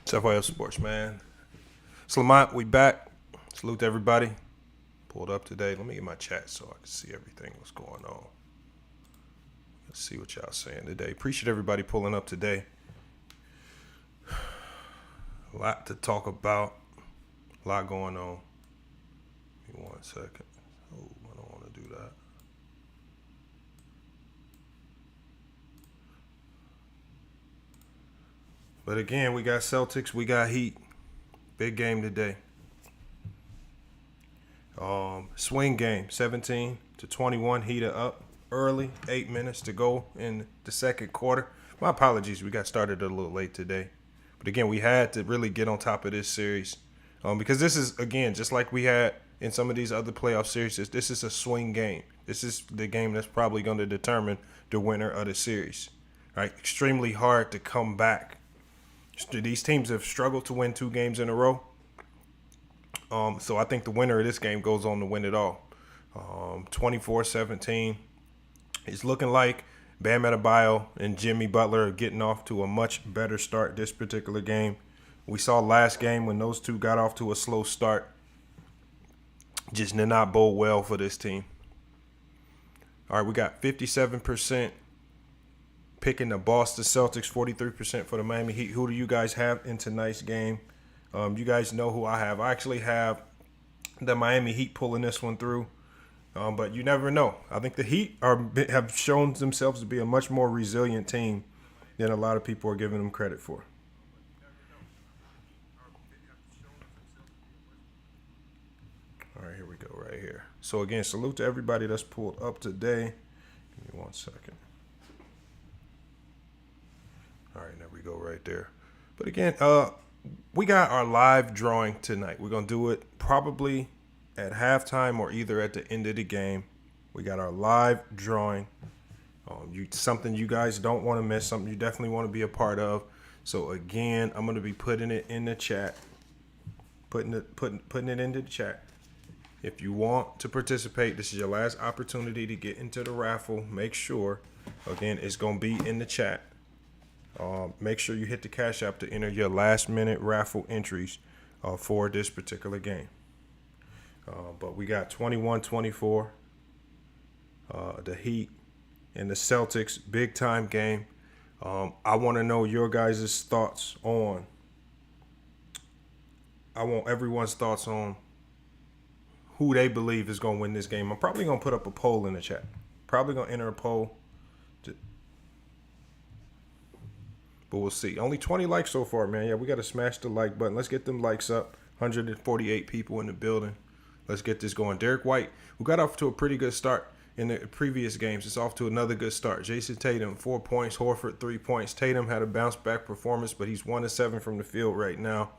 It's FYL Sports, man. It's Lamont. We back. Salute to everybody. Pulled up today. Let me get my chat so I can see everything what's going on. Let's see what y'all saying today. Appreciate everybody pulling up today. A lot to talk about. A lot going on. Give me 1 second. Oh, I don't want to do that. But again, we got Celtics, we got Heat. Big game today. Swing game, 17-21. Heat are up early, 8 minutes to go in the second quarter. My apologies, we got started a little late today. But again, we had to really get on top of this series. Because this is, again, just like we had in some of these other playoff series, this is a swing game. This is the game that's probably going to determine the winner of the series. Right? Extremely hard to come back. These teams have struggled to win 2 games in a row. So I think the winner of this game goes on to win it all. 24-17. It's looking like Bam Adebayo and Jimmy Butler are getting off to a much better start this particular game. We saw last game when those two got off to a slow start. Just did not bode well for this team. All right, we got 57% picking the Boston Celtics, 43% for the Miami Heat. Who do you guys have in tonight's game? You guys know who I have. I actually have the Miami Heat pulling this one through, but you never know. I think the Heat have shown themselves to be a much more resilient team than a lot of people are giving them credit for. All right, here we go right here. So, again, salute to everybody that's pulled up today. Give me 1 second. All right, there we go right there. But again, we got our live drawing tonight. We're going to do it probably at halftime or either at the end of the game. We got our live drawing. Something you guys don't want to miss, something you definitely want to be a part of. So again, I'm going to be putting it in the chat. Putting it into the chat. If you want to participate, this is your last opportunity to get into the raffle. Make sure, again, it's going to be in the chat. Make sure you hit the Cash App to enter your last-minute raffle entries for this particular game. But we got 21-24, the Heat and the Celtics, big-time game. I want to know your guys' thoughts on – I want everyone's thoughts on who they believe is going to win this game. I'm probably going to put up a poll in the chat. Probably going to enter a poll. But we'll see. Only 20 likes so far, man. Yeah, we got to smash the like button. Let's get them likes up. 148 people in the building. Let's get this going. Derek White, who got off to a pretty good start in the previous games, is off to another good start. Jayson Tatum, 4 points. Horford, 3 points. Tatum had a bounce-back performance, but he's 1 of 7 from the field right now.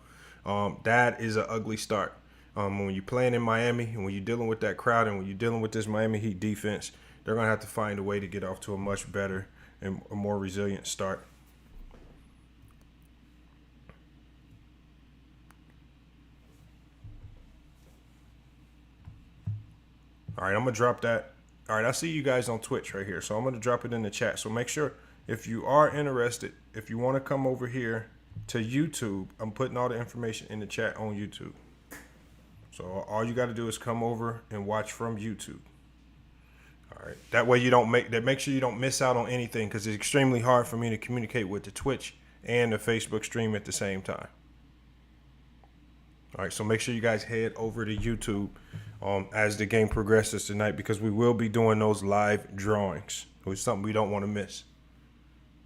That is an ugly start. When you're playing in Miami and when you're dealing with that crowd and when you're dealing with this Miami Heat defense, they're going to have to find a way to get off to a much better and a more resilient start. All right, I'm going to drop that. All right, I see you guys on Twitch right here, so I'm going to drop it in the chat. So make sure, if you are interested, if you want to come over here to YouTube, I'm putting all the information in the chat on YouTube. So all you got to do is come over and watch from YouTube. All right, that way you don't make sure you don't miss out on anything, because it's extremely hard for me to communicate with the Twitch and the Facebook stream at the same time. All right, so make sure you guys head over to YouTube as the game progresses tonight, because we will be doing those live drawings. It's something we don't want to miss.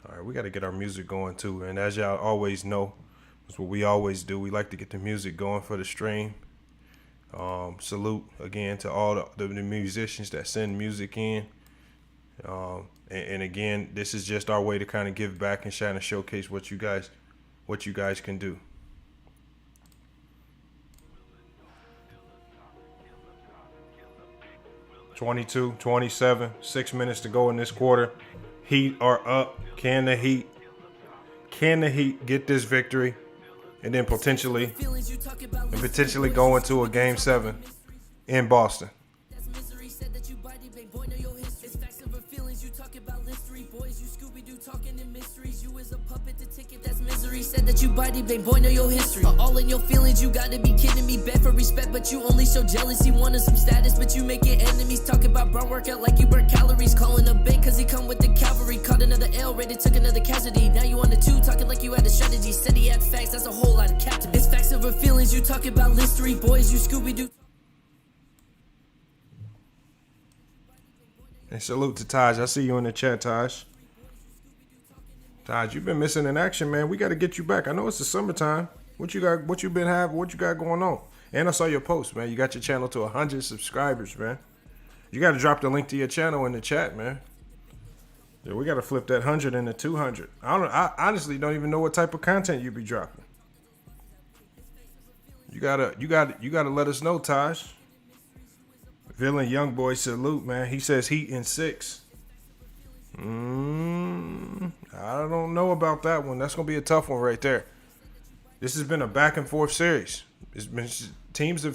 All right, we got to get our music going too. And as y'all always know, that's what we always do. We like to get the music going for the stream. Salute again to all the musicians that send music in. And again, this is just our way to kind of give back and try to showcase what you guys can do. (22-27), 6 minutes to go in this quarter. Heat are up. Can the Heat get this victory and then potentially go into a game 7 in Boston? said that you body big boy, know your history. It's facts over feelings, you talk about history. Boys, you Scooby-Doo talking in mysteries. You is a puppet, the ticket, that's misery. Said that you body big boy, know your history. All in your feelings, you gotta be kidding me. Bet for respect, but you only show jealousy. Wanted some status, but you make it enemies. Talking about Brown workout like you burn calories. Calling a bait cause he come with the cavalry. Caught another L, rated, took another casualty. Now you on the 2, talking like you had a strategy. Said he had facts, that's a whole lot of captain. It's facts over feelings, you talk about history. Boys, you Scooby-Doo. And salute to Taj. I see you in the chat, Taj. Taj, you've been missing in action, man. We got to get you back. I know it's the summertime. What you got? What you been having? What you got going on? And I saw your post, man. You got your channel to 100 subscribers, man. You got to drop the link to your channel in the chat, man. Yeah, we got to flip that 100 into 200. I honestly don't even know what type of content you be dropping. You gotta let us know, Taj. Villain Young Boy salute, man. He says Heat in 6. I don't know about that one. That's gonna be a tough one right there. This has been a back and forth series. Teams have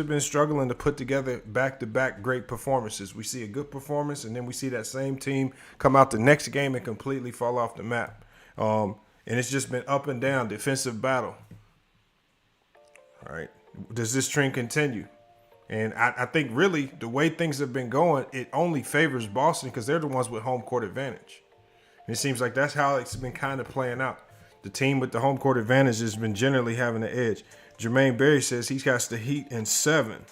been struggling to put together back-to-back great performances. We see a good performance, and then we see that same team come out the next game and completely fall off the map. And it's just been up and down, defensive battle. All right. Does this trend continue? And I think really the way things have been going, it only favors Boston because they're the ones with home court advantage. And it seems like that's how it's been kind of playing out. The team with the home court advantage has been generally having the edge. Jermaine Berry says he's got the Heat in 7.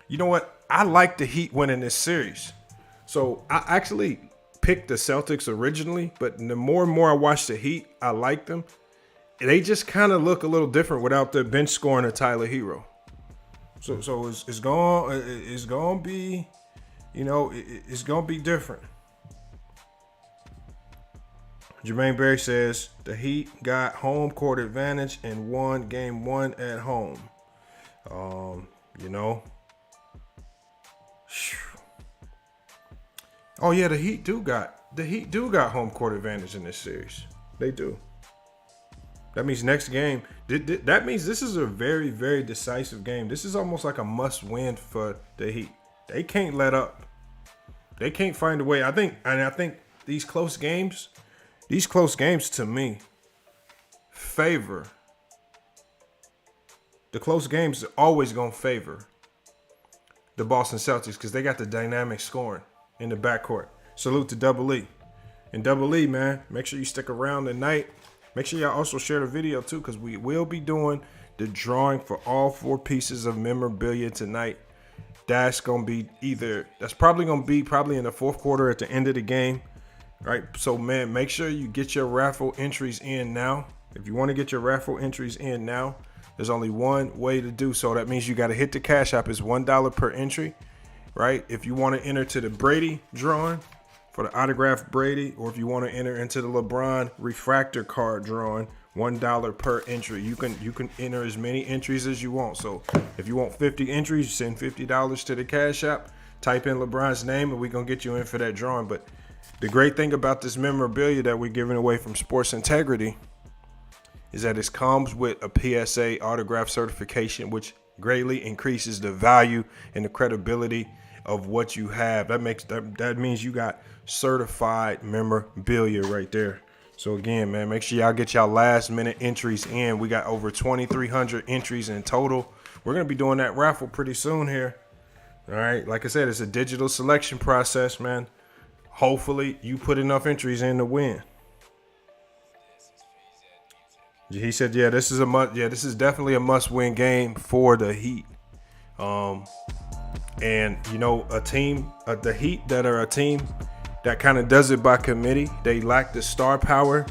You know what? I like the Heat winning this series. So I actually picked the Celtics originally, but the more and more I watch the Heat, I like them. They just kind of look a little different without the bench scoring of Tyler Hero. So it's gonna be, it's gonna be different. Jermaine Berry says the Heat got home court advantage and won game 1 at home. Oh yeah, the Heat do got home court advantage in this series. They do. That means next game. That means this is a very, very decisive game. This is almost like a must-win for the Heat. They can't let up. They can't find a way. I think these close games to me favor. The close games are always gonna favor the Boston Celtics because they got the dynamic scoring in the backcourt. Salute to Double E. And Double E, man, make sure you stick around tonight. Make sure y'all also share the video too, because we will be doing the drawing for all 4 pieces of memorabilia tonight. That's probably gonna be in the 4th quarter at the end of the game. Right? So man, make sure you get your raffle entries in now. If you want to get your raffle entries in now, there's only one way to do so. That means you got to hit the Cash App. It's $1 per entry, right? If you want to enter to the Brady drawing for the autographed Brady, or if you want to enter into the LeBron refractor card drawing, $1 per entry. You can enter as many entries as you want. So if you want 50 entries, send $50 to the Cash App. Type in LeBron's name, and we're gonna get you in for that drawing. But the great thing about this memorabilia that we're giving away from Sports Integrity is that it comes with a PSA autograph certification, which greatly increases the value and the credibility of what you have. That means you got certified memorabilia right there. So again, man, make sure y'all get y'all last minute entries in. We got over 2,300 entries in total. We're gonna be doing that raffle pretty soon here. All right, like I said, it's a digital selection process, man. Hopefully you put enough entries in to win. He said, yeah, this is definitely a must-win game for the Heat. And the Heat that are a team that kind of does it by committee. They lack the star power.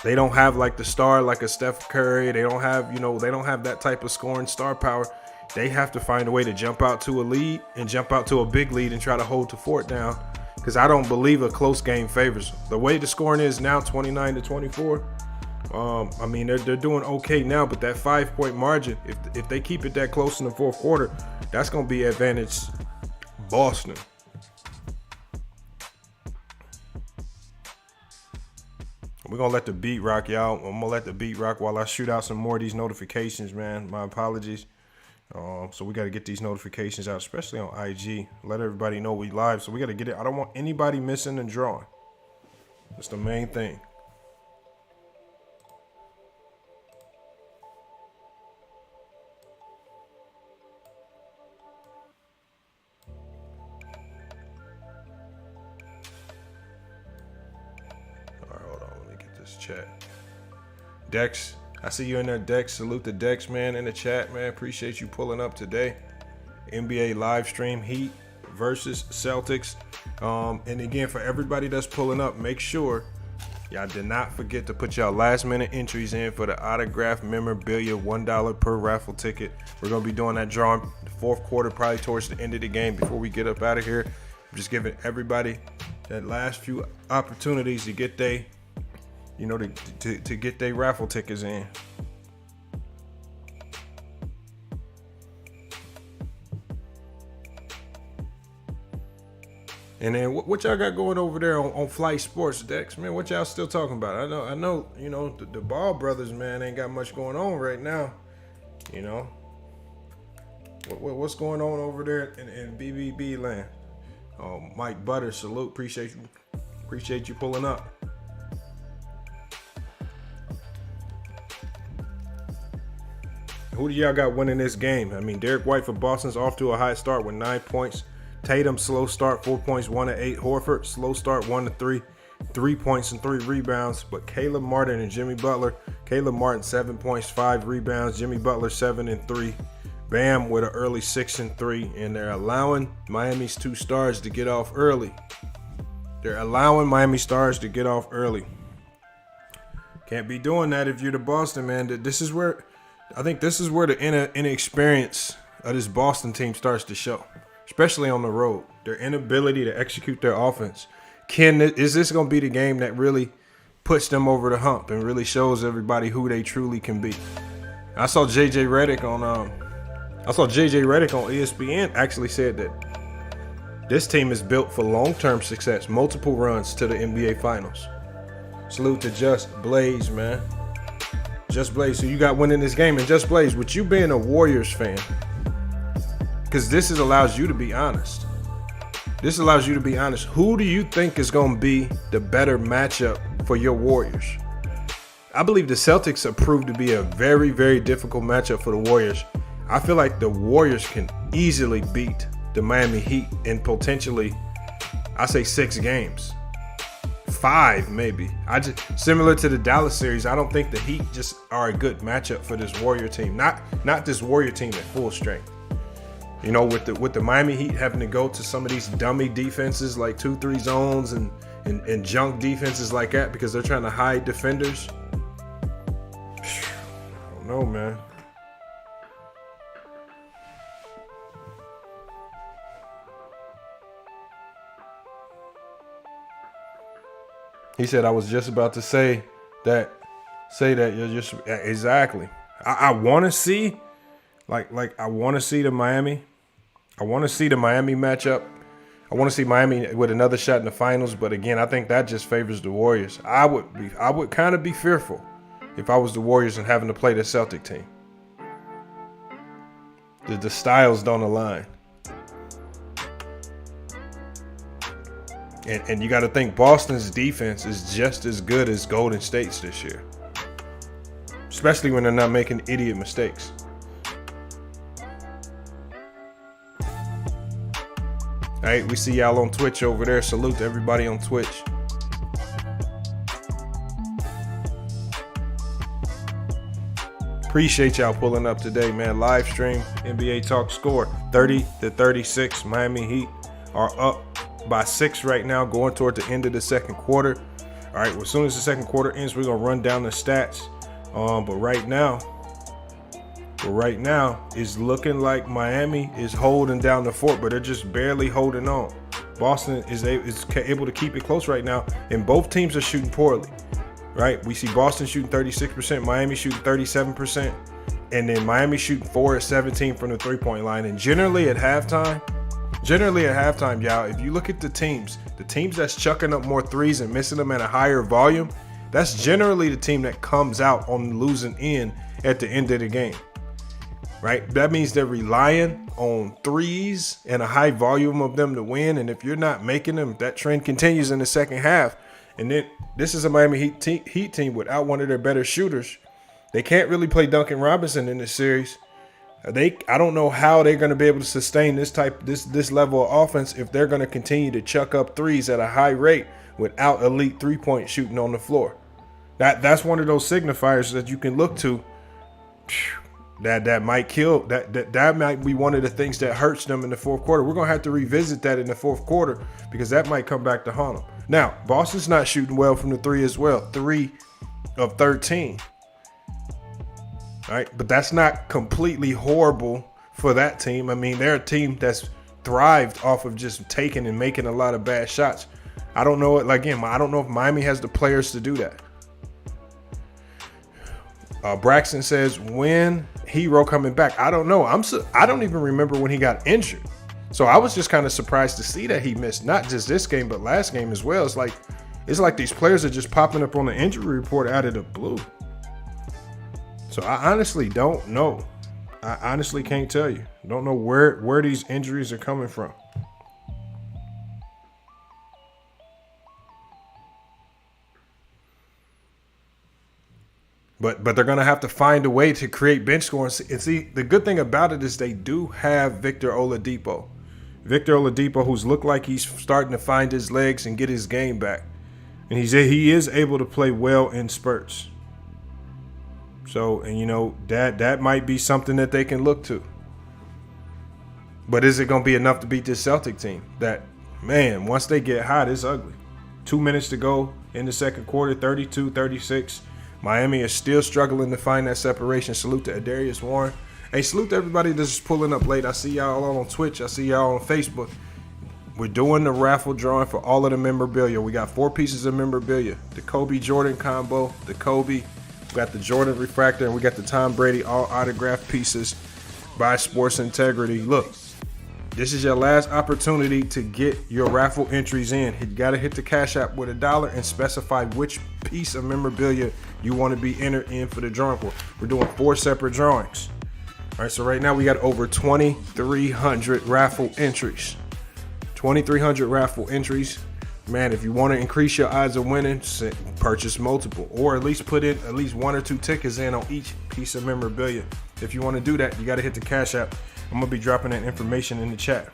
They don't have like the star like a Steph Curry. They don't have that type of scoring star power. They have to find a way to jump out to a lead and jump out to a big lead and try to hold the fort down. Because I don't believe a close game favors them. The way the scoring is now, 29-24. They're doing okay now, but that 5-point margin, if they keep it that close in the 4th quarter, that's going to be advantage Boston. We're going to let the beat rock, y'all. I'm going to let the beat rock while I shoot out some more of these notifications, man. My apologies. So we got to get these notifications out, especially on IG. Let everybody know we live. So we got to get it. I don't want anybody missing and drawing. That's the main thing. All right, hold on. Let me get this chat. Dex, I see you in there, Dex. Salute to Dex, man, in the chat, man. Appreciate you pulling up today. NBA live stream, Heat versus Celtics. And again, for everybody that's pulling up, make sure y'all did not forget to put y'all last minute entries in for the autographed memorabilia, $1 per raffle ticket. We're going to be doing that drawing the fourth quarter, probably towards the end of the game before we get up out of here. I'm just giving everybody that last few opportunities to get they, you know, to get their raffle tickets in. And then what y'all got going over there on Flight Sports, Dex, man? What y'all still talking about? I know, you know, the Ball brothers, man, ain't got much going on right now. You know, what's going on over there in BBB land? Oh, Mike Butter, salute, appreciate you pulling up. Who do y'all got winning this game? I mean, Derek White for Boston's off to a high start with 9 points. Tatum, slow start, 4 points, 1 of 8. Horford, slow start, 1 of 3, 3 points and 3 rebounds. But Caleb Martin and Jimmy Butler, Caleb Martin, 7 points, 5 rebounds. Jimmy Butler, 7 and 3. Bam with an early 6 and 3. And they're allowing Miami's 2 stars to get off early. They're allowing Miami stars to get off early. Can't be doing that if you're the Boston, man. I think this is where the inexperience of this Boston team starts to show, especially on the road. Their inability to execute their offense. Is this going to be the game that really puts them over the hump and really shows everybody who they truly can be? I saw JJ Redick on ESPN actually said that this team is built for long-term success, multiple runs to the NBA Finals. Salute to Just Blaze, man. Just Blaze. So you got winning this game, and Just Blaze, with you being a Warriors fan, because this allows you to be honest. This allows you to be honest. Who do you think is going to be the better matchup for your Warriors? I believe the Celtics have proved to be a very, very difficult matchup for the Warriors. I feel like the Warriors can easily beat the Miami Heat in potentially, I say 6 games. 5 maybe. Similar to the Dallas series, I don't think the Heat just are a good matchup for this Warrior team. Not this Warrior team at full strength. You know, with the Miami Heat having to go to some of these dummy defenses like 2-3 zones and junk defenses like that because they're trying to hide defenders. I don't know, man. He said, I was just about to say that you're just exactly. I want to see, I want to see the Miami. I want to see the Miami matchup. I want to see Miami with another shot in the finals. But again, I think that just favors the Warriors. I would kind of be fearful if I was the Warriors and having to play the Celtic team. The styles don't align. And you got to think Boston's defense is just as good as Golden State's this year. Especially when they're not making idiot mistakes. All right, we see y'all on Twitch over there. Salute to everybody on Twitch. Appreciate y'all pulling up today, man. Live stream, NBA Talk score, 30-36. Miami Heat are up by 6 right now, going toward the end of the second quarter. All right, well, as soon as the second quarter ends, we're going to run down the stats. But right now, it's looking like Miami is holding down the fort, but they're just barely holding on. Boston is able to keep it close right now, and both teams are shooting poorly. Right? We see Boston shooting 36%, Miami shooting 37%, and then Miami shooting 4 of 17 from the three-point line. And generally at halftime, y'all, if you look at the teams that's chucking up more threes and missing them at a higher volume, that's generally the team that comes out on the losing end at the end of the game. right? That means they're relying on threes and a high volume of them to win. And if you're not making them, that trend continues in the second half. And then this is a Miami Heat team without one of their better shooters. They can't really play Duncan Robinson in this series. I don't know how they're going to be able to sustain this level of offense if they're going to continue to chuck up threes at a high rate without elite 3-point shooting on the floor. That's one of those signifiers that you can look to. That might kill. That might be one of the things that hurts them in the fourth quarter. We're going to have to revisit that in the fourth quarter because that might come back to haunt them. Now, Boston's not shooting well from the three as well. 3 of 13. All right, but that's not completely horrible for that team. I mean, they're a team that's thrived off of just taking and making a lot of bad shots. I don't know. Again, I don't know if Miami has the players to do that. Braxton says, when Hero coming back? I don't know. I don't even remember when he got injured. So I was just kind of surprised to see that he missed not just this game, but last game as well. It's like these players are just popping up on the injury report out of the blue. So I honestly don't know. I honestly can't tell you. Don't know where these injuries are coming from. But they're going to have to find a way to create bench scoring. And see, the good thing about it is they do have Victor Oladipo. Victor Oladipo, who's looked like he's starting to find his legs and get his game back. And he is able to play well in spurts. So, and you know, that might be something that they can look to. But is it going to be enough to beat this Celtic team? That, man, once they get hot, it's ugly. 2 minutes to go in the second quarter, 32-36. Miami is still struggling to find that separation. Salute to Adarius Warren. Hey, salute to everybody that's pulling up late. I see y'all on Twitch. I see y'all on Facebook. We're doing the raffle drawing for all of the memorabilia. We got 4 pieces of memorabilia. The Kobe Jordan combo, the Kobe. We got the Jordan refractor, and we got the Tom Brady all autographed pieces by Sports Integrity. Look, this is your last opportunity to get your raffle entries in. You got to hit the Cash App with $1 and specify which piece of memorabilia you want to be entered in for the drawing for. We're doing 4 separate drawings. All right, so right now we got over 2,300 raffle entries. 2,300 raffle entries. Man, if you want to increase your odds of winning, purchase multiple, or at least put in at least 1 or 2 tickets in on each piece of memorabilia. If you want to do that, you got to hit the Cash App. I'm going to be dropping that information in the chat.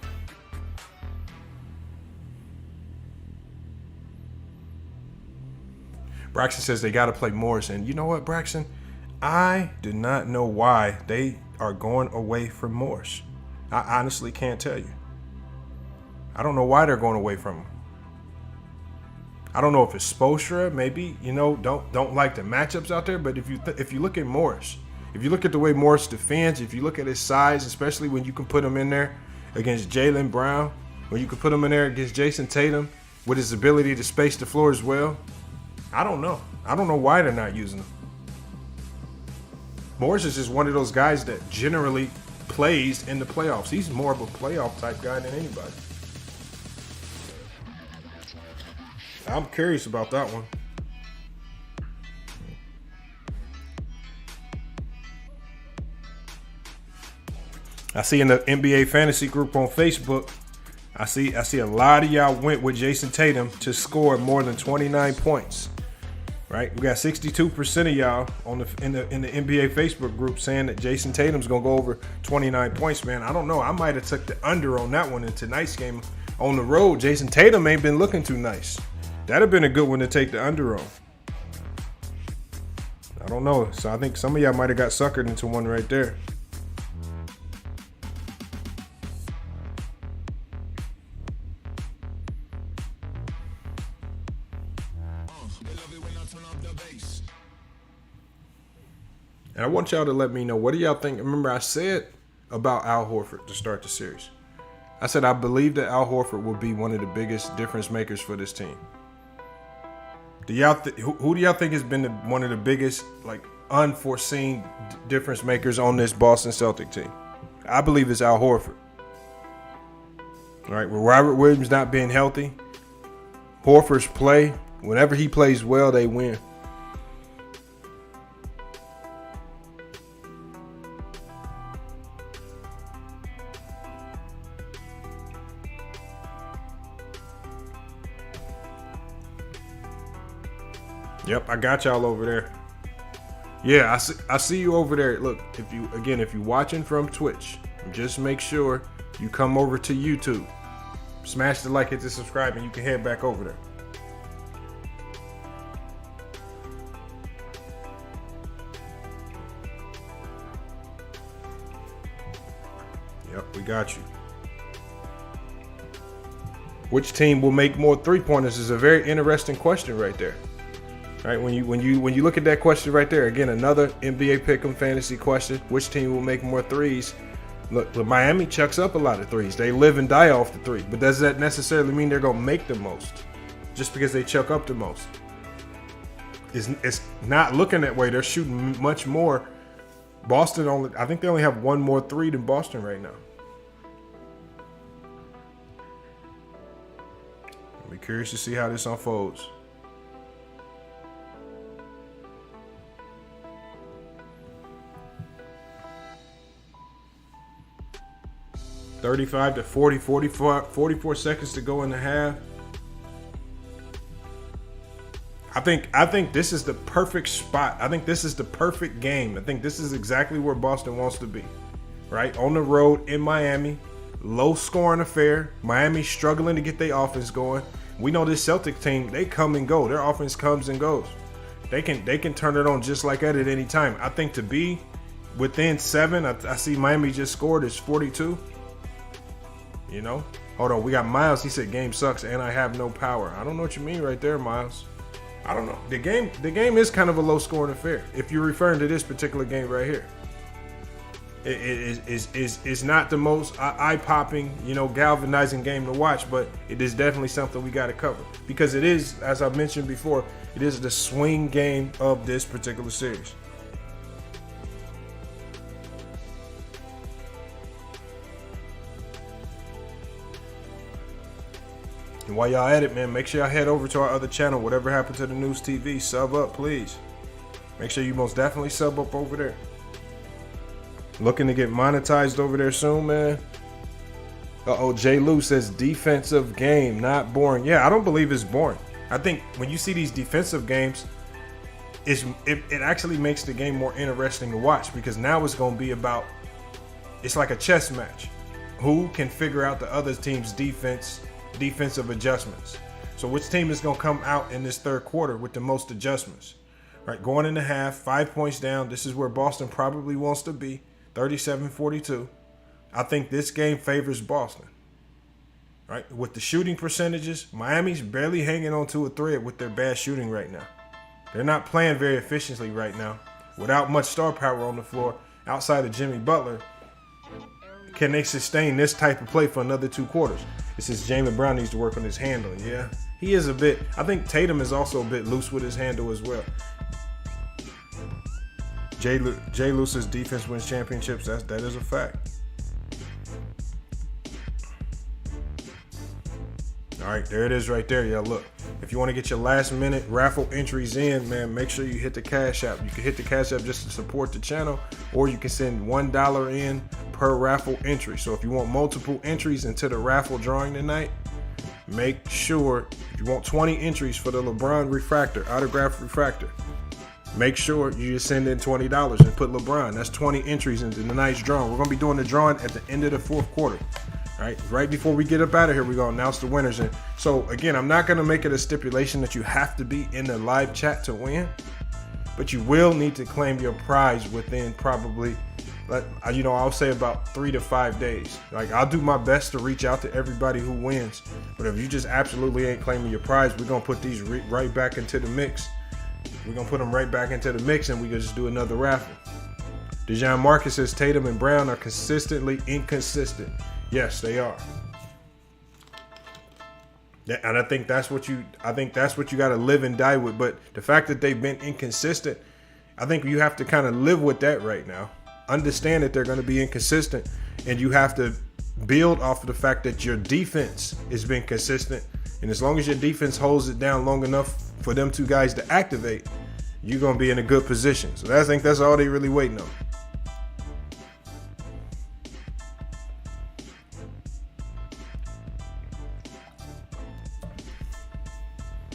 Braxton says they got to play Morris. And you know what, Braxton? I do not know why they are going away from Morris. I honestly can't tell you. I don't know why they're going away from him. I don't know if it's Spoelstra, maybe, you know, don't like the matchups out there. But if you look at Morris, if you look at the way Morris defends, if you look at his size, especially when you can put him in there against Jaylen Brown, when you can put him in there against Jayson Tatum with his ability to space the floor as well, I don't know. I don't know why they're not using him. Morris is just one of those guys that generally plays in the playoffs. He's more of a playoff type guy than anybody. I'm curious about that one. I see in the NBA fantasy group on Facebook, I see a lot of y'all went with Jayson Tatum to score more than 29 points. Right? We got 62% of y'all in the NBA Facebook group saying that Jayson Tatum's gonna go over 29 points, man. I don't know. I might have took the under on that one in tonight's game on the road. Jayson Tatum ain't been looking too nice. That'd have been a good one to take the under on. I don't know. So I think some of y'all might have got suckered into one right there. And I want y'all to let me know, what do y'all think? Remember, I said about Al Horford to start the series. I said I believe that Al Horford will be one of the biggest difference makers for this team. Do y'all who do y'all think has been one of the biggest, like, unforeseen difference makers on this Boston Celtic team? I believe it's Al Horford. All right, with Robert Williams not being healthy, Horford's play, whenever he plays well, they win. Yep, I got y'all over there. Yeah, I see you over there. Look, if you're watching from Twitch, just make sure you come over to YouTube. Smash the like, hit the subscribe, and you can head back over there. Yep, we got you. Which team will make more three-pointers is a very interesting question right there. All right, when you look at that question right there, again, another NBA Pick'em fantasy question. Which team will make more threes? Look, Miami chucks up a lot of threes. They live and die off the three. But does that necessarily mean they're going to make the most just because they chuck up the most? It's not looking that way. They're shooting much more. Boston I think they only have one more three than Boston right now. I'll be curious to see how this unfolds. $35 to 40, 44 seconds to go in the half. I think this is the perfect spot. I think this is the perfect game. I think this is exactly where Boston wants to be. Right? On the road in Miami. Low scoring affair. Miami struggling to get their offense going. We know this Celtic team, they come and go. Their offense comes and goes. They can turn it on just like that at any time. I think to be within 7, I see Miami just scored is 42. You know? Hold on, we got Miles. He said game sucks and I have no power. I don't know what you mean right there, Miles. I don't know. The game is kind of a low scoring affair. If you're referring to this particular game right here. It is not the most eye-popping, galvanizing game to watch, but it is definitely something we got to cover. Because it is, as I mentioned before, it is the swing game of this particular series. And while y'all at it, man, make sure y'all head over to our other channel. Whatever happened to the News TV, sub up, please. Make sure you most definitely sub up over there. Looking to get monetized over there soon, man. Jay Lou says defensive game, not boring. Yeah, I don't believe it's boring. I think when you see these defensive games, it actually makes the game more interesting to watch because now it's going to be about, it's like a chess match. Who can figure out the other team's defensive adjustments? So which team is going to come out in this third quarter with the most adjustments? Right, going into half, 5 points down. This is where Boston probably wants to be, 37-42. I think this game favors Boston. Right, with the shooting percentages, Miami's barely hanging on to a thread with their bad shooting right now. They're not playing very efficiently right now. Without much star power on the floor, outside of Jimmy Butler, can they sustain this type of play for another 2 quarters? It says Jayson Brown needs to work on his handling. Yeah, he is a bit. I think Tatum is also a bit loose with his handle as well. Jay Loose's defense wins championships. That is a fact. All right, there it is right there. Yeah, look. If you want to get your last minute raffle entries in, man, make sure you hit the Cash App. You can hit the Cash App just to support the channel, or you can send $1 in per raffle entry. So if you want multiple entries into the raffle drawing tonight, make sure if you want 20 entries for the LeBron refractor, autograph refractor, make sure you just send in $20 and put LeBron. That's 20 entries into tonight's drawing. We're going to be doing the drawing at the end of the fourth quarter. Right before we get up out of here, we're going to announce the winners. And so, again, I'm not going to make it a stipulation that you have to be in the live chat to win, but you will need to claim your prize within probably, I'll say about 3 to 5 days. Like, I'll do my best to reach out to everybody who wins, but if you just absolutely ain't claiming your prize, we're going to put these right back into the mix. We're going to put them right back into the mix, and we can just do another raffle. Dejan Marcus says Tatum and Brown are consistently inconsistent. Yes, they are. And I think that's what you got to live and die with. But the fact that they've been inconsistent, I think you have to kind of live with that right now. Understand that they're going to be inconsistent, and you have to build off of the fact that your defense has been consistent. And as long as your defense holds it down long enough for them two guys to activate, you're going to be in a good position. So I think that's all they really waiting on.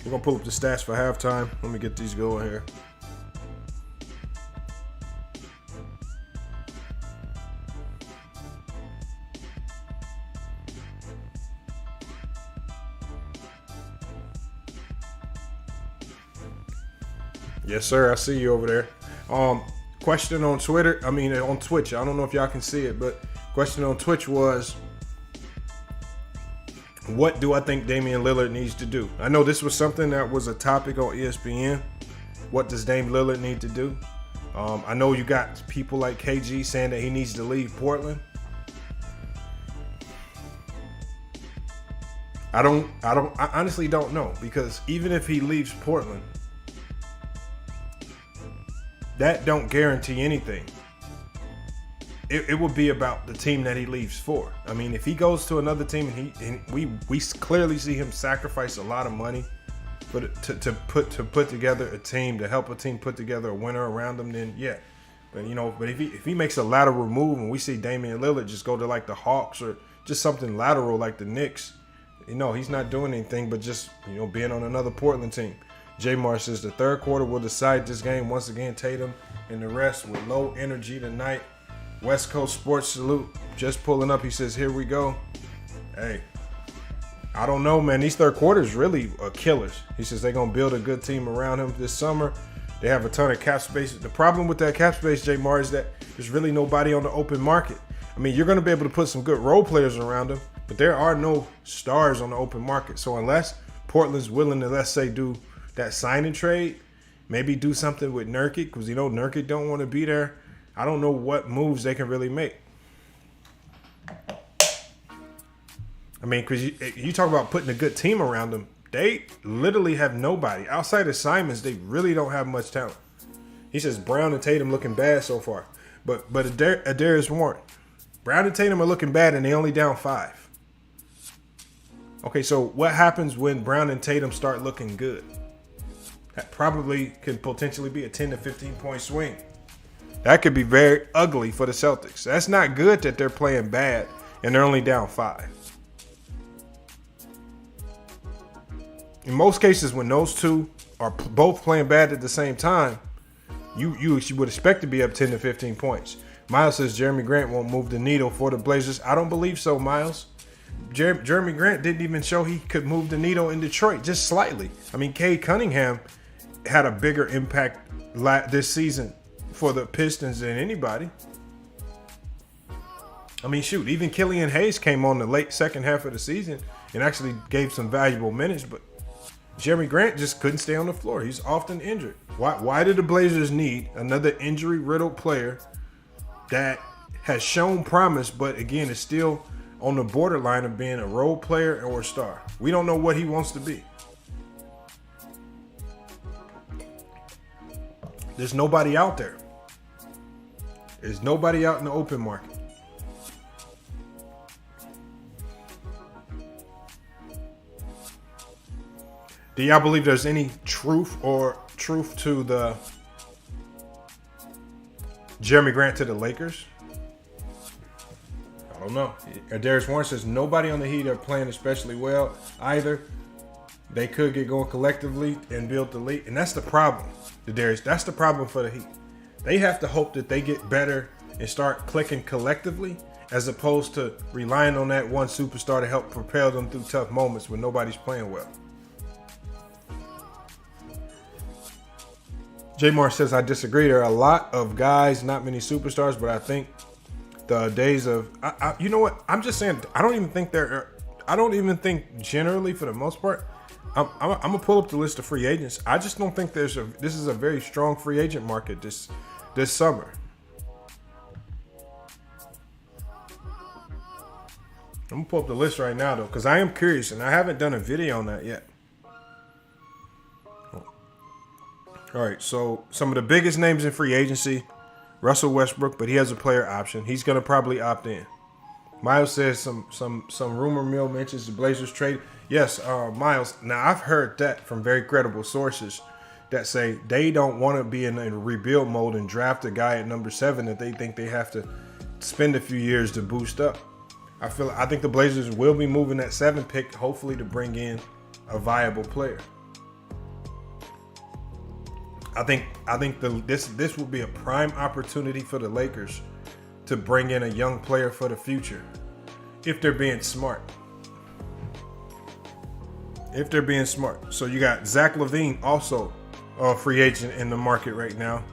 We're going to pull up the stats for halftime. Let me get these going here. Yes, sir. I see you over there. Question on Twitter. On Twitch. I don't know if y'all can see it, but question on Twitch was, what do I think Damian Lillard needs to do? I know this was something that was a topic on ESPN. What does Dame Lillard need to do? I know you got people like KG saying that he needs to leave Portland. I honestly don't know, because even if he leaves Portland, that don't guarantee anything. It would be about the team that he leaves for. I mean, if he goes to another team and we clearly see him sacrifice a lot of money, but to put together a team, to help a team put together a winner around them, then yeah. But if he makes a lateral move and we see Damian Lillard just go to like the Hawks or just something lateral like the Knicks, he's not doing anything but just being on another Portland team. J-Mar says the third quarter will decide this game. Once again, Tatum and the rest with low energy tonight. West Coast Sports Salute just pulling up. He says, here we go. Hey, I don't know, man. These third quarters really are killers. He says they're going to build a good team around him this summer. They have a ton of cap space. The problem with that cap space, J-Mar, is that there's really nobody on the open market. I mean, you're going to be able to put some good role players around him, but there are no stars on the open market. So unless Portland's willing to, let's say, do that sign and trade, maybe do something with Nurkic, because Nurkic don't want to be there. I don't know what moves they can really make. I mean, because you talk about putting a good team around them, they literally have nobody. Outside of Simons, they really don't have much talent. He says Brown and Tatum looking bad so far. But Adarius Warren, Brown and Tatum are looking bad and they only down 5. Okay, so what happens when Brown and Tatum start looking good? That probably could potentially be a 10 to 15 point swing. That could be very ugly for the Celtics. That's not good that they're playing bad and they're only down 5. In most cases, when those two are both playing bad at the same time, you would expect to be up 10 to 15 points. Miles says Jeremy Grant won't move the needle for the Blazers. I don't believe so, Miles. Jeremy Grant didn't even show he could move the needle in Detroit, just slightly. I mean, Cade Cunningham had a bigger impact this season for the Pistons than anybody. I mean, shoot, even Killian Hayes came on the late second half of the season and actually gave some valuable minutes, but Jeremy Grant just couldn't stay on the floor. He's often injured. Why did the Blazers need another injury-riddled player that has shown promise, but again is still on the borderline of being a role player or a star? We don't know what he wants to be. There's nobody out there. There's nobody out in the open market. Do y'all believe there's any truth to the Jeremy Grant to the Lakers? I don't know. Darius Warren says nobody on the Heat are playing especially well either. They could get going collectively and build the lead. And that's the problem, Darius. That's the problem for the Heat. They have to hope that they get better and start clicking collectively as opposed to relying on that one superstar to help propel them through tough moments when nobody's playing well. J-Mar says, I disagree. There are a lot of guys, not many superstars, but I think the days of, you know what? I'm just saying, I don't even think generally for the most part, I'm gonna pull up the list of free agents. I just don't think this is a very strong free agent market this summer. I'm gonna pull up the list right now though, because I am curious and I haven't done a video on that yet. All right, so some of the biggest names in free agency, Russell Westbrook, but he has a player option. He's gonna probably opt in. Miles says some rumor mill mentions the Blazers trade. Yes, Miles. Now I've heard that from very credible sources that say they don't want to be in a rebuild mode and draft a guy at number 7 that they think they have to spend a few years to boost up. I think the Blazers will be moving that 7 pick, hopefully to bring in a viable player. I think this would be a prime opportunity for the Lakers to bring in a young player for the future, if they're being smart. So you got Zach LaVine, also a free agent in the market right now.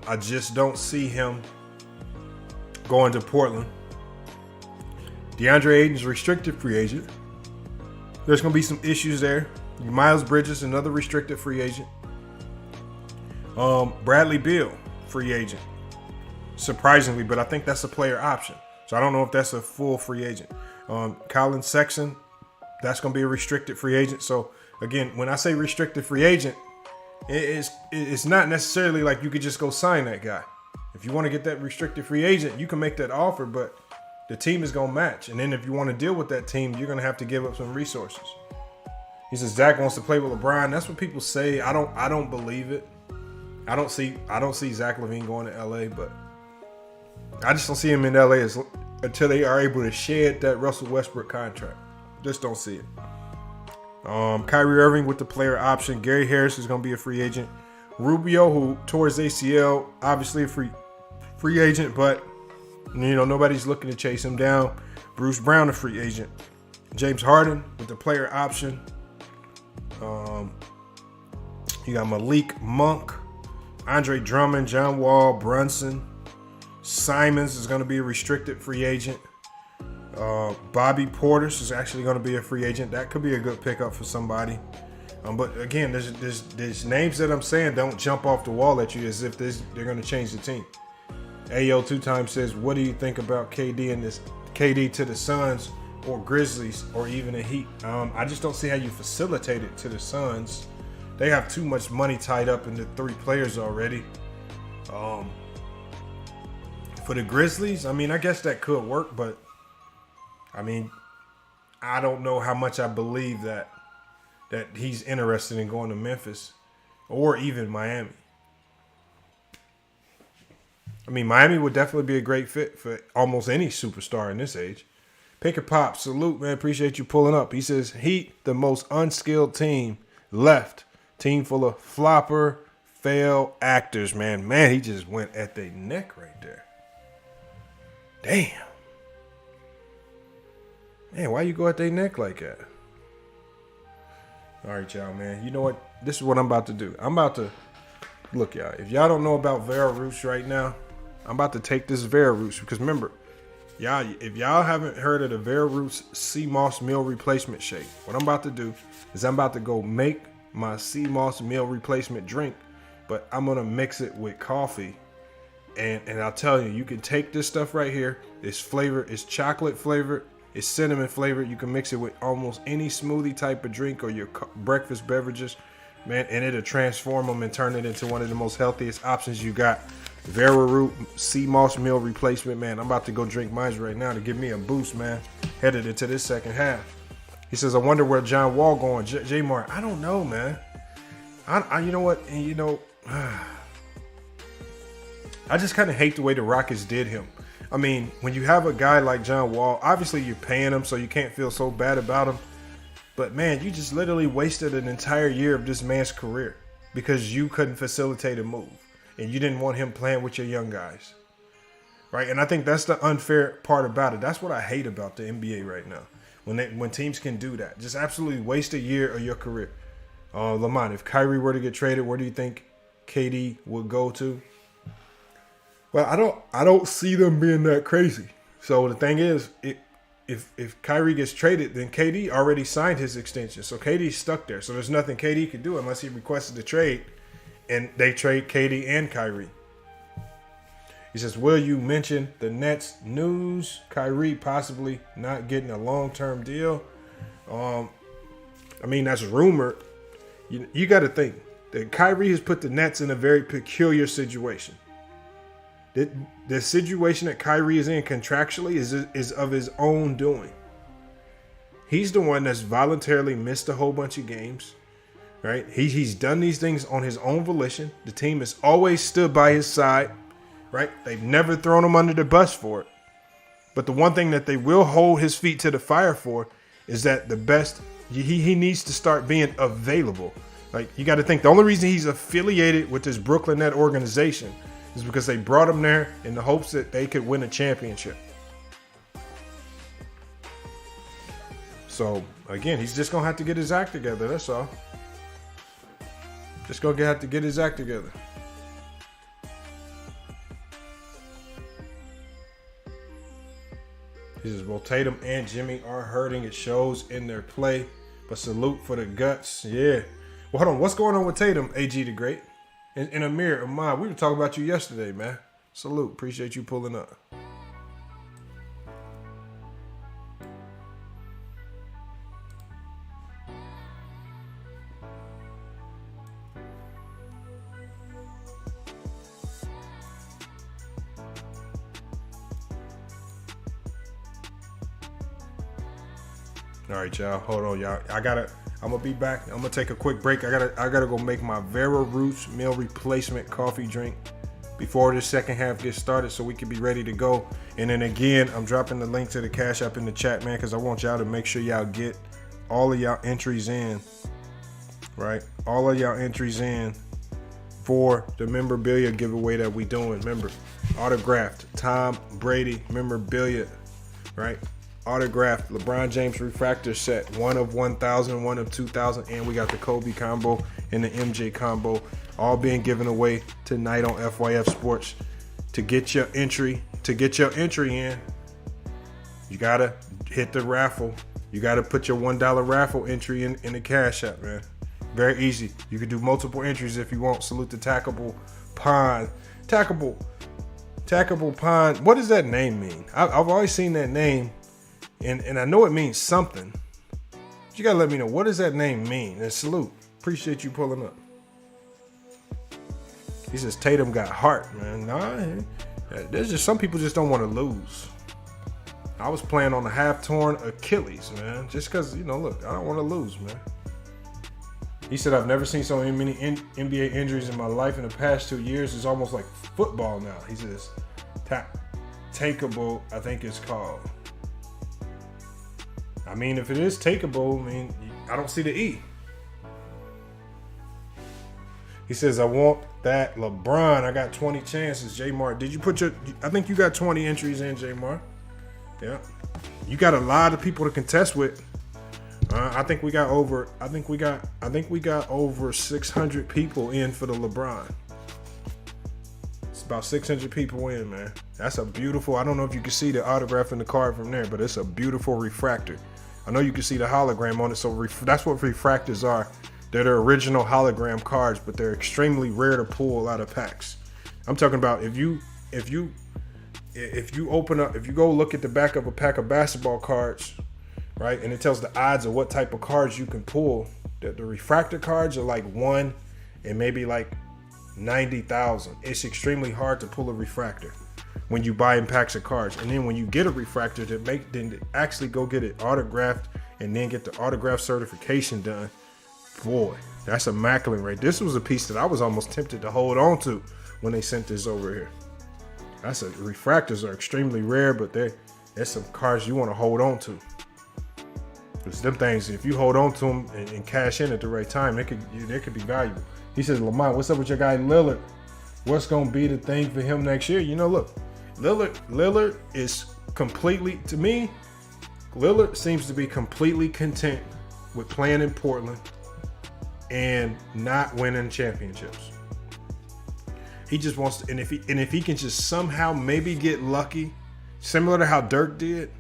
I just don't see him going to Portland. DeAndre Ayton's restricted free agent. There's going to be some issues there. Miles Bridges, another restricted free agent. Bradley Beal, free agent. Surprisingly, but I think that's a player option. So I don't know if that's a full free agent. Colin Sexton, that's going to be a restricted free agent. So again, when I say restricted free agent, it's not necessarily like you could just go sign that guy. If you want to get that restricted free agent, you can make that offer, but the team is going to match. And then if you want to deal with that team, you're going to have to give up some resources. He says Zach wants to play with LeBron. That's what people say. I don't believe it. I don't see Zach LaVine going to LA, but I just don't see him in LA until they are able to shed that Russell Westbrook contract. Just don't see it. Kyrie Irving with the player option. Gary Harris is going to be a free agent. Rubio, who tore his ACL, obviously a free agent, but nobody's looking to chase him down. Bruce Brown, a free agent. James Harden with the player option. You got Malik Monk, Andre Drummond, John Wall, Brunson. Simons is going to be a restricted free agent. Bobby Portis is actually going to be a free agent. That could be a good pickup for somebody. But again, there's names that I'm saying don't jump off the wall at you as if they're going to change the team. AO 2 says, what do you think about KD to the Suns or Grizzlies or even the Heat? I just don't see how you facilitate it to the Suns. They have too much money tied up in the 3 players already. For the Grizzlies, I guess that could work, but I don't know how much I believe that he's interested in going to Memphis or even Miami. Miami would definitely be a great fit for almost any superstar in this age. Pick a Pop, salute, man. Appreciate you pulling up. He says, Heat, the most unskilled team left. Team full of flopper, fail actors, man. Man, he just went at their neck right there. Damn. Man, why you go at their neck like that? All right, y'all, man. You know what? This is what I'm about to do. I'm about to... Look, y'all. If y'all don't know about Vera Roots right now, I'm about to take this Vera Roots. Because remember, y'all, if y'all haven't heard of the Vera Roots Sea Moss Meal Replacement Shake, what I'm about to do is I'm about to go make my Sea Moss Meal Replacement drink. But I'm going to mix it with coffee. And I'll tell you, you can take this stuff right here. It's flavored. It's chocolate flavored. It's cinnamon flavored. You can mix it with almost any smoothie type of drink or your breakfast beverages, man, and it'll transform them and turn it into one of the most healthiest options you got. Vera Root Sea Moss Meal Replacement, man. I'm about to go drink mine right now to give me a boost, man, headed into this second half. He says, I wonder where John Wall going. J-Mar, I don't know, man. You know what? I just kind of hate the way the Rockets did him. When you have a guy like John Wall, obviously you're paying him, so you can't feel so bad about him. But, man, you just literally wasted an entire year of this man's career because you couldn't facilitate a move and you didn't want him playing with your young guys. Right? And I think that's the unfair part about it. That's what I hate about the NBA right now. When teams can do that. Just absolutely waste a year of your career. Lamont, if Kyrie were to get traded, where do you think KD would go to? Well, I don't see them being that crazy. So the thing is, if Kyrie gets traded, then KD already signed his extension. So KD's stuck there. So there's nothing KD could do unless he requested the trade, and they trade KD and Kyrie. He says, will you mention the Nets news? Kyrie possibly not getting a long-term deal. That's rumored. You got to think that Kyrie has put the Nets in a very peculiar situation. The situation that Kyrie is in contractually is of his own doing. He's the one that's voluntarily missed a whole bunch of games, right? He's done these things on his own volition. The team has always stood by his side, right? They've never thrown him under the bus for it. But the one thing that they will hold his feet to the fire for is that he needs to start being available. Like, you got to think the only reason he's affiliated with this Brooklyn Net organization is because they brought him there in the hopes that they could win a championship. So, again, he's just going to have to get his act together. That's all. Just going to have to get his act together. He says, well, Tatum and Jimmy are hurting. It shows in their play. But salute for the guts. Yeah. Well, hold on. What's going on with Tatum, AG the Great? And Amir, Ahmad, we were talking about you yesterday, man. Salute. Appreciate you pulling up. All right, y'all. Hold on, y'all. I'm gonna be back. I'm gonna take a quick break. I gotta go make my Vera Roots meal replacement coffee drink before the second half gets started, so we can be ready to go. And then again, I'm dropping the link to the Cash App in the chat, man, because I want y'all to make sure y'all get all of y'all entries in, right? All of y'all entries in for the memorabilia giveaway that we doing. Remember, autographed Tom Brady memorabilia, right? Autographed LeBron James refractor set, 1 of 1,000, 1 of 2,000, and we got the Kobe combo and the MJ combo, all being given away tonight on FYF Sports. To get your entry in, you gotta hit the raffle. You gotta put your $1 raffle entry in the Cash App, man. Very easy. You can do multiple entries if you want. Salute to Tackable Pond. Tackable Pond. What does that name mean? I've always seen that name. And I know it means something. But you gotta let me know, what does that name mean? And salute. Appreciate you pulling up. He says Tatum got heart, man. Nah, there's just some people just don't want to lose. I was playing on a half-torn Achilles, man. Just because, look, I don't want to lose, man. He said, I've never seen so many NBA injuries in my life in the past 2 years. It's almost like football now. He says, takeable, I think it's called. I mean, if it is takeable, I don't see the E. He says, I want that LeBron. I got 20 chances. J-Mar, did you put I think you got 20 entries in, J-Mar. Yeah. You got a lot of people to contest with. I think we got over 600 people in for the LeBron. It's about 600 people in, man. That's a beautiful, I don't know if you can see the autograph in the card from there, but it's a beautiful refractor. I know you can see the hologram on it, so that's what refractors are. They're the original hologram cards, but they're extremely rare to pull out of packs. I'm talking about if you go look at the back of a pack of basketball cards, right, and it tells the odds of what type of cards you can pull. The refractor cards are like 1 in maybe like 90,000. It's extremely hard to pull a refractor when you buy in packs of cards. And then when you get a refractor, then actually go get it autographed and then get the autograph certification done. Boy, that's immaculate, right? This was a piece that I was almost tempted to hold on to when they sent this over here. Refractors are extremely rare, but there's some cards you want to hold on to. Because them things, if you hold on to them and cash in at the right time, they could be valuable. He says, Lamont, what's up with your guy Lillard? What's going to be the thing for him next year? Look, Lillard is completely, to me, Lillard seems to be completely content with playing in Portland and not winning championships. He just wants to, and if he can just somehow maybe get lucky, similar to how Dirk did,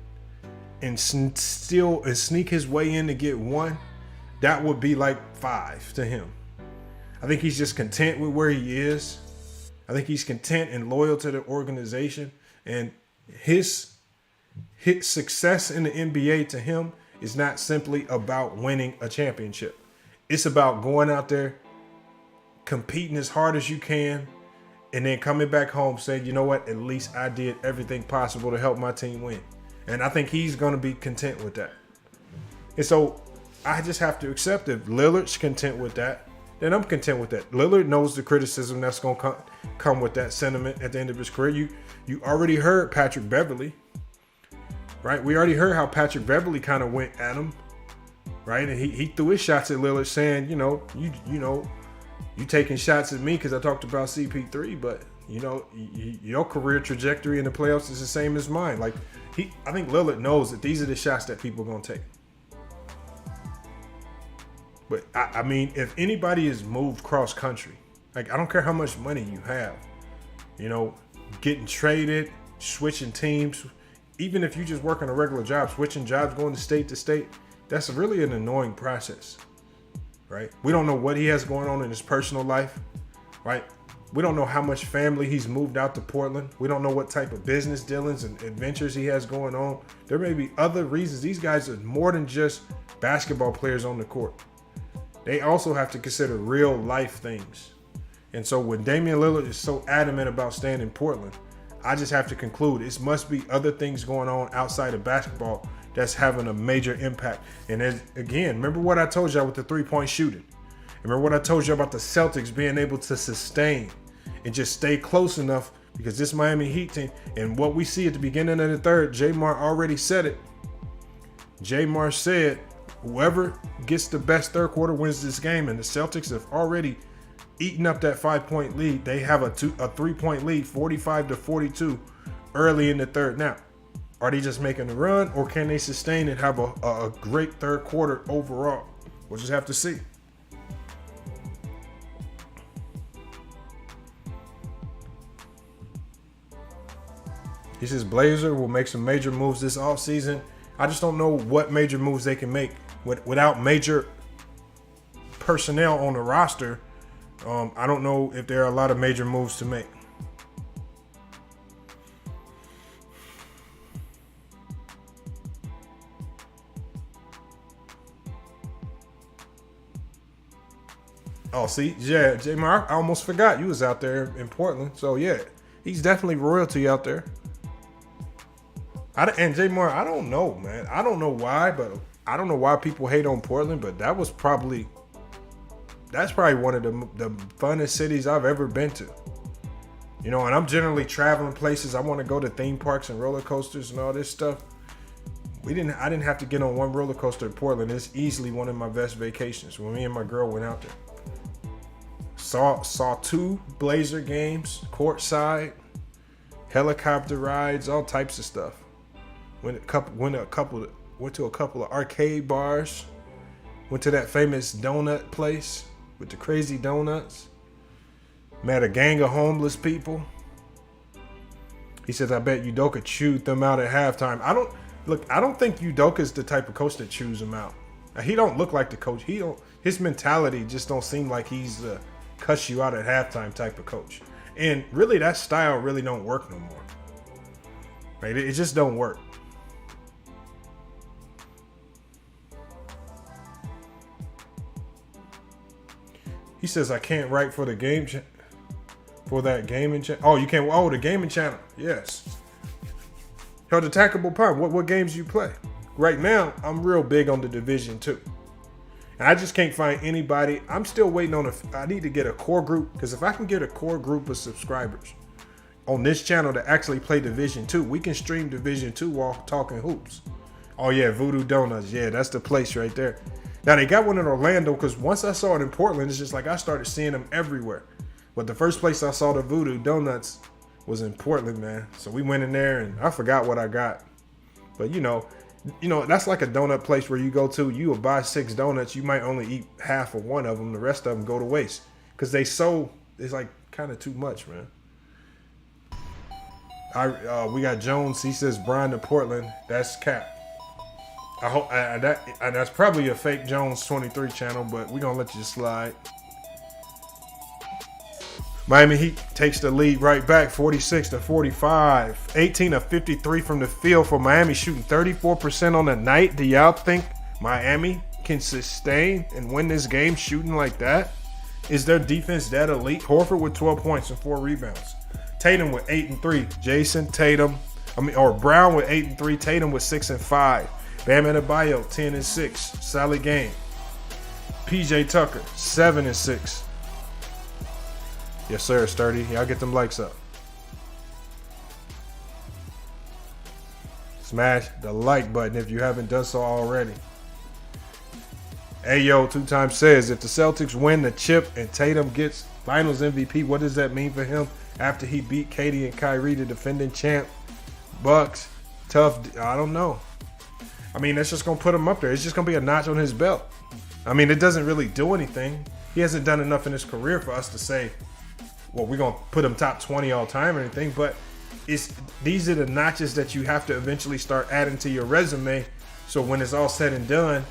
and sneak his way in to get one, that would be like 5 to him. I think he's just content with where he is. I think he's content and loyal to the organization, and his success in the NBA to him is not simply about winning a championship. It's about going out there, competing as hard as you can, and then coming back home saying, you know what, at least I did everything possible to help my team win. And I think he's going to be content with that. And so I just have to accept if Lillard's content with that, then I'm content with that. Lillard knows the criticism that's going to come with that sentiment at the end of his career. You already heard Patrick Beverley, right? We already heard how Patrick Beverley kind of went at him right? And he threw his shots at Lillard, saying, you taking shots at me because I talked about CP3, but your career trajectory in the playoffs is the same as mine. Like I think Lillard knows that these are the shots that people are gonna take. But I mean, if anybody is moved cross country, like I don't care how much money you have, getting traded, switching teams, even if you just work on a regular job, switching jobs, going to state, that's really an annoying process, right? We don't know what he has going on in his personal life, right? We don't know how much family he's moved out to Portland. We don't know what type of business dealings and adventures he has going on. There may be other reasons. These guys are more than just basketball players on the court. They also have to consider real life things. And so when Damian Lillard is so adamant about staying in Portland, I just have to conclude it must be other things going on outside of basketball that's having a major impact. And again, remember what I told y'all with the three-point shooting. Remember what I told you about the Celtics being able to sustain and just stay close enough, because this Miami Heat team, and what we see at the beginning of the third, J-Mar already said it. J-Mar said, whoever gets the best third quarter wins this game, and the Celtics have already eaten up that 5-point lead. They have a 3-point lead, 45-42 early in the third. Now, are they just making a run, or can they sustain and have a great third quarter overall? We'll just have to see. He says Blazer will make some major moves this offseason. I just don't know what major moves they can make without major personnel on the roster. I don't know if there are a lot of major moves to make. Oh, see, yeah, J-Mar, I almost forgot you was out there in Portland. So, yeah, he's definitely royalty out there. And J-Mar, I don't know, man. I don't know why, but I don't know why people hate on Portland, but that's probably one of the funnest cities I've ever been to. And I'm generally traveling places. I want to go to theme parks and roller coasters and all this stuff. I didn't have to get on one roller coaster in Portland. It's easily one of my best vacations when me and my girl went out there. Saw 2 Blazer games, courtside, helicopter rides, all types of stuff. Went to a couple of arcade bars. Went to that famous donut place with the crazy donuts. Met a gang of homeless people. He says, I bet Udoka chewed them out at halftime. I don't think Udoka's the type of coach that chews them out. He don't look like the coach. His mentality just don't seem like he's a cuss you out at halftime type of coach. And really, that style really don't work no more. Right? It just don't work. He says, I can't write for the game for that gaming channel. Oh, you can't. Oh, the gaming channel. Yes. Yo, the Tackable Pop. What games you play? Right now, I'm real big on the Division 2. And I just can't find anybody. I'm still waiting on I need to get a core group, because if I can get a core group of subscribers on this channel to actually play Division 2, we can stream Division 2 while talking hoops. Oh yeah, Voodoo Donuts. Yeah, that's the place right there. Now, they got one in Orlando, because once I saw it in Portland, it's just like I started seeing them everywhere. But the first place I saw the Voodoo Donuts was in Portland, man. So we went in there, and I forgot what I got. But, that's like a donut place where you go to, you will buy 6 donuts. You might only eat half of one of them. The rest of them go to waste. Because it's like kind of too much, man. We got Jones. He says Brian to Portland. That's cap. I hope that's probably a fake Jones 23 channel, but we're gonna let you slide. Miami Heat takes the lead right back, 46-45. 18 of 53 from the field for Miami, shooting 34% on the night. Do y'all think Miami can sustain and win this game shooting like that? Is their defense that elite? Horford with 12 points and 4 rebounds. Tatum with 8 and 3. Brown with 8 and 3. Tatum with 6 and 5. Bam Adebayo, 10 and 6. Solid game. PJ Tucker, 7 and 6. Yes, sir, Sturdy. Y'all get them likes up. Smash the like button if you haven't done so already. Ayo 2 times says, if the Celtics win the chip and Tatum gets Finals MVP, what does that mean for him after he beat Katie and Kyrie, the defending champ? Bucks, tough. I don't know. I mean, that's just going to put him up there. It's just going to be a notch on his belt. I mean, it doesn't really do anything. He hasn't done enough in his career for us to say, well, we're going to put him top 20 all time or anything. But these are the notches that you have to eventually start adding to your resume. So when it's all said and done,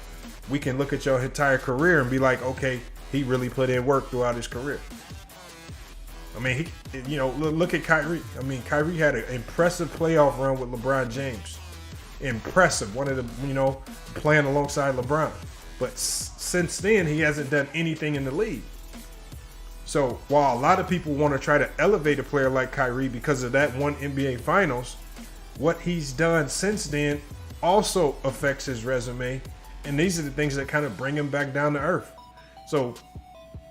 we can look at your entire career and be like, okay, he really put in work throughout his career. I mean, look at Kyrie. I mean, Kyrie had an impressive playoff run with LeBron James. Impressive. One of the, playing alongside LeBron. But since then, he hasn't done anything in the league. So while a lot of people want to try to elevate a player like Kyrie because of that one NBA Finals, what he's done since then also affects his resume. And these are the things that kind of bring him back down to earth. So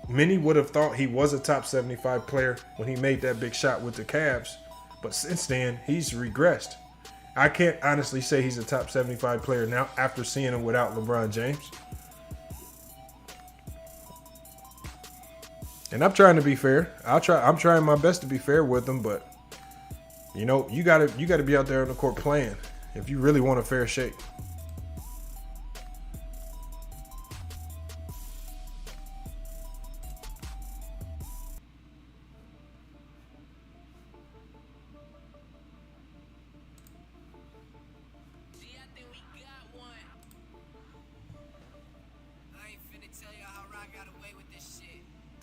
many would have thought he was a top 75 player when he made that big shot with the Cavs. But since then, he's regressed. I can't honestly say he's a top 75 player now after seeing him without LeBron James. And I'm trying to be fair. I'm trying my best to be fair with him, but you gotta be out there on the court playing if you really want a fair shake.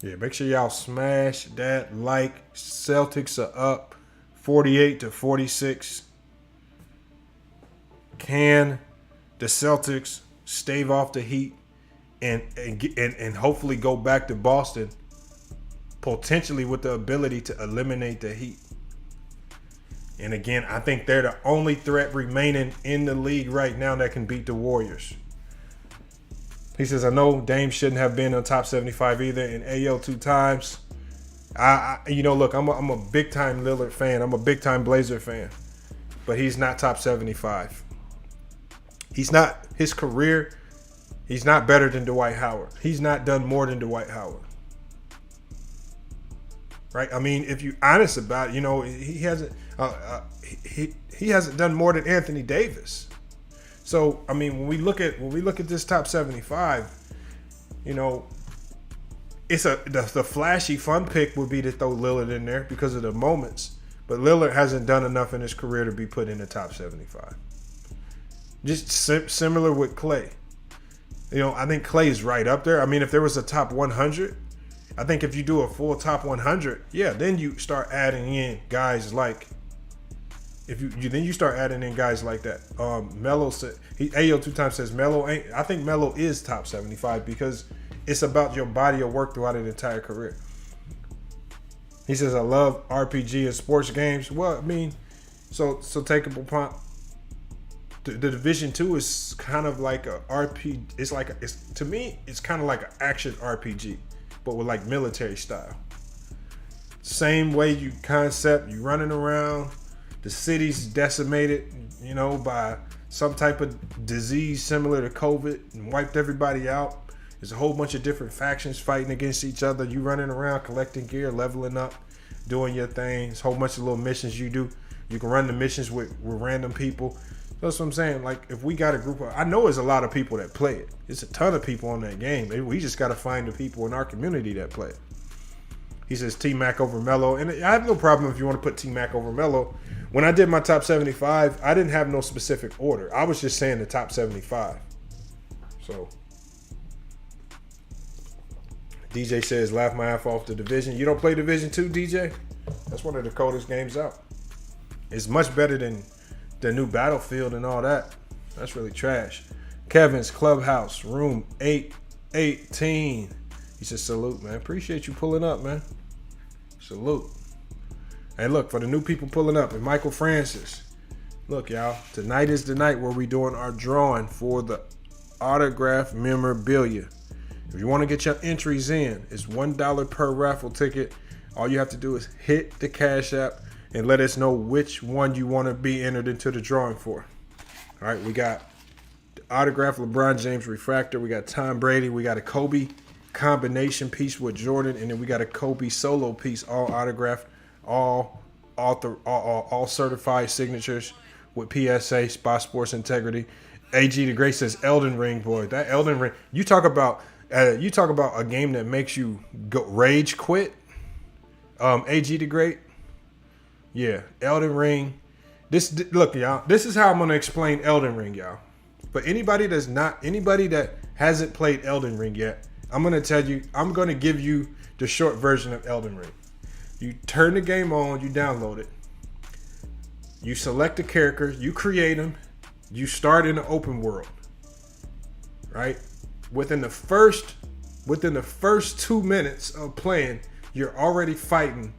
Yeah, make sure y'all smash that like. Celtics are up 48-46. Can the Celtics stave off the Heat and hopefully go back to Boston, potentially with the ability to eliminate the Heat? And again, I think they're the only threat remaining in the league right now that can beat the Warriors. He says, I know Dame shouldn't have been on top 75 either. And AO 2 times. Look, I'm a big time Lillard fan. I'm a big time Blazer fan. But he's not top 75. He's not, his career, he's not better than Dwight Howard. He's not done more than Dwight Howard. Right? I mean, if you're honest about it, he hasn't he hasn't done more than Anthony Davis. So, I mean, when we look at this top 75, it's the flashy fun pick would be to throw Lillard in there because of the moments. But Lillard hasn't done enough in his career to be put in the top 75. Just similar with Clay. I think Clay is right up there. I mean, if there was a top 100, I think if you do a full top 100, yeah, then you start adding in guys like. Then you start adding in guys like that. Melo said AO 2 times says Melo ain't. I think Melo is top 75 because it's about your body of work throughout an entire career. He says I love RPG and sports games. Well, I mean, so take a point. The Division 2 is kind of like a RPG. To me, it's kind of like an action RPG, but with like military style. Same way you running around. The city's decimated, by some type of disease similar to COVID and wiped everybody out. There's a whole bunch of different factions fighting against each other. You running around, collecting gear, leveling up, doing your thing. There's a whole bunch of little missions you do. You can run the missions with random people. That's what I'm saying. Like, if we got a group I know there's a lot of people that play it. It's a ton of people on that game. We just got to find the people in our community that play it. He says T-Mac over Melo. And I have no problem if you want to put T-Mac over Melo. When I did my top 75, I didn't have no specific order. I was just saying the top 75. So, DJ says, laugh my ass off the Division. You don't play Division 2, DJ? That's one of the coldest games out. It's much better than the new Battlefield and all that. That's really trash. Kevin's Clubhouse, room 818. He says, salute, man. Appreciate you pulling up, man. Salute. Hey, look, for the new people pulling up, and Michael Francis. Look, y'all, tonight is the night where we're doing our drawing for the autograph memorabilia. If you want to get your entries in, it's $1 per raffle ticket. All you have to do is hit the Cash App and let us know which one you want to be entered into the drawing for. All right, we got the autographed LeBron James refractor. We got Tom Brady. We got a Kobe combination piece with Jordan, and then we got a Kobe solo piece, all autographed, all certified signatures with PSA, Spot Sports Integrity. AG the Great says Elden Ring, boy. That Elden Ring. You talk about a game that makes you go rage quit. AG the Great. Yeah, Elden Ring. Look, y'all. This is how I'm gonna explain Elden Ring, y'all. But anybody that hasn't played Elden Ring yet, I'm gonna give you the short version of Elden Ring. You turn the game on, you download it. You select a character, you create them, you start in the open world. Right? Within the first 2 minutes of playing, you're already fighting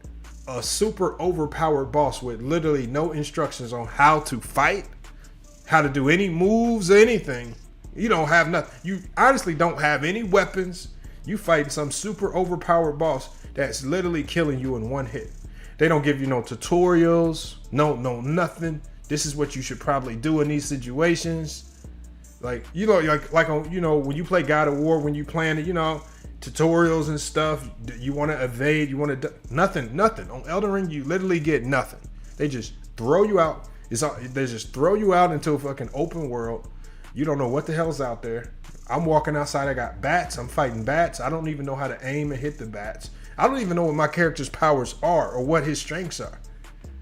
a super overpowered boss with literally no instructions on how to fight, how to do any moves or anything. You don't have nothing. You honestly don't have any weapons. You fighting some super overpowered boss that's literally killing you in one hit. They don't give you no tutorials, no nothing. This is what you should probably do in these situations. Like when you play God of War, when you playing it, tutorials and stuff. You want to evade, you want to nothing. On Elden Ring, you literally get nothing. They just throw you out. They just throw you out into a fucking open world. You don't know what the hell's out there. I'm walking outside. I got bats. I'm fighting bats. I don't even know how to aim and hit the bats. I don't even know what my character's powers are or what his strengths are.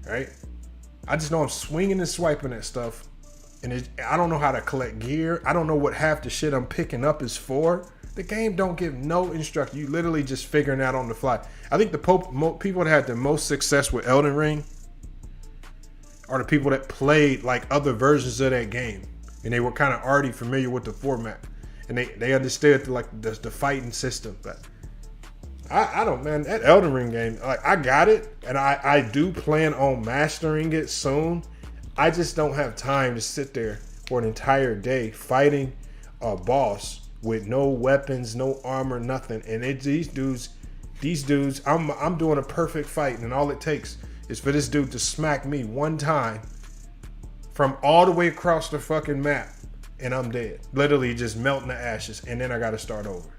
Right? I just know I'm swinging and swiping at stuff. And I don't know how to collect gear. I don't know what half the shit I'm picking up is for. The game don't give no instruction. You literally just figuring out on the fly. I think the people that had the most success with Elden Ring are the people that played like other versions of that game. And they were kind of already familiar with the format. And they understood the fighting system. But I don't, man, that Elden Ring game, like I got it. And I do plan on mastering it soon. I just don't have time to sit there for an entire day fighting a boss with no weapons, no armor, nothing. And these dudes, I'm doing a perfect fight, and all it takes is for this dude to smack me one time from all the way across the fucking map, and I'm dead. Literally just melting to ashes, and then I gotta start over.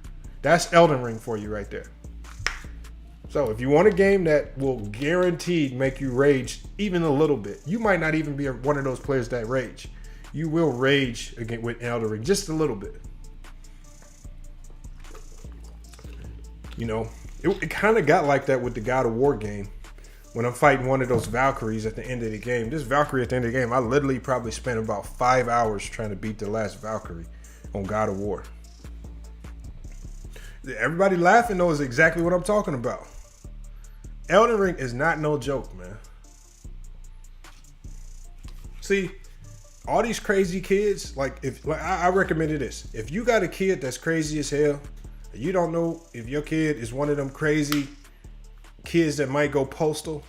That's Elden Ring for you right there. So if you want a game that will guaranteed make you rage even a little bit, you might not even be one of those players that rage. You will rage again with Elden Ring just a little bit. It kind of got like that with the God of War game. When I'm fighting one of those Valkyries at the end of the game. This Valkyrie at the end of the game, I literally probably spent about 5 hours trying to beat the last Valkyrie on God of War. Everybody laughing knows exactly what I'm talking about. Elden Ring is not no joke, man. See, all these crazy kids, I recommended this. If you got a kid that's crazy as hell, you don't know if your kid is one of them crazy kids that might go postal,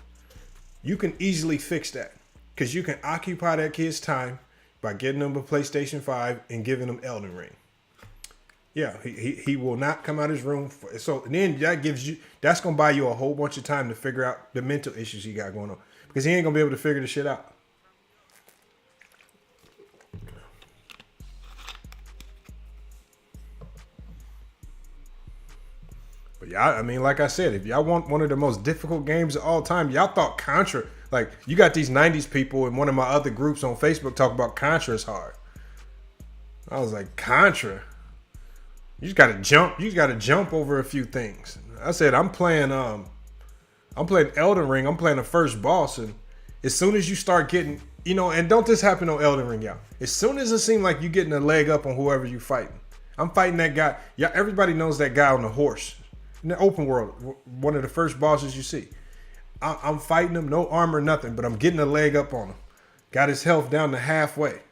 you can easily fix that. Because you can occupy that kid's time by getting them a PlayStation 5 and giving them Elden Ring. Yeah, he will not come out of his room. So then that's going to buy you a whole bunch of time to figure out the mental issues he got going on. Because he ain't going to be able to figure the shit out. But y'all, I mean, like I said, if y'all want one of the most difficult games of all time, y'all thought Contra, like you got these 90s people in one of my other groups on Facebook talk about Contra is hard. I was like, Contra? You just gotta jump. You just gotta jump over a few things. I said, I'm playing Elden Ring. I'm playing the first boss, and as soon as you start getting, and don't this happen on Elden Ring, y'all? As soon as it seems like you getting a leg up on whoever you fighting, I'm fighting that guy. Yeah, everybody knows that guy on the horse in the open world. One of the first bosses you see. I'm fighting him, no armor, nothing, but I'm getting a leg up on him. Got his health down to halfway.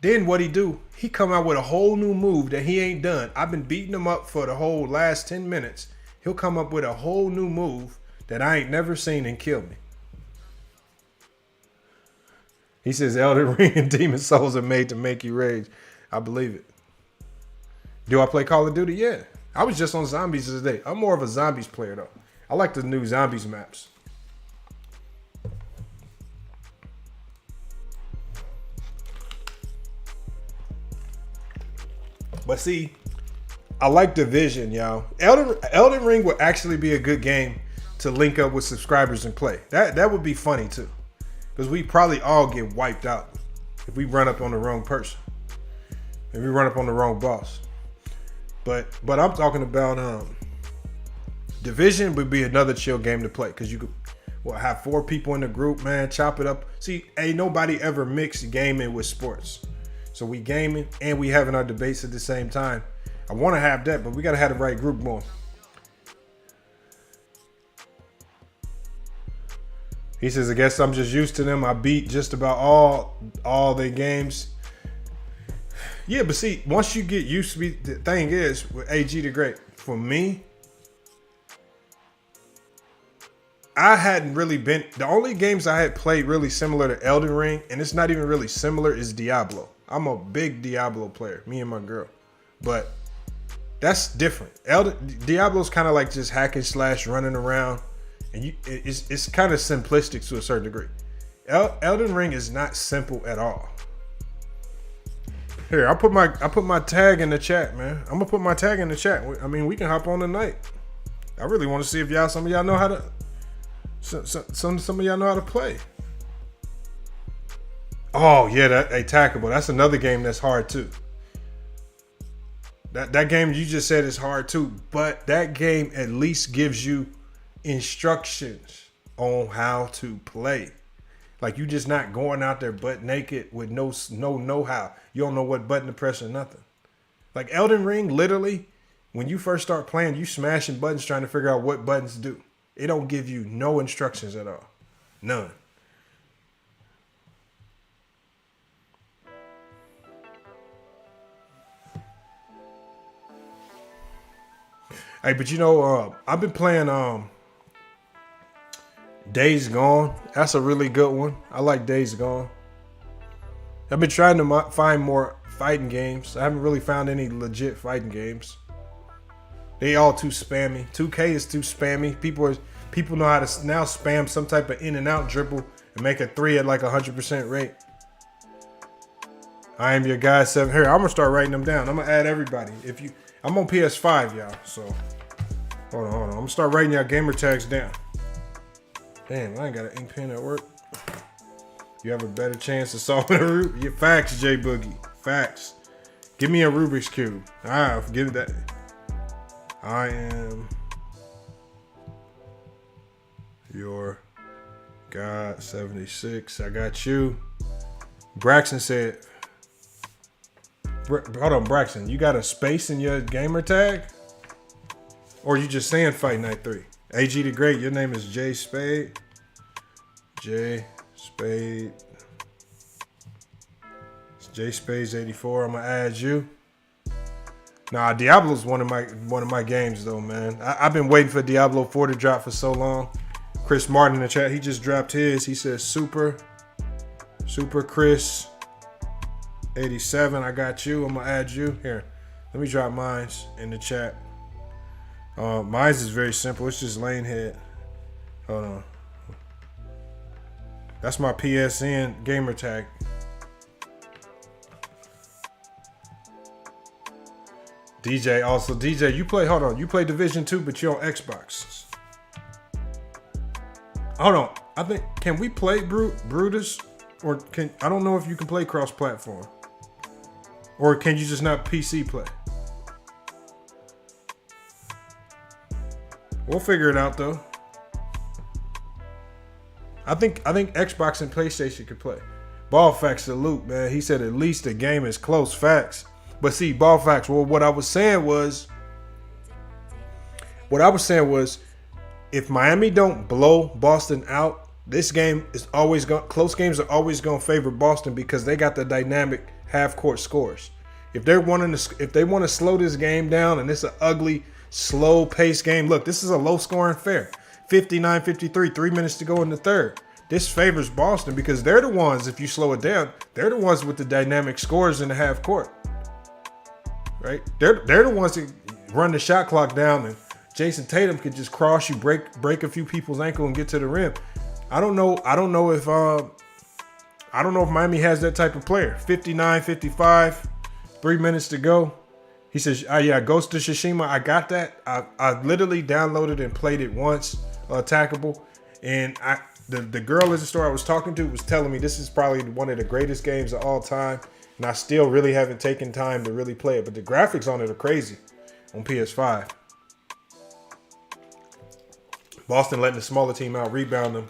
Then what he do? He come out with a whole new move that he ain't done. I've been beating him up for the whole last 10 minutes. He'll come up with a whole new move that I ain't never seen and kill me. He says Elden Ring and Demon Souls are made to make you rage. I believe it. Do I play Call of Duty? Yeah. I was just on Zombies today. I'm more of a Zombies player though. I like the new Zombies maps. But see, I like Division, y'all. Elden Ring would actually be a good game to link up with subscribers and play. That would be funny too, because we probably all get wiped out if we run up on the wrong person, if we run up on the wrong boss. But I'm talking about Division would be another chill game to play, because you could have 4 people in the group, man, chop it up. See, ain't nobody ever mixed gaming with sports. So we gaming and we having our debates at the same time. I want to have that, but we got to have the right group going. He says, I guess I'm just used to them. I beat just about all their games. Yeah, but see, once you get used to the thing is, with AG the Great, for me, I hadn't really been, the only games I had played really similar to Elden Ring, and it's not even really similar, is Diablo. I'm a big Diablo player, me and my girl. But that's different. Diablo's kind of like just hack and slash, running around, and it's kind of simplistic to a certain degree. Elden Ring is not simple at all. Here, I put my tag in the chat, man. I'm gonna put my tag in the chat. I mean, we can hop on tonight. I really want to see if some of y'all know how to. Some of y'all know how to play. Oh yeah, that Attackable. That's another game that's hard too. That game you just said is hard too, but that game at least gives you instructions on how to play. Like, you just not going out there butt naked with no know-how. You don't know what button to press or nothing. Like Elden Ring, literally, when you first start playing, you smashing buttons trying to figure out what buttons do. It don't give you no instructions at all. None. Hey, but you know, I've been playing Days Gone. That's a really good one. I like Days Gone. I've been trying to find more fighting games. I haven't really found any legit fighting games. They all too spammy. 2K is too spammy. People know how to now spam some type of in and out dribble and make a 3 at like 100% rate. I am your guy 7. Here, I'm gonna start writing them down. I'm gonna add everybody. I'm on PS5, y'all. So hold on. I'm gonna start writing y'all gamer tags down. Damn, I ain't got an ink pen at work. You have a better chance of solving a Rubik's. Yeah, facts, J Boogie. Facts. Give me a Rubik's Cube. Give that. I am your God 76. I got you. Braxton said, hold on, Braxton. You got a space in your gamer tag? Or you just saying Fight Night 3? AG the Great, your name is J Spade. J Spade. It's J Spades 84. I'm gonna add you. Nah, Diablo's one of my games though, man. I've been waiting for Diablo 4 to drop for so long. Chris Martin in the chat, he just dropped his. He says Super Chris 87. I got you. I'm gonna add you. Here, let me drop mine's in the chat. Mine's is very simple. It's just lane head. Hold on. That's my PSN gamer tag. DJ also. DJ, you play Division 2, but you're on Xbox. Hold on. I think, can we play Brutus? Or I don't know if you can play cross-platform. Or can you just not PC play? We'll figure it out though. I think Xbox and PlayStation could play. Ball Facts salute, man. He said at least the game is close. Facts. But see, Ball Facts, well, what I was saying was if Miami don't blow Boston out, this game is always close games are always going to favor Boston because they got the dynamic half-court scores. If they want to slow this game down and it's an ugly, slow-paced game, look, this is a low-scoring affair. 59-53, 3 minutes to go in the third. This favors Boston because they're the ones, if you slow it down, they're the ones with the dynamic scores in the half court. Right? They're the ones that run the shot clock down, and Jayson Tatum could just cross you, break a few people's ankle and get to the rim. I don't know if Miami has that type of player. 59-55, 3 minutes to go. He says, yeah, Ghost of Tsushima. I got that. I literally downloaded and played it once, Attackable. And the girl in the store I was talking to was telling me this is probably one of the greatest games of all time. And I still really haven't taken time to really play it. But the graphics on it are crazy on PS5. Boston letting the smaller team out, rebound them.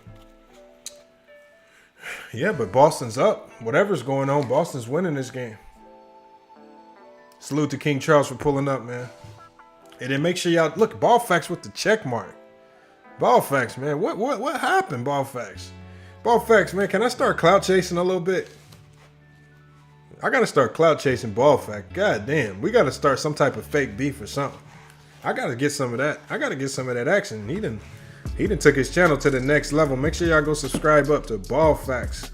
Yeah, but Boston's up. Whatever's going on, Boston's winning this game. Salute to King Charles for pulling up, man. And then make sure y'all look, Ball Facts with the check mark. Ball Facts, man. What happened, Ball Facts? Ball Facts, man. Can I start clout chasing a little bit? I gotta start clout chasing Ball Fact. God damn, we gotta start some type of fake beef or something. I gotta get some of that. I gotta get some of that action. He done took his channel to the next level. Make sure y'all go subscribe up to Ball Facts.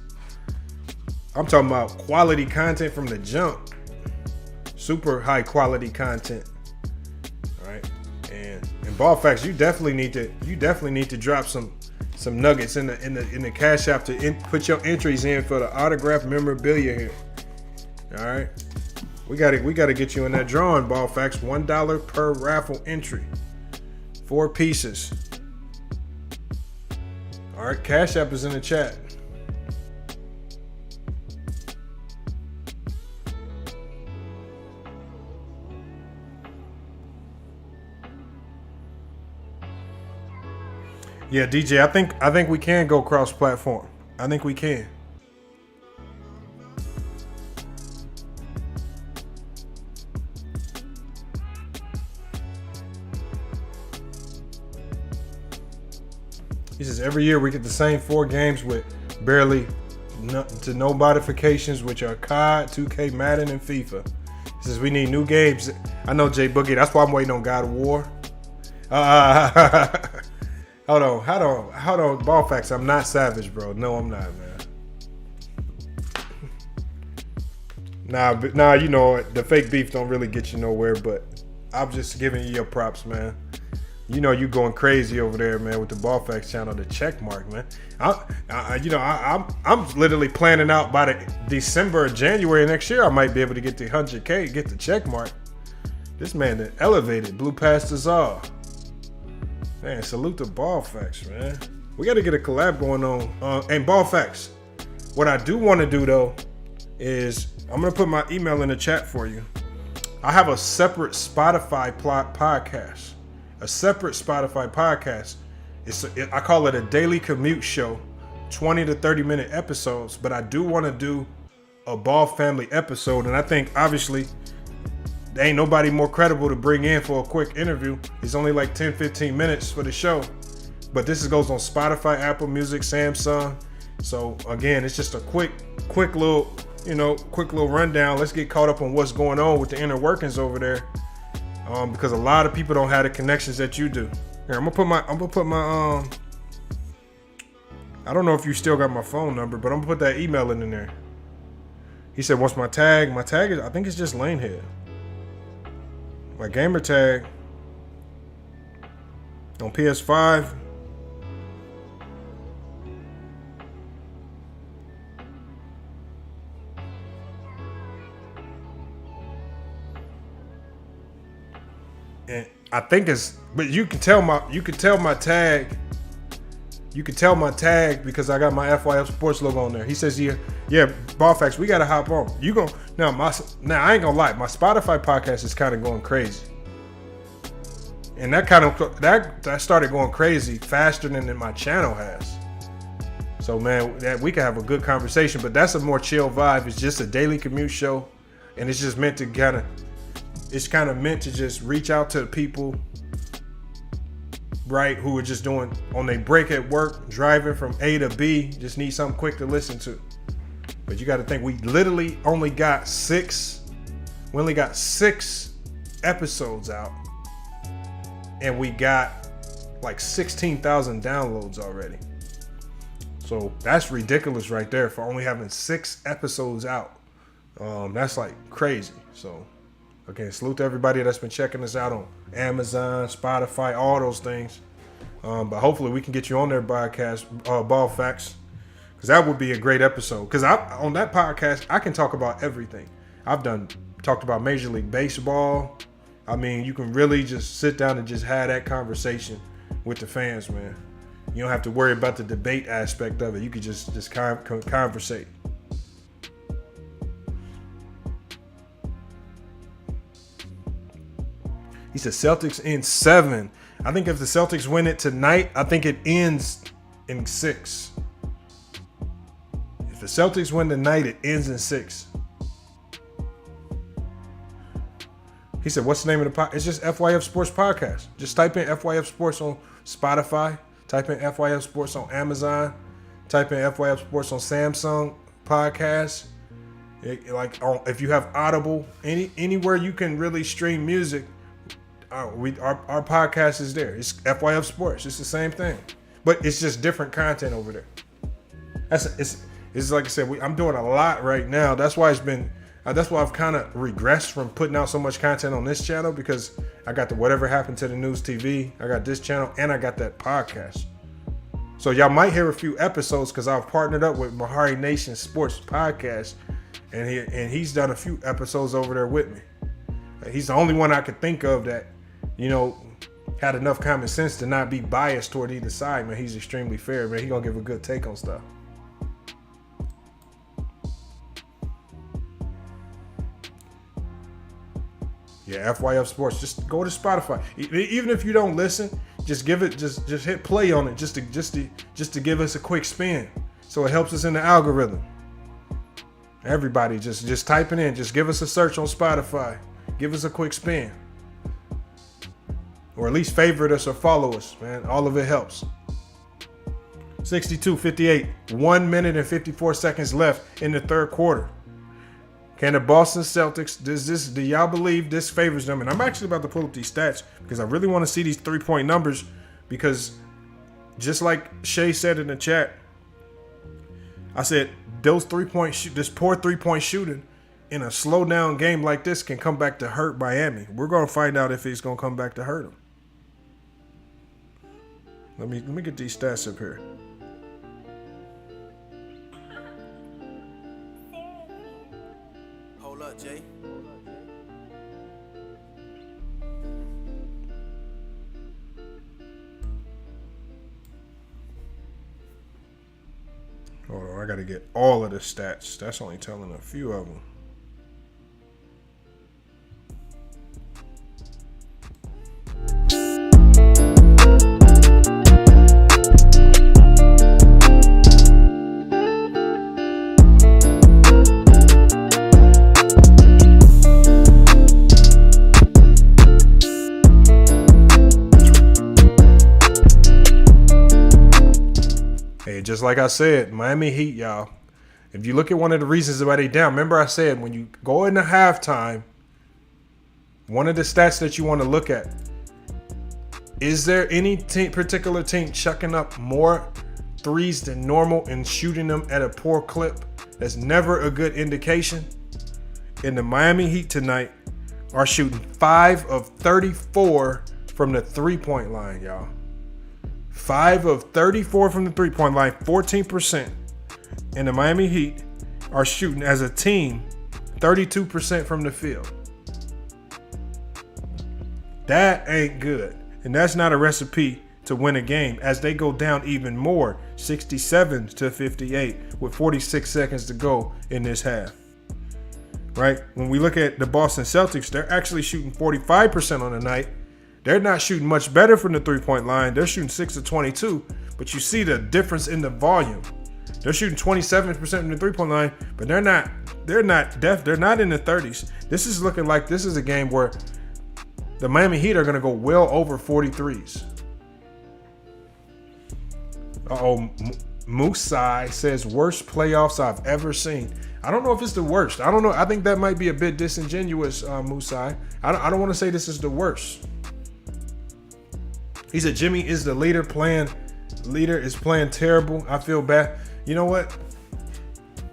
I'm talking about quality content from the jump. Super high quality content. All right. And Ball Facts, you definitely need to drop some nuggets in the Cash App to put your entries in for the autographed memorabilia here. All right. We gotta get you in that drawing, Ball Facts. $1 per raffle entry. 4 pieces. All right, Cash App is in the chat. Yeah, DJ, I think we can go cross-platform. I think we can. He says every year we get the same 4 games with barely no modifications, which are COD, 2K, Madden, and FIFA. He says we need new games. I know Jay Boogie. That's why I'm waiting on God of War. Hold on, Ball Facts. I'm not savage, bro. No, I'm not, man. Nah, you know the fake beef don't really get you nowhere, but I'm just giving you your props, man. You know you going crazy over there, man, with the Ball Facts channel, the check mark, man. I'm literally planning out by the December or January next year. I might be able to get the 100K, get the check mark. This man that elevated, blew past us all. Man, salute to Ball Facts, man. We got to get a collab going on. And Ball Facts, what I do want to do though is I'm gonna put my email in the chat for you. I have a separate Spotify podcast. A separate Spotify podcast. I call it a daily commute show, 20 to 30 minute episodes. But I do want to do a Ball family episode, and I think obviously there ain't nobody more credible to bring in for a quick interview. It's only like 10-15 minutes for the show, but this goes on Spotify, Apple Music, Samsung. So again, it's just a quick little rundown. Let's get caught up on what's going on with the inner workings over there. Because a lot of people don't have the connections that you do. Here, I'm gonna put my I don't know if you still got my phone number, but I'm gonna put that email in there. He said, what's my tag? My tag is, I think it's just Lanehead. My gamer tag on PS5. And I think it's, but you can tell my tag. You can tell my tag because I got my FYF Sports logo on there. He says, yeah, Ball Facts, we gotta hop on. Now I ain't gonna lie, my Spotify podcast is kind of going crazy, and that started going crazy faster than my channel has. So man, that we can have a good conversation, but that's a more chill vibe. It's just a daily commute show, and it's just meant to just reach out to the people, right, who are just doing on their break at work, driving from A to B, just need something quick to listen to. But you got to think, we literally only got 6 episodes out, and we got like 16,000 downloads already. So that's ridiculous right there for only having 6 episodes out. That's like crazy. So again, salute to everybody that's been checking us out on Amazon, Spotify, all those things. But hopefully we can get you on their podcast, Ball Facts, because that would be a great episode. Because on that podcast, I can talk about everything. I've talked about Major League Baseball. I mean, you can really just sit down and just have that conversation with the fans, man. You don't have to worry about the debate aspect of it. You could just conversate. He said Celtics in 7. I think if the Celtics win it tonight, I think it ends in 6. If the Celtics win tonight, it ends in 6. He said, what's the name of the podcast? It's just FYF Sports Podcast. Just type in FYF Sports on Spotify. Type in FYF Sports on Amazon. Type in FYF Sports on Samsung Podcast. If you have Audible, anywhere you can really stream music, our podcast is there. It's FYF Sports. It's the same thing, but it's just different content over there. It's like I said, I'm doing a lot right now. That's why that's why I've kind of regressed from putting out so much content on this channel, because I got the Whatever Happened to the News TV, I got this channel, and I got that podcast. So y'all might hear a few episodes because I've partnered up with Mahari Nation Sports Podcast, and he's done a few episodes over there with me. He's the only one I could think of that, had enough common sense to not be biased toward either side, man. He's extremely fair, man. He gonna give a good take on stuff. Yeah, FYF Sports. Just go to Spotify. Even if you don't listen, just give it, just hit play on it, just to give us a quick spin, so it helps us in the algorithm. Everybody, just type it in. Just give us a search on Spotify. Give us a quick spin, or at least favorite us or follow us, man. All of it helps. 62-58, 1 minute and 54 seconds left in the third quarter. Can the Boston Celtics, do y'all believe this favors them? And I'm actually about to pull up these stats because I really want to see these 3-point numbers, because just like Shay said in the chat, I said this poor 3-point shooting in a slow down game like this can come back to hurt Miami. We're going to find out if it's going to come back to hurt them. Let me get these stats up here. Hold up, Jay. Hold on, I got to get all of the stats. That's only telling a few of them. Just like I said, Miami Heat, y'all. If you look at one of the reasons why they down, remember I said when you go into halftime, one of the stats that you want to look at, is there any particular team chucking up more threes than normal and shooting them at a poor clip? That's never a good indication. And the Miami Heat tonight are shooting 5 of 34 from the 3-point line, y'all. 5 of 34 from the 3-point line, 14%. And the Miami Heat are shooting as a team 32% from the field. That ain't good. And that's not a recipe to win a game as they go down even more, 67-58 with 46 seconds to go in this half. Right? When we look at the Boston Celtics, they're actually shooting 45% on the night. They're not shooting much better from the 3-point line. They're shooting 6 of 22, but you see the difference in the volume. They're shooting 27% from the 3-point line, but they're not in the 30s. This is looking like this is a game where the Miami Heat are going to go well over 43s. Musai says worst playoffs I've ever seen. I don't know if it's the worst. I don't know. I think that might be a bit disingenuous, Musai. I don't want to say this is the worst. He said Jimmy is the leader is playing terrible. I feel bad. You know what?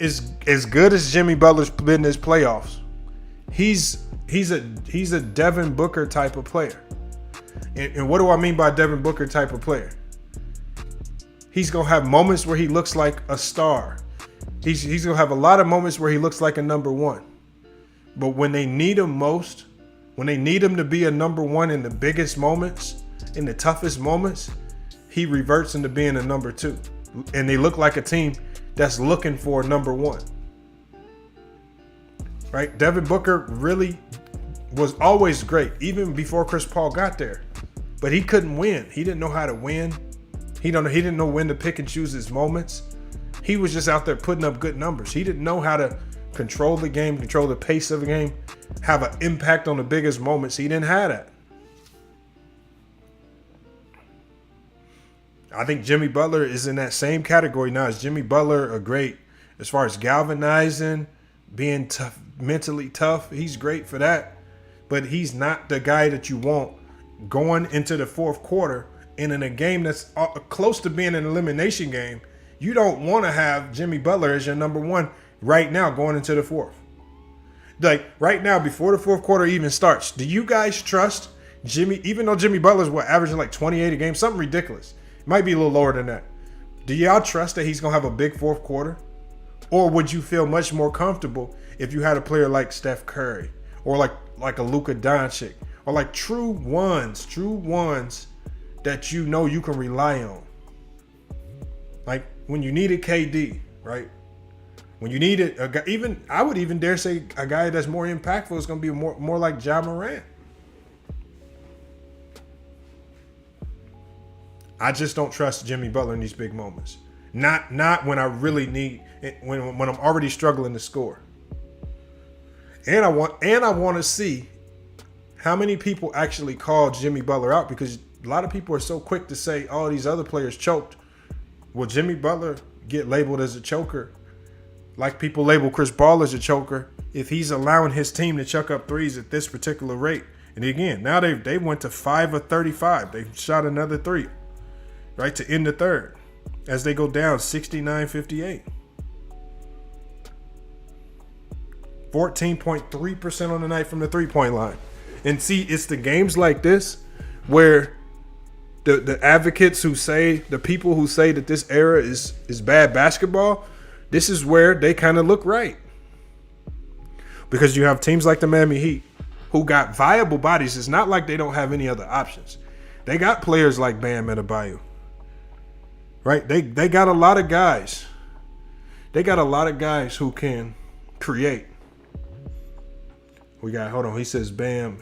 As good as Jimmy Butler's been in his playoffs, he's a Devin Booker type of player. And what do I mean by Devin Booker type of player? He's gonna have moments where he looks like a star. He's gonna have a lot of moments where he looks like a number one. But when they need him most, when they need him to be a number one in the biggest moments, in the toughest moments, he reverts into being a number two. And they look like a team that's looking for a number one. Right? Devin Booker really was always great, even before Chris Paul got there. But he couldn't win. He didn't know how to win. He didn't know when to pick and choose his moments. He was just out there putting up good numbers. He didn't know how to control the game, control the pace of the game, have an impact on the biggest moments. He didn't have that. I think Jimmy Butler is in that same category now. Is Jimmy Butler a great, as far as galvanizing, being tough, mentally tough? He's great for that. But he's not the guy that you want going into the fourth quarter and in a game that's close to being an elimination game. You don't want to have Jimmy Butler as your number one right now going into the fourth. Like right now, before the fourth quarter even starts, do you guys trust Jimmy, even though Jimmy Butler's averaging like 28 a game, something ridiculous. It might be a little lower than that. Do y'all trust that he's going to have a big fourth quarter? Or would you feel much more comfortable if you had a player like Steph Curry or like a Luka Doncic or like true ones that you know you can rely on? Like when you needed KD, right? When you needed a guy, even I would even dare say a guy that's more impactful is going to be more like Ja Morant. I just don't trust Jimmy Butler in these big moments. Not when I really need it, when I'm already struggling to score. And I want to see how many people actually call Jimmy Butler out, because a lot of people are so quick to say, "Oh, these other players choked." Will Jimmy Butler get labeled as a choker, like people label Chris Paul as a choker, if he's allowing his team to chuck up threes at this particular rate? And again, now they went to 5 of 35. They shot another three, right, to end the third as they go down 69-58. 14.3% on the night from the three-point line. And see, it's the games like this where the advocates who say, the people who say that this era is bad basketball, this is where they kind of look right. Because you have teams like the Miami Heat who got viable bodies. It's not like they don't have any other options. They got players like Bam Adebayo. Right? They got a lot of guys. They got a lot of guys who can create. We got, hold on, he says Bam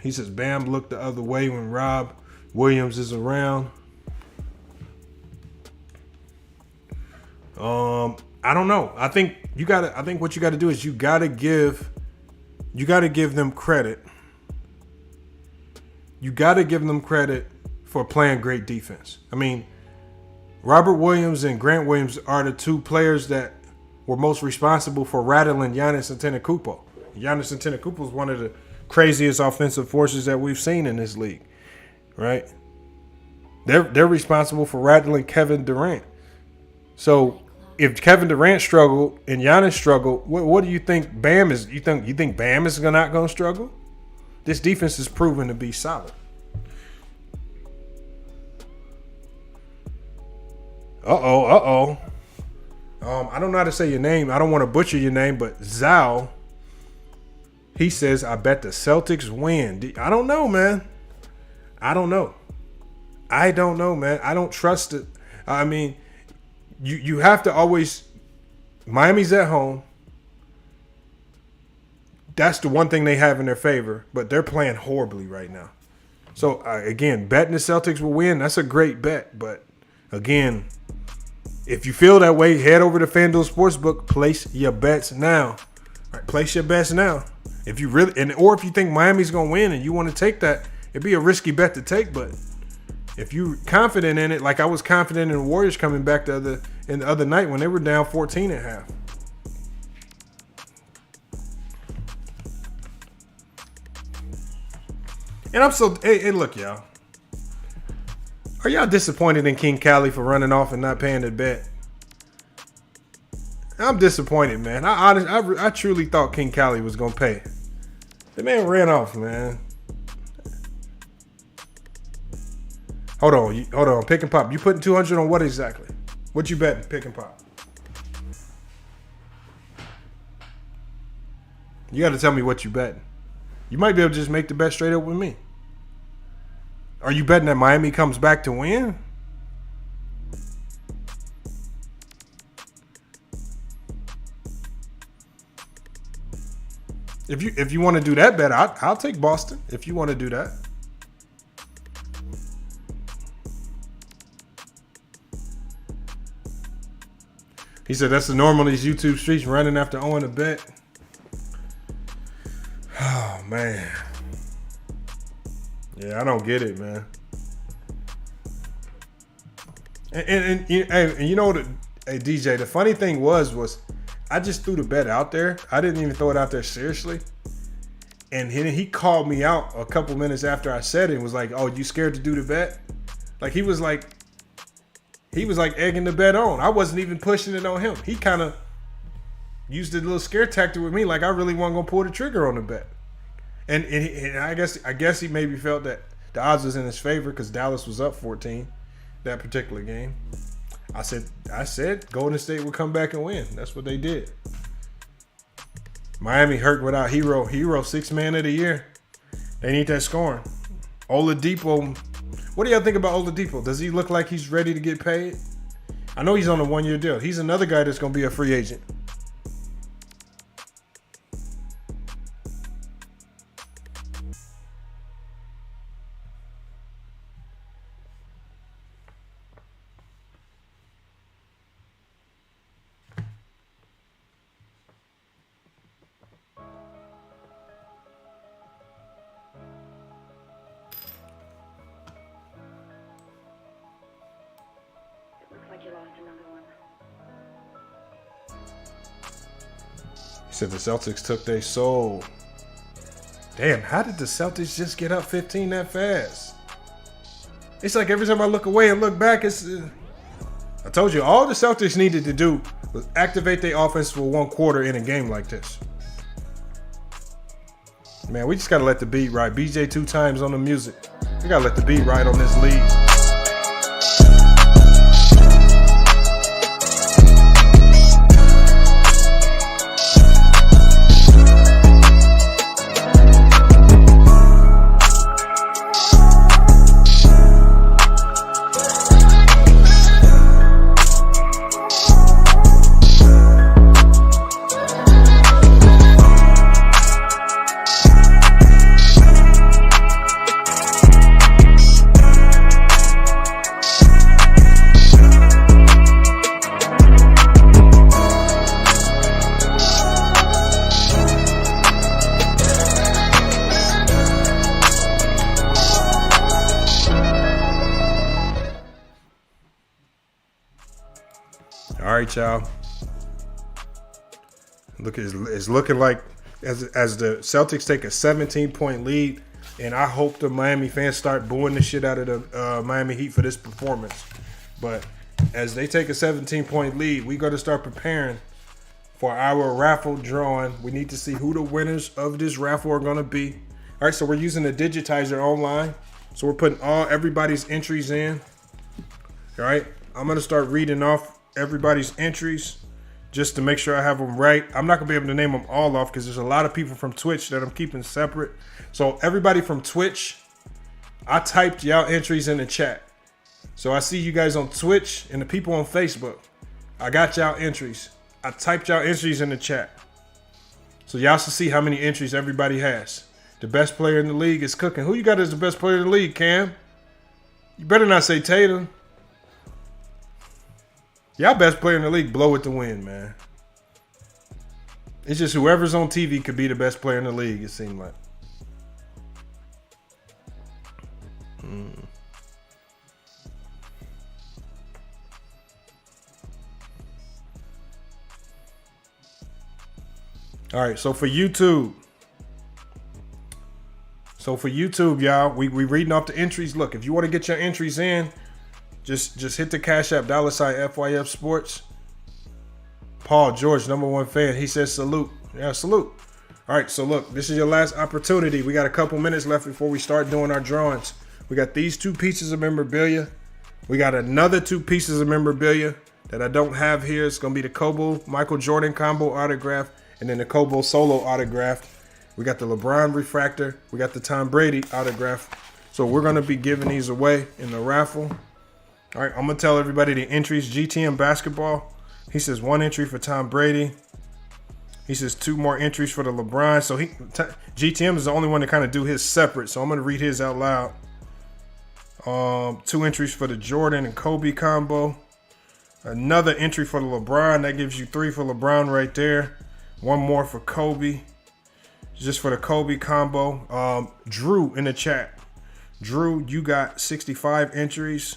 looked the other way when Rob Williams is around. I don't know. I think what you gotta do is you gotta give them credit. You gotta give them credit for playing great defense. I mean, Robert Williams and Grant Williams are the two players that were most responsible for rattling Giannis Antetokounmpo. Giannis Antetokounmpo is one of the craziest offensive forces that we've seen in this league, right? They're responsible for rattling Kevin Durant. So if Kevin Durant struggled and Giannis struggled, what do you think Bam is? You think Bam is not going to struggle? This defense is proven to be solid. I don't know how to say your name. I don't want to butcher your name, but Zhao, he says, I bet the Celtics win. I don't know, man. I don't know, man. I don't trust it. I mean, you have to always, Miami's at home. That's the one thing they have in their favor, but they're playing horribly right now. So, again, betting the Celtics will win, that's a great bet. But, again, if you feel that way, head over to FanDuel Sportsbook, place your bets now. All right, place your bets now. If you really, or if you think Miami's going to win and you want to take that, it'd be a risky bet to take, but if you're confident in it, like I was confident in the Warriors coming back the other night when they were down 14 and a half. And I'm so, hey, look, y'all. Are y'all disappointed in King Cali for running off and not paying the bet? I'm disappointed, man. I truly thought King Cali was going to pay. The man ran off, man. Hold on. Pick and pop. You putting 200 on what exactly? What you betting, pick and pop? You got to tell me what you betting. You might be able to just make the bet straight up with me. Are you betting that Miami comes back to win? If you want to do that bet, I'll take Boston. If you want to do that. He said that's the normal in these YouTube streets, running after owing a bet. Oh, man. Yeah, I don't get it, man. And you know what, hey, DJ, the funny thing was I just threw the bet out there. I didn't even throw it out there seriously. And he called me out a couple minutes after I said it and was like, oh, you scared to do the bet? Like, he was like egging the bet on. I wasn't even pushing it on him. He kind of used a little scare tactic with me, like I really wasn't gonna pull the trigger on the bet. And I guess he maybe felt that the odds was in his favor because Dallas was up 14 that particular game. I said Golden State would come back and win. That's what they did. Miami hurt without Hero 6 man of the year. They need that scoring. Oladipo. What do y'all think about Oladipo? Does he look like he's ready to get paid? I know he's on a 1-year deal. He's another guy that's going to be a free agent. Said the Celtics took their soul. Damn, how did the Celtics just get up 15 that fast? It's like every time I look away and look back, it's... I told you, all the Celtics needed to do was activate their offense for 1 quarter in a game like this. Man, we just got to let the beat ride. BJ 2 times on the music. We got to let the beat ride on this league. All right, y'all. Look, it's looking like as the Celtics take a 17-point lead, and I hope the Miami fans start booing the shit out of the Miami Heat for this performance. But as they take a 17-point lead, we got to start preparing for our raffle drawing. We need to see who the winners of this raffle are going to be. All right, so we're using the digitizer online. So we're putting everybody's entries in. All right, I'm going to start reading off everybody's entries just to make sure I have them right. I'm not going to be able to name them all off because there's a lot of people from Twitch that I'm keeping separate. So everybody from Twitch, I typed y'all entries in the chat. So I see you guys on Twitch and the people on Facebook. I got y'all entries. I typed y'all entries in the chat. So y'all should see how many entries everybody has. The best player in the league is cooking. Who you got as the best player in the league, Cam? You better not say Tatum. Y'all best player in the league, blow it to win, man. It's just whoever's on TV could be the best player in the league, it seemed like. All right, so for YouTube, y'all, we reading off the entries. Look, if you want to get your entries in, just hit the Cash App, $FYF Sports. Paul George, #1 fan. He says salute. Yeah, salute. All right, so look, this is your last opportunity. We got a couple minutes left before we start doing our drawings. We got these 2 pieces of memorabilia. We got another 2 pieces of memorabilia that I don't have here. It's going to be the Kobe Michael Jordan combo autograph And then the Kobo Solo autograph. We got the LeBron refractor. We got the Tom Brady autograph. So we're going to be giving these away in the raffle. All right, I'm going to tell everybody the entries. GTM Basketball, he says 1 entry for Tom Brady. He says 2 more entries for the LeBron. So GTM is the only one to kind of do his separate. So I'm going to read his out loud. 2 entries for the Jordan and Kobe combo. Another entry for the LeBron. That gives you 3 for LeBron right there. 1 more for Kobe. Just for the Kobe combo. Drew in the chat. Drew, you got 65 entries.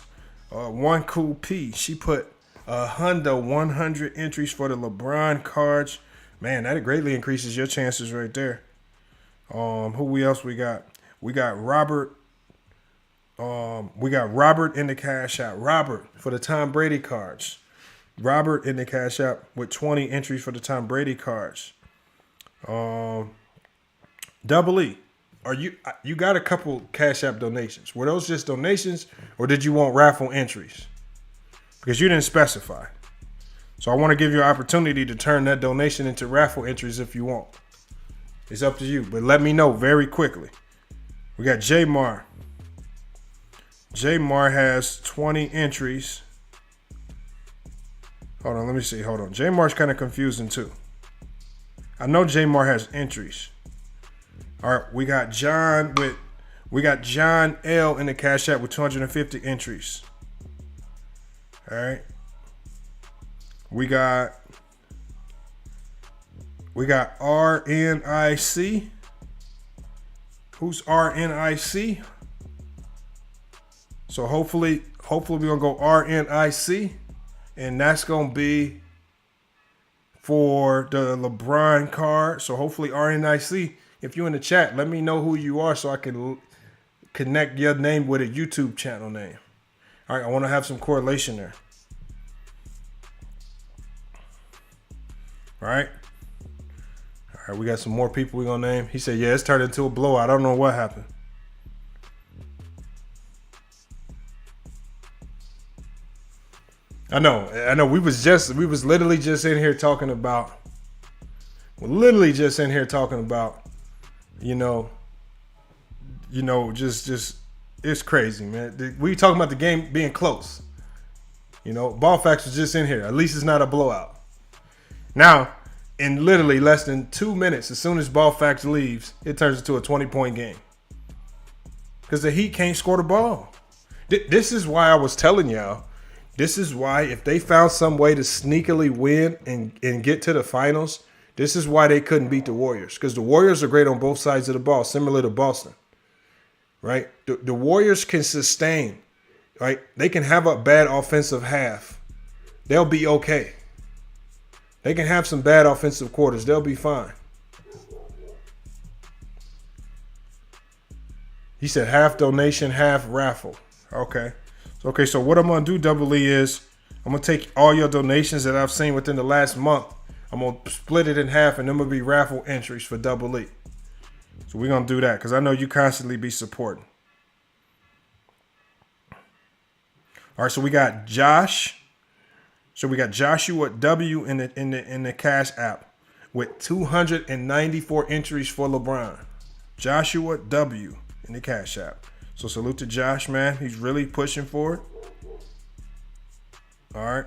One Cool P. She put 100 entries for the LeBron cards. Man, that greatly increases your chances right there. Who else we got? We got Robert. We got Robert in the cash out. Robert for the Tom Brady cards. Robert in the cash out with 20 entries for the Tom Brady cards. Double E, you got a couple Cash App donations. Were those just donations or did you want raffle entries? Because you didn't specify. So I want to give you an opportunity to turn that donation into raffle entries if you want. It's up to you, but let me know very quickly. We got J Mar. J Mar has 20 entries. Hold on, let me see. Hold on. J Mar's kind of confusing too. I know J Mar has entries. All right, we got John L in the Cash App with 250 entries. All right. We got RNIC. Who's RNIC? So hopefully we're gonna go RNIC, and that's gonna be for the LeBron card. So hopefully RNIC. If you're in the chat, let me know who you are so I can connect your name with a YouTube channel name. All right, I want to have some correlation there. All right. All right, we got some more people we're going to name. He said, yeah, it's turned into a blowout. I don't know what happened. I know. We was literally just in here talking about, just it's crazy, man. We talking about the game being close. Ball facts was just in here. At least it's not a blowout. Now, in literally less than 2 minutes, as soon as ball facts leaves, it turns into a 20-point game. Because the Heat can't score the ball. This is why I was telling y'all. This is why if they found some way to sneakily win and get to the finals, this is why they couldn't beat the Warriors. Because the Warriors are great on both sides of the ball, similar to Boston. Right? The Warriors can sustain. Right? They can have a bad offensive half. They'll be okay. They can have some bad offensive quarters. They'll be fine. He said half donation, half raffle. Okay. So what I'm going to do, Double E, is I'm going to take all your donations that I've seen within the last month. I'm going to split it in half, and then going to be raffle entries for Double E. So we're going to do that because I know you constantly be supporting. All right, so we got Josh. So we got Joshua W in the Cash App with 294 entries for LeBron. Joshua W in the Cash App. So salute to Josh, man. He's really pushing for it. All right.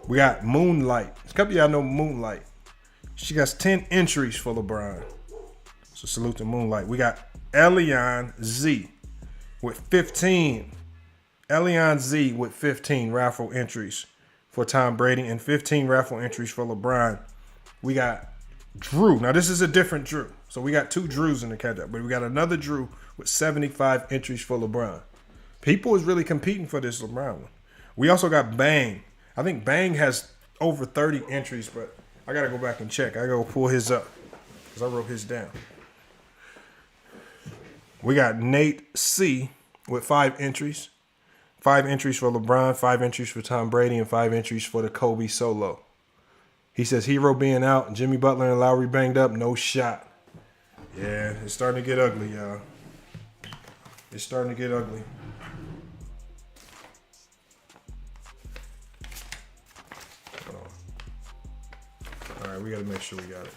We got Moonlight. A couple of y'all know Moonlight. She got 10 entries for LeBron. So salute to Moonlight. We got Elion Z with 15. Elion Z with 15 raffle entries for Tom Brady and 15 raffle entries for LeBron. We got Drew. Now, this is a different Drew. So we got 2 Drews in the catch-up, but we got another Drew with 75 entries for LeBron. People is really competing for this LeBron one. We also got Bang. I think Bang has over 30 entries, but I got to go back and check. I got to go pull his up because I wrote his down. We got Nate C with 5 entries. 5 entries for LeBron, 5 entries for Tom Brady, and 5 entries for the Kobe Solo. He says Hero being out, Jimmy Butler and Lowry banged up, no shot. Yeah, it's starting to get ugly, y'all. It's starting to get ugly. Hold on. We got to make sure we got it.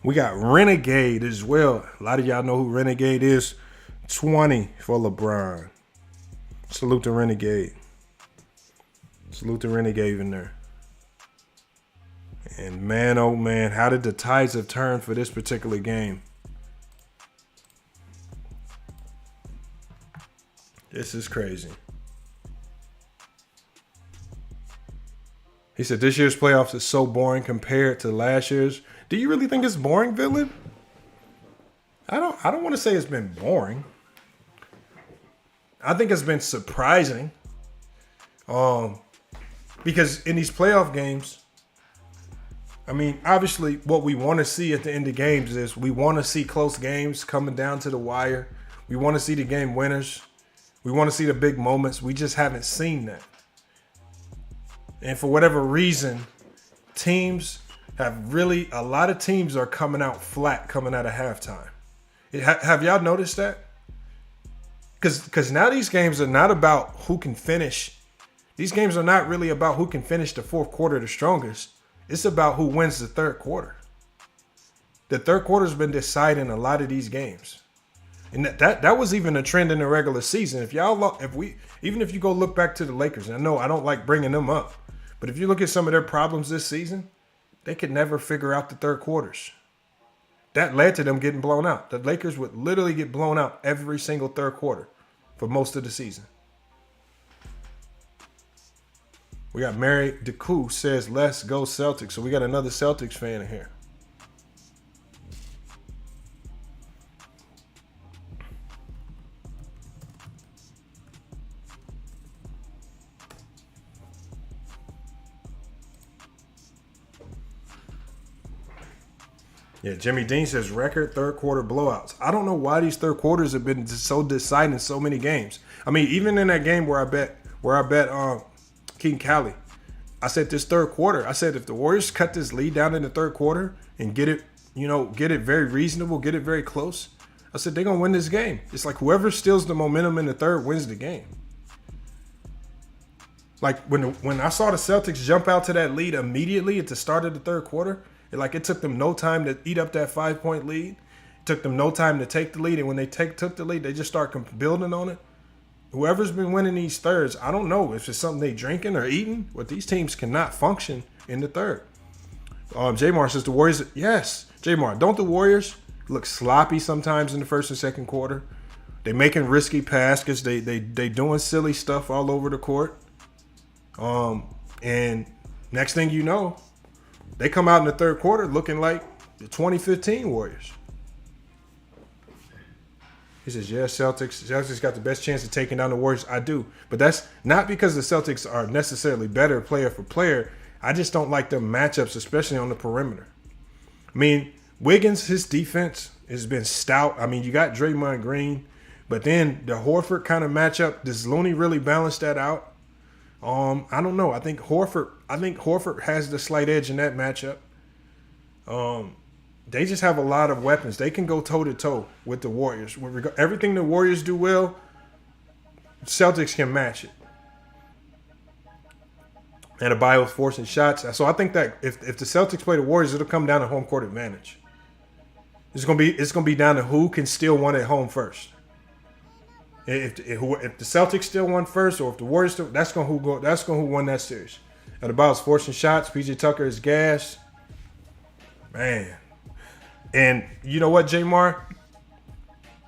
We got Renegade as well. A lot of y'all know who Renegade is. 20 for LeBron. Salute to Renegade. Salute to Renegade in there. And man, oh man, how did the tides have turned for this particular game? This is crazy. He said this year's playoffs is so boring compared to last year's. Do you really think it's boring, Villain? I don't want to say it's been boring. I think it's been surprising. Because in these playoff games, I mean, obviously what we want to see at the end of games is we want to see close games coming down to the wire. We want to see the game winners. We want to see the big moments. We just haven't seen that. And for whatever reason, a lot of teams are coming out flat coming out of halftime. Have y'all noticed that? Because now these games are not about who can finish. These games are not really about who can finish the fourth quarter the strongest. It's about who wins the third quarter. The third quarter's been deciding a lot of these games. And that was even a trend in the regular season. If you go look back to the Lakers, and I know I don't like bringing them up, but if you look at some of their problems this season, they could never figure out the third quarters. That led to them getting blown out. The Lakers would literally get blown out every single third quarter for most of the season. We got Mary DeCou says, let's go Celtics. So we got another Celtics fan in here. Yeah, Jimmy Dean says record third quarter blowouts. I don't know why these third quarters have been so deciding in so many games. I mean, even in that game where I bet King Cali, I said this third quarter, I said if the Warriors cut this lead down in the third quarter and get it very reasonable, get it very close, I said they're gonna win this game. It's like whoever steals the momentum in the third wins the game. Like when I saw the Celtics jump out to that lead immediately at the start of the third quarter, it took them no time to eat up that 5-point lead. It took them no time to take the lead. And when they took the lead, they just start building on it. Whoever's been winning these thirds, I don't know if it's something they drinking or eating, but these teams cannot function in the third. J-Mar says the Warriors, yes. J-Mar, don't the Warriors look sloppy sometimes in the first and second quarter? They making risky passes. They doing silly stuff all over the court. And next thing you know, they come out in the third quarter looking like the 2015 Warriors. He says, yeah, Celtics got the best chance of taking down the Warriors. I do. But that's not because the Celtics are necessarily better player for player. I just don't like their matchups, especially on the perimeter. I mean, Wiggins, his defense has been stout. I mean, you got Draymond Green. But then the Horford kind of matchup, does Looney really balance that out? I don't know. I think Horford has the slight edge in that matchup. They just have a lot of weapons. They can go toe to toe with the Warriors. Everything the Warriors do well, Celtics can match it. And Adebayo's forcing shots. So I think that if the Celtics play the Warriors, it'll come down to home court advantage. It's gonna be down to who can steal one at home first. If the Celtics still won first, or if the Warriors still, that's gonna who won that series. Adebayo's forcing shots. PJ Tucker is gassed. Man. And you know what, J-Mar?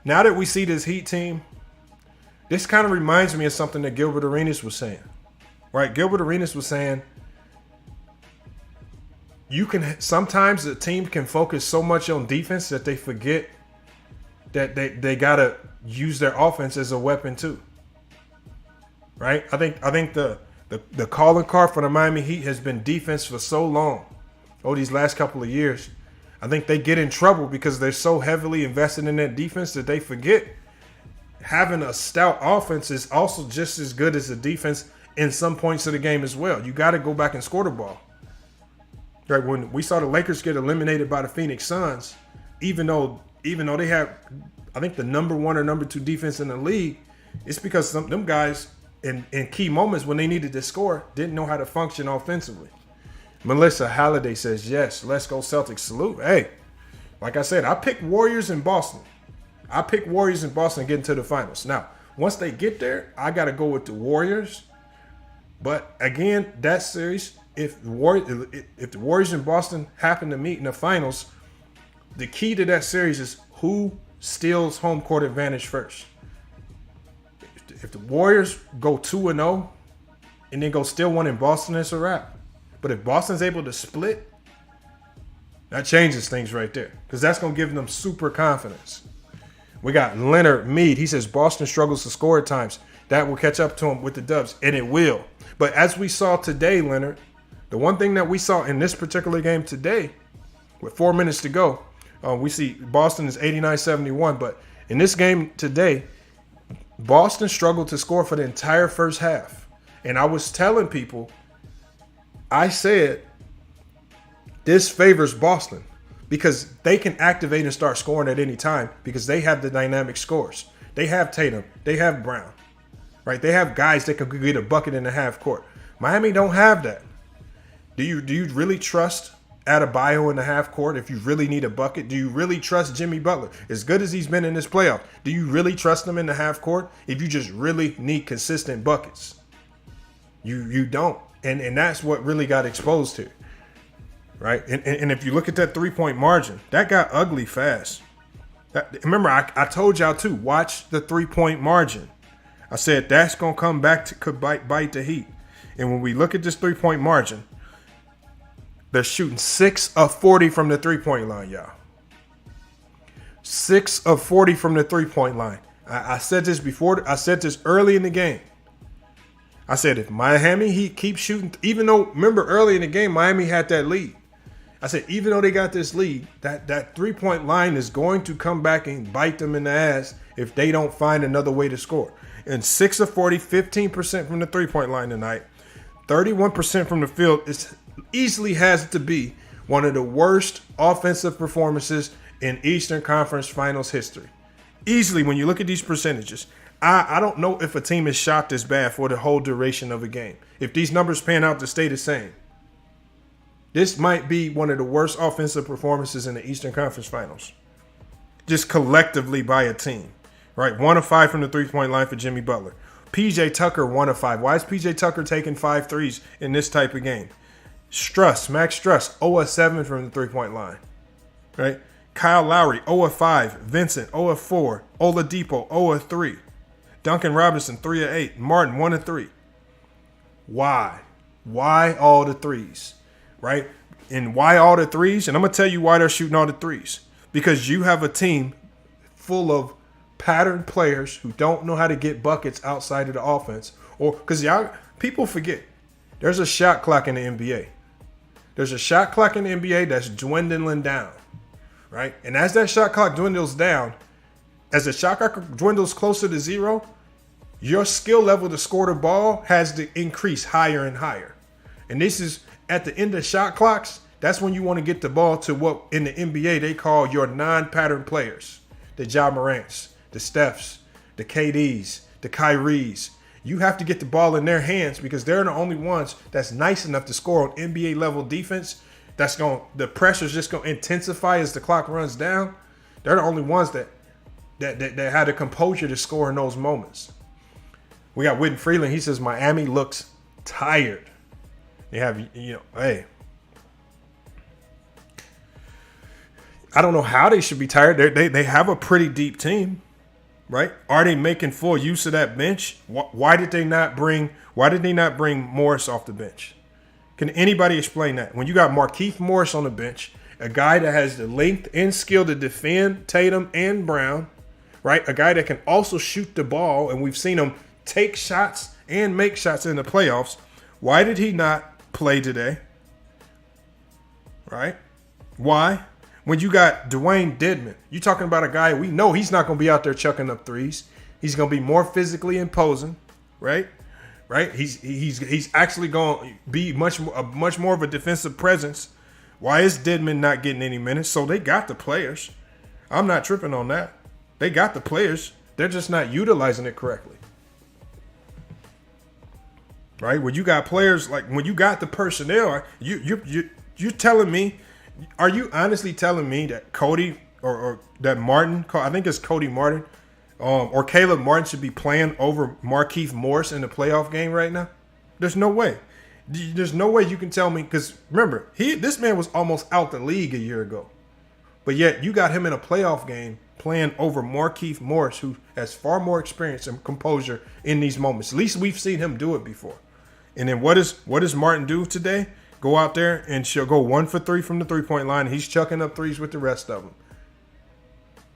Now that we see this Heat team, this kind of reminds me of something that Gilbert Arenas was saying. Right? Gilbert Arenas was saying sometimes the team can focus so much on defense that they forget that they gotta use their offense as a weapon too. Right? I think the calling card for the Miami Heat has been defense for so long. These last couple of years. I think they get in trouble because they're so heavily invested in that defense that they forget having a stout offense is also just as good as the defense in some points of the game as well. You got to go back and score the ball. Right, when we saw the Lakers get eliminated by the Phoenix Suns, even though they have, I think, the number 1 or number 2 defense in the league, it's because them guys in key moments when they needed to score didn't know how to function offensively. Melissa Halliday says, yes, let's go Celtics. Salute. Hey, like I said, I picked Warriors in Boston. Getting to the finals. Now, once they get there, I got to go with the Warriors. But again, that series, if the Warriors and Boston happen to meet in the finals, the key to that series is who steals home court advantage first. If the Warriors go 2-0 and then go steal one in Boston, it's a wrap. But if Boston's able to split, that changes things right there, because that's going to give them super confidence. We got Leonard Mead. He says Boston struggles to score at times. That will catch up to him with the dubs, and it will. But as we saw today, Leonard, the one thing that we saw in this particular game today, with 4 minutes to go, we see Boston is 89-71. But in this game today, Boston struggled to score for the entire first half. And I was telling people, I said, this favors Boston because they can activate and start scoring at any time because they have the dynamic scores. They have Tatum. They have Brown. Right? They have guys that can get a bucket in the half court. Miami don't have that. Do you really trust Adebayo in the half court if you really need a bucket? Do you really trust Jimmy Butler? As good as he's been in this playoff, do you really trust him in the half court if you just really need consistent buckets? You don't. And that's what really got exposed here. Right? And if you look at that 3-point margin, that got ugly fast. Remember, I told y'all too, watch the 3-point margin. I said that's going to come back to bite the Heat. And when we look at this 3-point margin, they're shooting 6 of 40 from the 3-point line, y'all. 6 of 40 from the 3-point line. I said this before. I said this early in the game. I said if Miami Heat keeps shooting, even though, remember early in the game, Miami had that lead. I said even though they got this lead, that 3-point line is going to come back and bite them in the ass if they don't find another way to score. And 6 of 40, 15% from the 3-point line tonight. 31% from the field. It easily has to be one of the worst offensive performances in Eastern Conference Finals history. Easily, when you look at these percentages, I don't know if a team is shot this bad for the whole duration of a game. If these numbers pan out to stay the same, this might be one of the worst offensive performances in the Eastern Conference Finals. Just collectively by a team. Right? 1 of 5 from the 3-point line for Jimmy Butler. PJ Tucker, 1 of 5. Why is PJ Tucker taking 5 threes in this type of game? Max Struss, 0 of 7 from the 3-point line. Right? Kyle Lowry, 0 of 5. Vincent, 0 of 4. Oladipo, 0 of 3. Duncan Robinson, 3 of 8. Martin, 1 of 3. Why? Why all the threes? Right? And why all the threes? And I'm going to tell you why they're shooting all the threes. Because you have a team full of patterned players who don't know how to get buckets outside of the offense. Or because people forget, there's a shot clock in the NBA. There's a shot clock in the NBA that's dwindling down. Right? And as that shot clock dwindles down, as the shot clock dwindles closer to 0, your skill level to score the ball has to increase higher and higher. And this is at the end of shot clocks. That's when you want to get the ball to what in the NBA they call your non-pattern players. The Ja Morants, the Stephs, the KDs, the Kyries. You have to get the ball in their hands because they're the only ones that's nice enough to score on NBA level defense. The pressure's just going to intensify as the clock runs down. They're the only ones that had the composure to score in those moments. We got Whitten Freeland. He says Miami looks tired. They have, hey. I don't know how they should be tired. They have a pretty deep team, right? Are they making full use of that bench? Why did they not bring Morris off the bench? Can anybody explain that? When you got Markieff Morris on the bench, a guy that has the length and skill to defend Tatum and Brown, right? A guy that can also shoot the ball, and we've seen him take shots and make shots in the playoffs. Why did he not play today? Right? Why? When you got Dwayne Dedmon, you're talking about a guy we know he's not going to be out there chucking up threes. He's going to be more physically imposing, right? Right? He's actually going to be much more of a defensive presence Why is Dedmon not getting any minutes? So they got the players. I'm not tripping on that. They got the players. They're just not utilizing it correctly. Right? When you got players, like when you got the personnel, you're telling me, are you honestly telling me that Cody or that Martin, I think it's Cody Martin, or Caleb Martin should be playing over Markieff Morris in the playoff game right now? There's no way. There's no way you can tell me, because remember, this man was almost out the league a year ago. But yet you got him in a playoff game playing over Markieff Morris, who has far more experience and composure in these moments. At least we've seen him do it before. And then what does Martin do today? Go out there and she'll go 1 for 3 from the three-point line. And he's chucking up threes with the rest of them.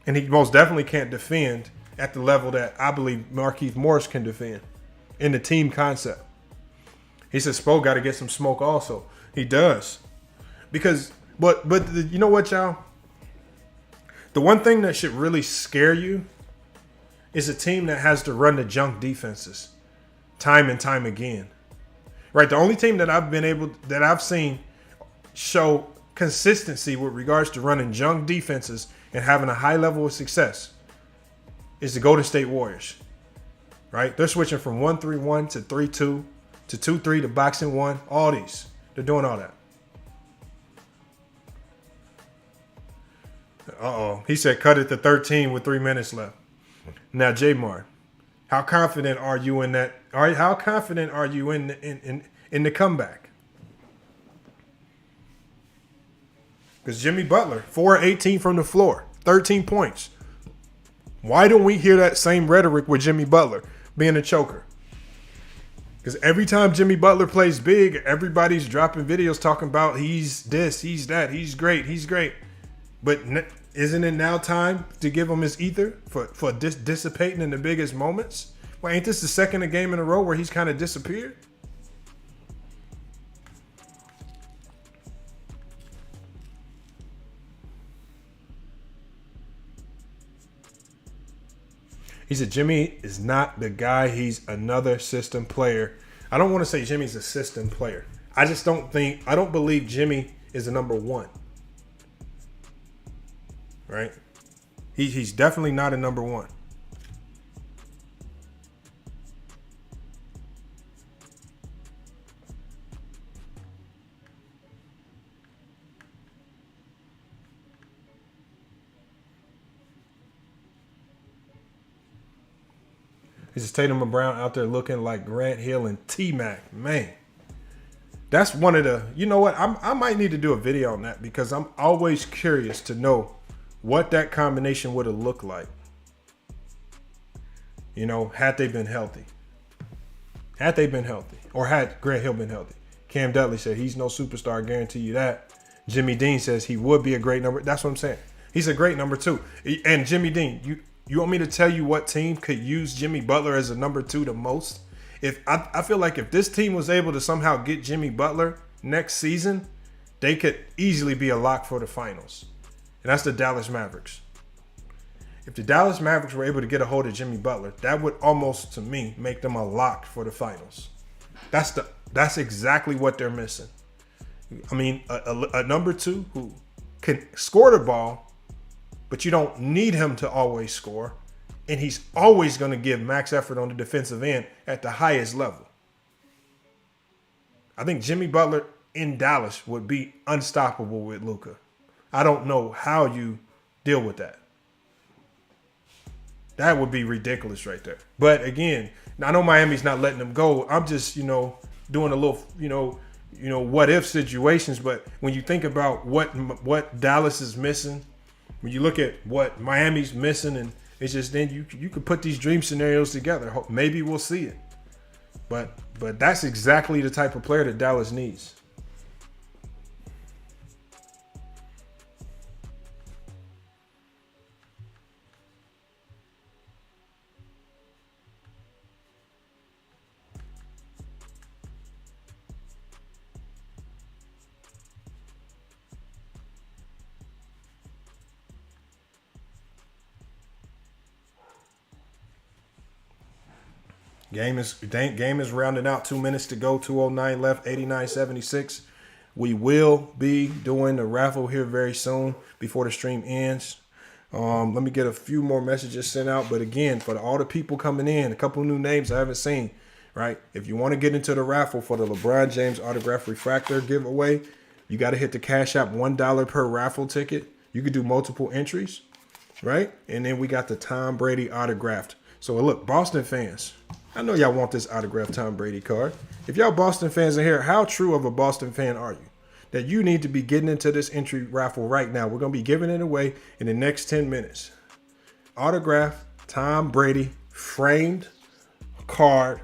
And he most definitely can't defend at the level that I believe Markieff Morris can defend in the team concept. He says Spo got to get some smoke also. He does. Because, you know what, y'all? The one thing that should really scare you is a team that has to run the junk defenses time and time again. Right? The only team that I've seen show consistency with regards to running junk defenses and having a high level of success is the Golden State Warriors. Right? They're switching from 1-3-1 to 3-2 to 2-3 to boxing 1. All these. They're doing all that. He said cut it to 13 with 3 minutes left. Now, J-Mar, how confident are you in that? How confident are you in the comeback? Because Jimmy Butler, 4-18 from the floor, 13 points. Why don't we hear that same rhetoric with Jimmy Butler being a choker? Because every time Jimmy Butler plays big, everybody's dropping videos talking about he's this, he's that, he's great, he's great. But isn't it now time to give him his ether for dissipating in the biggest moments? Well, ain't this the second game in a row where he's kind of disappeared? He said Jimmy is not the guy. He's another system player. I don't want to say Jimmy's a system player. I don't believe Jimmy is the number one. Right? He's definitely not a number one. This is Tatum and Brown out there looking like Grant Hill and T-Mac. Man, that's one of the, you know what? I might need to do a video on that because I'm always curious to know what that combination would have looked like. You know, had they been healthy. Had they been healthy. Or had Grant Hill been healthy. Cam Dudley said he's no superstar, I guarantee you that. Jimmy Dean says he would be a great number. That's what I'm saying. He's a great number 2. And Jimmy Dean, you want me to tell you what team could use Jimmy Butler as a number 2 the most? If I feel like if this team was able to somehow get Jimmy Butler next season, they could easily be a lock for the finals. And that's the Dallas Mavericks. If the Dallas Mavericks were able to get a hold of Jimmy Butler, that would almost, to me, make them a lock for the finals. That's exactly what they're missing. I mean, a number 2 who can score the ball, but you don't need him to always score. And he's always going to give max effort on the defensive end at the highest level. I think Jimmy Butler in Dallas would be unstoppable with Luka. I don't know how you deal with that. That would be ridiculous right there. But again, I know Miami's not letting them go. I'm just, doing a little, what if situations. But when you think about what Dallas is missing, when you look at what Miami's missing, and it's just then you could put these dream scenarios together. Maybe we'll see it. But that's exactly the type of player that Dallas needs. Game is rounding out. 2 minutes to go. 2:09 left. 89-76. We will be doing the raffle here very soon before the stream ends. Let me get a few more messages sent out. But again, for all the people coming in, a couple new names I haven't seen, right? If you want to get into the raffle for the LeBron James autograph refractor giveaway, you got to hit the Cash App $1 per raffle ticket. You could do multiple entries, right? And then we got the Tom Brady autographed. So look, Boston fans, I know y'all want this autographed Tom Brady card. If y'all Boston fans are here, how true of a Boston fan are you? That you need to be getting into this entry raffle right now. We're going to be giving it away in the next 10 minutes. Autograph Tom Brady framed card.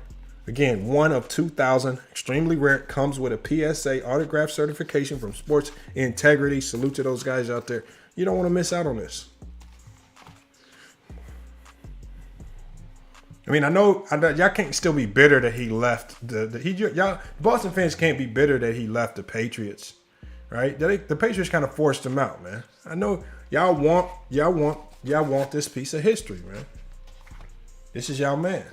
Again, one of 2,000. Extremely rare. Comes with a PSA autograph certification from Sports Integrity. Salute to those guys out there. You don't want to miss out on this. I mean, I know y'all can't still be bitter that he left. Y'all Boston fans can't be bitter that he left the Patriots. Right? The Patriots kind of forced him out, man. I know y'all want this piece of history, man. This is y'all man.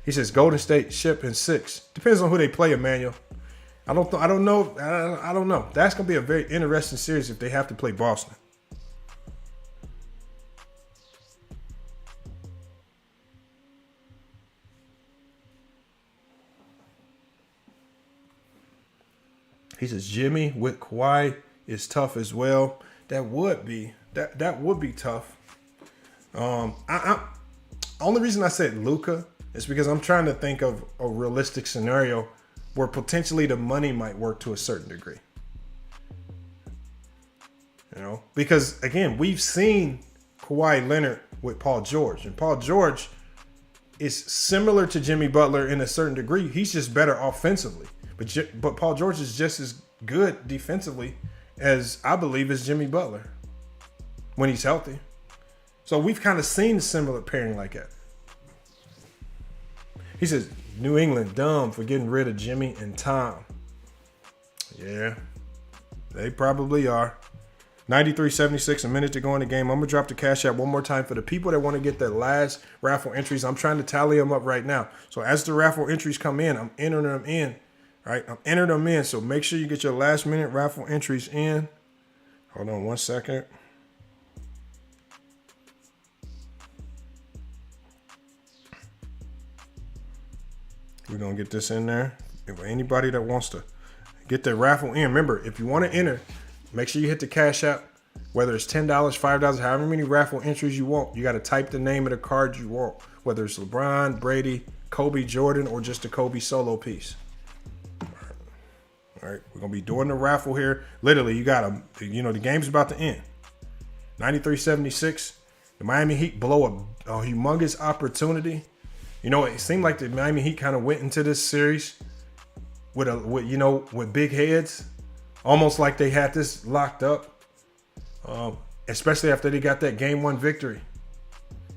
He says Golden State ship in 6. Depends on who they play, Emmanuel. I don't know. That's gonna be a very interesting series if they have to play Boston. He says Jimmy with Kawhi is tough as well. That would be tough. Only reason I said Luka is because I'm trying to think of a realistic scenario where potentially the money might work to a certain degree. You know, because again, we've seen Kawhi Leonard with Paul George, and Paul George is similar to Jimmy Butler in a certain degree. He's just better offensively. But Paul George is just as good defensively as I believe is Jimmy Butler when he's healthy. So we've kind of seen a similar pairing like that. He says, New England dumb for getting rid of Jimmy and Tom. Yeah, they probably are. 93.76, a minute to go in the game. I'm going to drop the Cash App one more time for the people that want to get their last raffle entries. I'm trying to tally them up right now. So as the raffle entries come in, I'm entering them in. Right, I'm entering them in, so make sure you get your last minute raffle entries in. Hold on 1 second. We're gonna get this in there. If anybody that wants to get their raffle in, remember, if you want to enter, make sure you hit the Cash App. Whether it's $10, $5, however many raffle entries you want, you got to type the name of the card you want. Whether it's LeBron, Brady, Kobe, Jordan, or just a Kobe solo piece. All right, we're going to be doing the raffle here. Literally, you got the game's about to end. 93.76. The Miami Heat blow a humongous opportunity. You know, it seemed like the Miami Heat kind of went into this series with big heads. Almost like they had this locked up. Especially after they got that game 1 victory.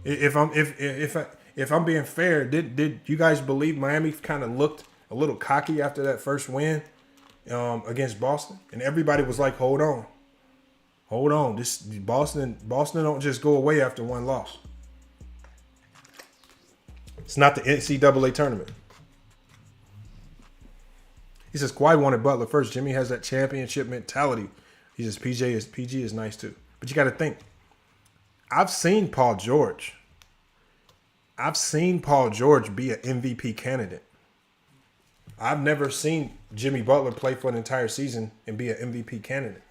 If I'm being fair, did you guys believe Miami kind of looked a little cocky after that first win? Against Boston, and everybody was like, hold on, this Boston don't just go away after one loss. It's not the NCAA tournament. He says Kawhi wanted Butler first. Jimmy has that championship mentality. He says PG is nice too, but you got to think. I've seen Paul George be an MVP candidate. I've never seen Jimmy Butler play for an entire season and be an MVP candidate.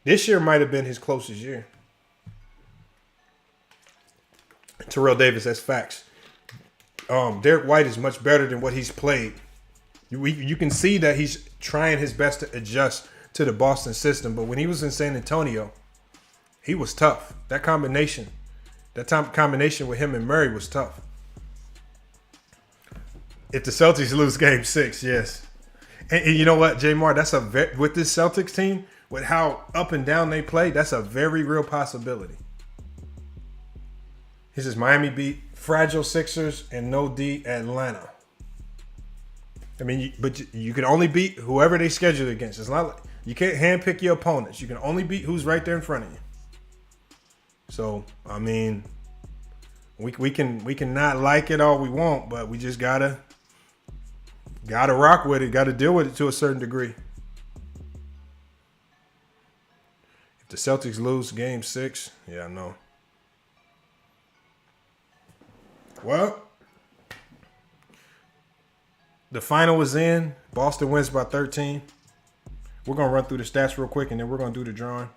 This year might have been his closest year. Terrell Davis, that's facts. Derek White is much better than what he's played. You can see that he's trying his best to adjust to the Boston system, but when he was in San Antonio, he was tough. That combination with him and Murray was tough. If the Celtics lose Game 6, yes. And you know what, Jamar, with this Celtics team, with how up and down they play, that's a very real possibility. He says Miami beat fragile Sixers and no D Atlanta. I mean, you can only beat whoever they schedule against. It's not like you can't handpick your opponents. You can only beat who's right there in front of you. So, I mean, we can not like it all we want, but we just gotta rock with it. Got to deal with it to a certain degree. The Celtics lose game 6. Yeah, I know. Well, the final was in. Boston wins by 13. We're going to run through the stats real quick, and then we're going to do the drawing.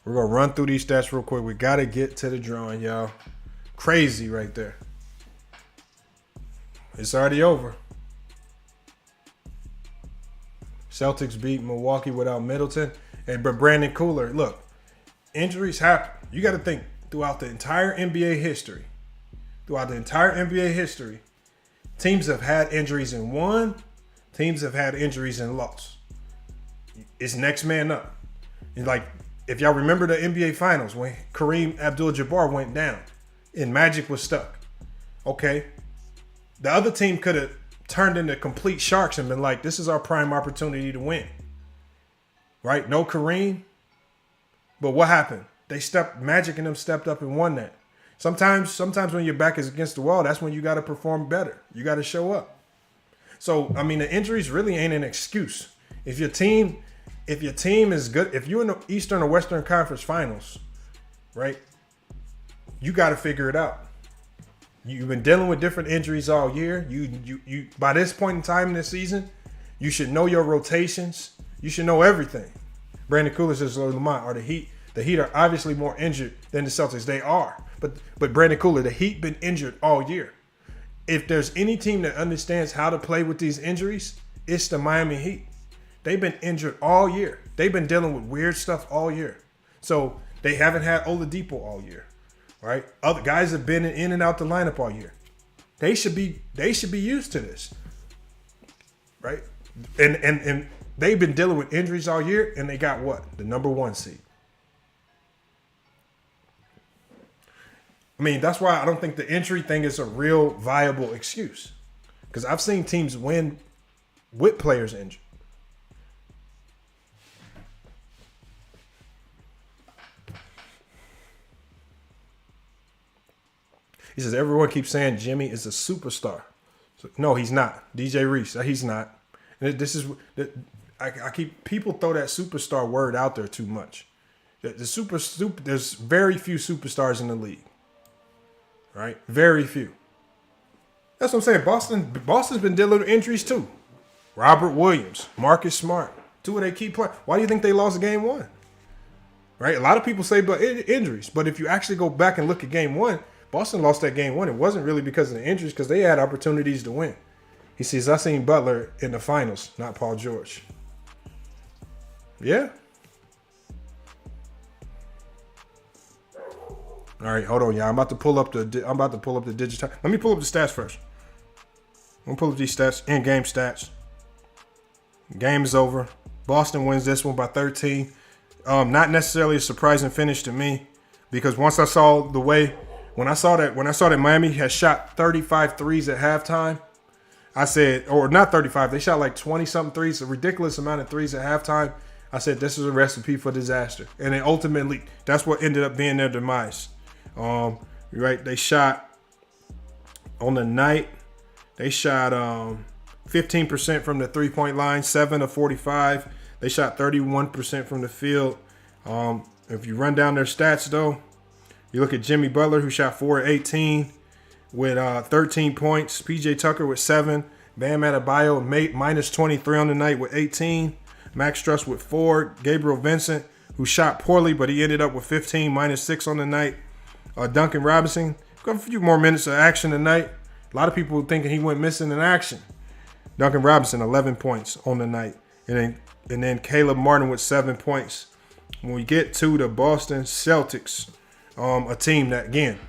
We're going to run through these stats real quick. We got to get to the drawing, y'all. Crazy right there. It's already over. Celtics beat Milwaukee without Middleton. But Brandon Cooler, look, injuries happen. You got to think throughout the entire NBA history. Teams have had injuries and won. Teams have had injuries and lost. It's next man up. And like, if y'all remember the NBA Finals when Kareem Abdul-Jabbar went down and Magic was stuck. Okay. The other team could have turned into complete sharks and been like, this is our prime opportunity to win. Right? No Kareem. But what happened? Magic and them stepped up and won that. Sometimes when your back is against the wall, that's when you got to perform better. You got to show up. So, I mean, the injuries really ain't an excuse. If your team is good, if you're in the Eastern or Western Conference Finals, right, you got to figure it out. You've been dealing with different injuries all year. You by this point in time in the season, you should know your rotations. You should know everything. Brandon Cooler says, Lamont, are the Heat are obviously more injured than the Celtics. They are. But Brandon Cooler, the Heat been injured all year. If there's any team that understands how to play with these injuries, it's the Miami Heat. They've been injured all year. They've been dealing with weird stuff all year. So they haven't had Oladipo all year, right? Other guys have been in and out the lineup all year. They should be used to this, right? And they've been dealing with injuries all year, and they got what? The number 1 seed. I mean, that's why I don't think the injury thing is a real viable excuse. Because I've seen teams win with players injured. He says, everyone keeps saying Jimmy is a superstar. So, no, he's not. DJ Reese, he's not. And I keep, people throw that superstar word out there too much. There's very few superstars in the league. Right? Very few. That's what I'm saying. Boston's been dealing with injuries too. Robert Williams, Marcus Smart, 2 of their key players. Why do you think they lost game 1? Right? A lot of people say but injuries. But if you actually go back and look at game 1, Boston lost that game 1. It wasn't really because of the injuries, because they had opportunities to win. He says, I seen Butler in the finals, not Paul George. Yeah. All right, hold on, y'all. I'm about to pull up the digital. Let me pull up the stats first. I'm gonna pull up these stats, in-game stats. Game is over. Boston wins this one by 13. Not necessarily a surprising finish to me, because once I saw the way, when I saw that Miami had shot 35 threes at halftime, I said, or not 35, they shot like 20-something threes, a ridiculous amount of threes at halftime. I said, this is a recipe for disaster. And then ultimately, that's what ended up being their demise. Right, they shot on the night. They shot 15% from the 3-point line, 7 of 45. They shot 31% from the field. If you run down their stats, though, you look at Jimmy Butler, who shot 4 of 18 with 13 points. PJ Tucker with 7. Bam Adebayo minus 23 on the night with 18. Max Struss with 4. Gabriel Vincent, who shot poorly, but he ended up with 15, minus 6 on the night. Duncan Robinson, got a few more minutes of action tonight. A lot of people thinking he went missing in action. Duncan Robinson, 11 points on the night. And then Caleb Martin with 7 points. When we get to the Boston Celtics, a team that, again,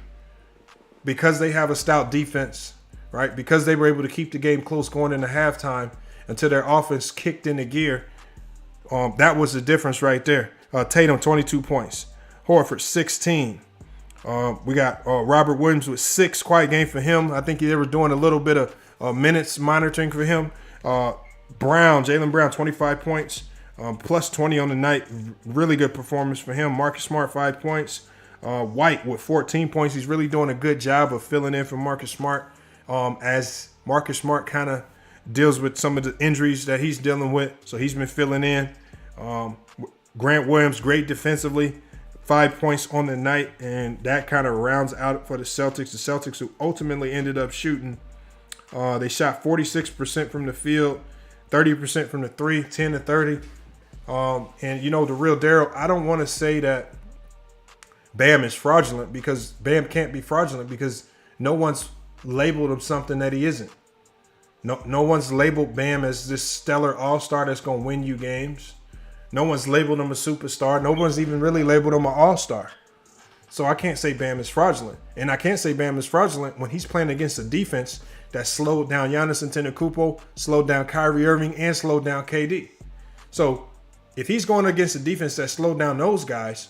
because they have a stout defense, right? Because they were able to keep the game close going into halftime until their offense kicked into gear, that was the difference right there. Tatum, 22 points. Horford, 16. We got Robert Williams with 6. Quiet game for him. I think they were doing a little bit of minutes monitoring for him. Jaylen Brown, 25 points, plus 20 on the night. Really good performance for him. Marcus Smart, 5 points. White with 14 points. He's really doing a good job of filling in for Marcus Smart as Marcus Smart kind of deals with some of the injuries that he's dealing with. So he's been filling in. Grant Williams, great defensively, 5 points on the night, and that kind of rounds out for the Celtics. The Celtics, who ultimately ended up shooting, they shot 46% from the field, 30% from the three, 10 to 30. And you know, the real Daryl, I don't want to say that Bam is fraudulent, because Bam can't be fraudulent because no one's labeled him something that he isn't. No one's labeled Bam as this stellar all-star that's going to win you games. No one's labeled him a superstar. No one's even really labeled him an all-star. So I can't say Bam is fraudulent. And I can't say Bam is fraudulent when he's playing against a defense that slowed down Giannis Antetokounmpo, slowed down Kyrie Irving, and slowed down KD. So if he's going against a defense that slowed down those guys,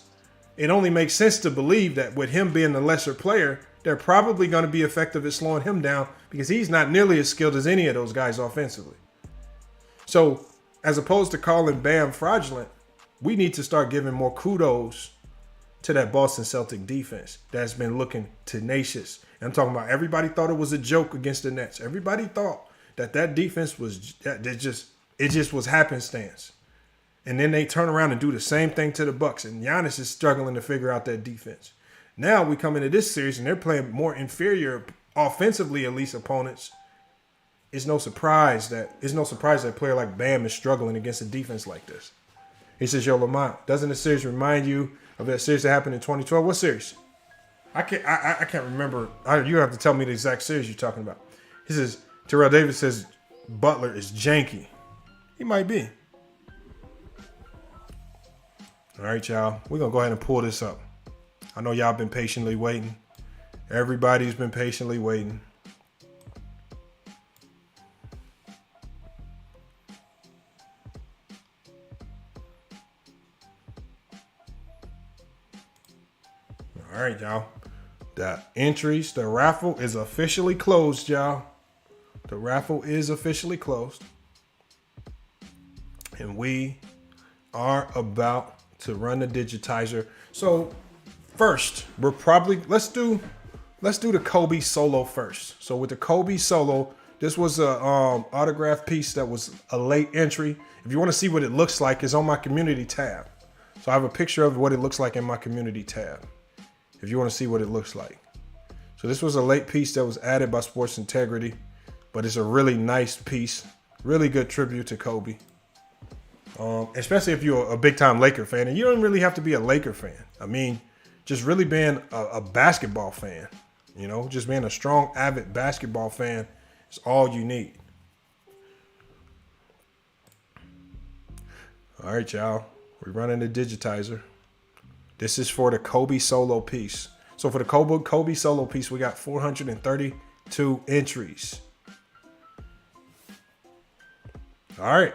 it only makes sense to believe that with him being the lesser player, they're probably going to be effective at slowing him down, because he's not nearly as skilled as any of those guys offensively. So as opposed to calling Bam fraudulent, we need to start giving more kudos to that Boston Celtic defense that's been looking tenacious. And I'm talking about, everybody thought it was a joke against the Nets. Everybody thought that defense was it just was happenstance. And then they turn around and do the same thing to the Bucks, and Giannis is struggling to figure out that defense. Now we come into this series and they're playing more inferior, offensively at least, opponents. It's no surprise that a player like Bam is struggling against a defense like this. He says, "Yo, Lamont, doesn't the series remind you of that series that happened in 2012? What series?" I can't remember. You have to tell me the exact series you're talking about. He says, Terrell Davis says Butler is janky. He might be. All right, y'all. We're going to go ahead and pull this up. I know y'all been patiently waiting. Everybody's been patiently waiting. All right, y'all. The entries, the raffle is officially closed, y'all. The raffle is officially closed. And we are about to run the digitizer. So first, let's do the Kobe solo first. So with the Kobe solo, this was a autograph piece that was a late entry. If you want to see what it looks like, it's on my community tab. So I have a picture of what it looks like in my community tab, if you want to see what it looks like. So this was a late piece that was added by Sports Integrity, but it's a really nice piece, really good tribute to Kobe. Especially if you're a big-time Laker fan, and you don't really have to be a Laker fan. I mean, just really being a basketball fan, you know, just being a strong, avid basketball fan is all you need. All right, y'all. We're running the digitizer. This is for the Kobe solo piece. So for the Kobe solo piece, we got 432 entries. All right.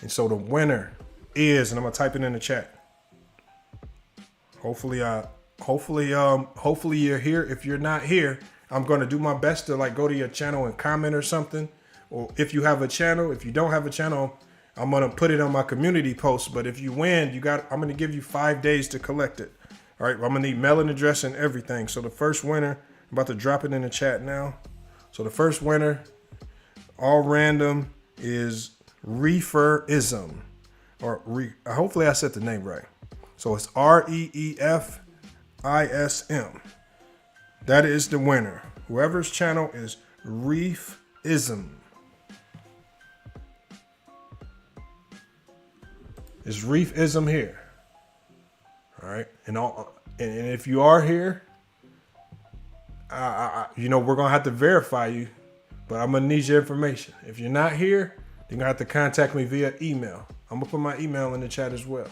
And so the winner is, and I'm gonna type it in the chat. Hopefully you're here. If you're not here, I'm gonna do my best to go to your channel and comment or something. Or if you have a channel, if you don't have a channel, I'm gonna put it on my community post. But if you win, I'm gonna give you 5 days to collect it. All right, I'm gonna need mailing address and everything. So the first winner, I'm about to drop it in the chat now. So the first winner, all random, is Reeferism, hopefully I said the name right. So it's REEFISM. That is the winner. Whoever's channel is Reefism. It's Reefism here. All right, and if you are here, we're gonna have to verify you, but I'm gonna need your information. If you're not here, you're going to have to contact me via email. I'm going to put my email in the chat as well.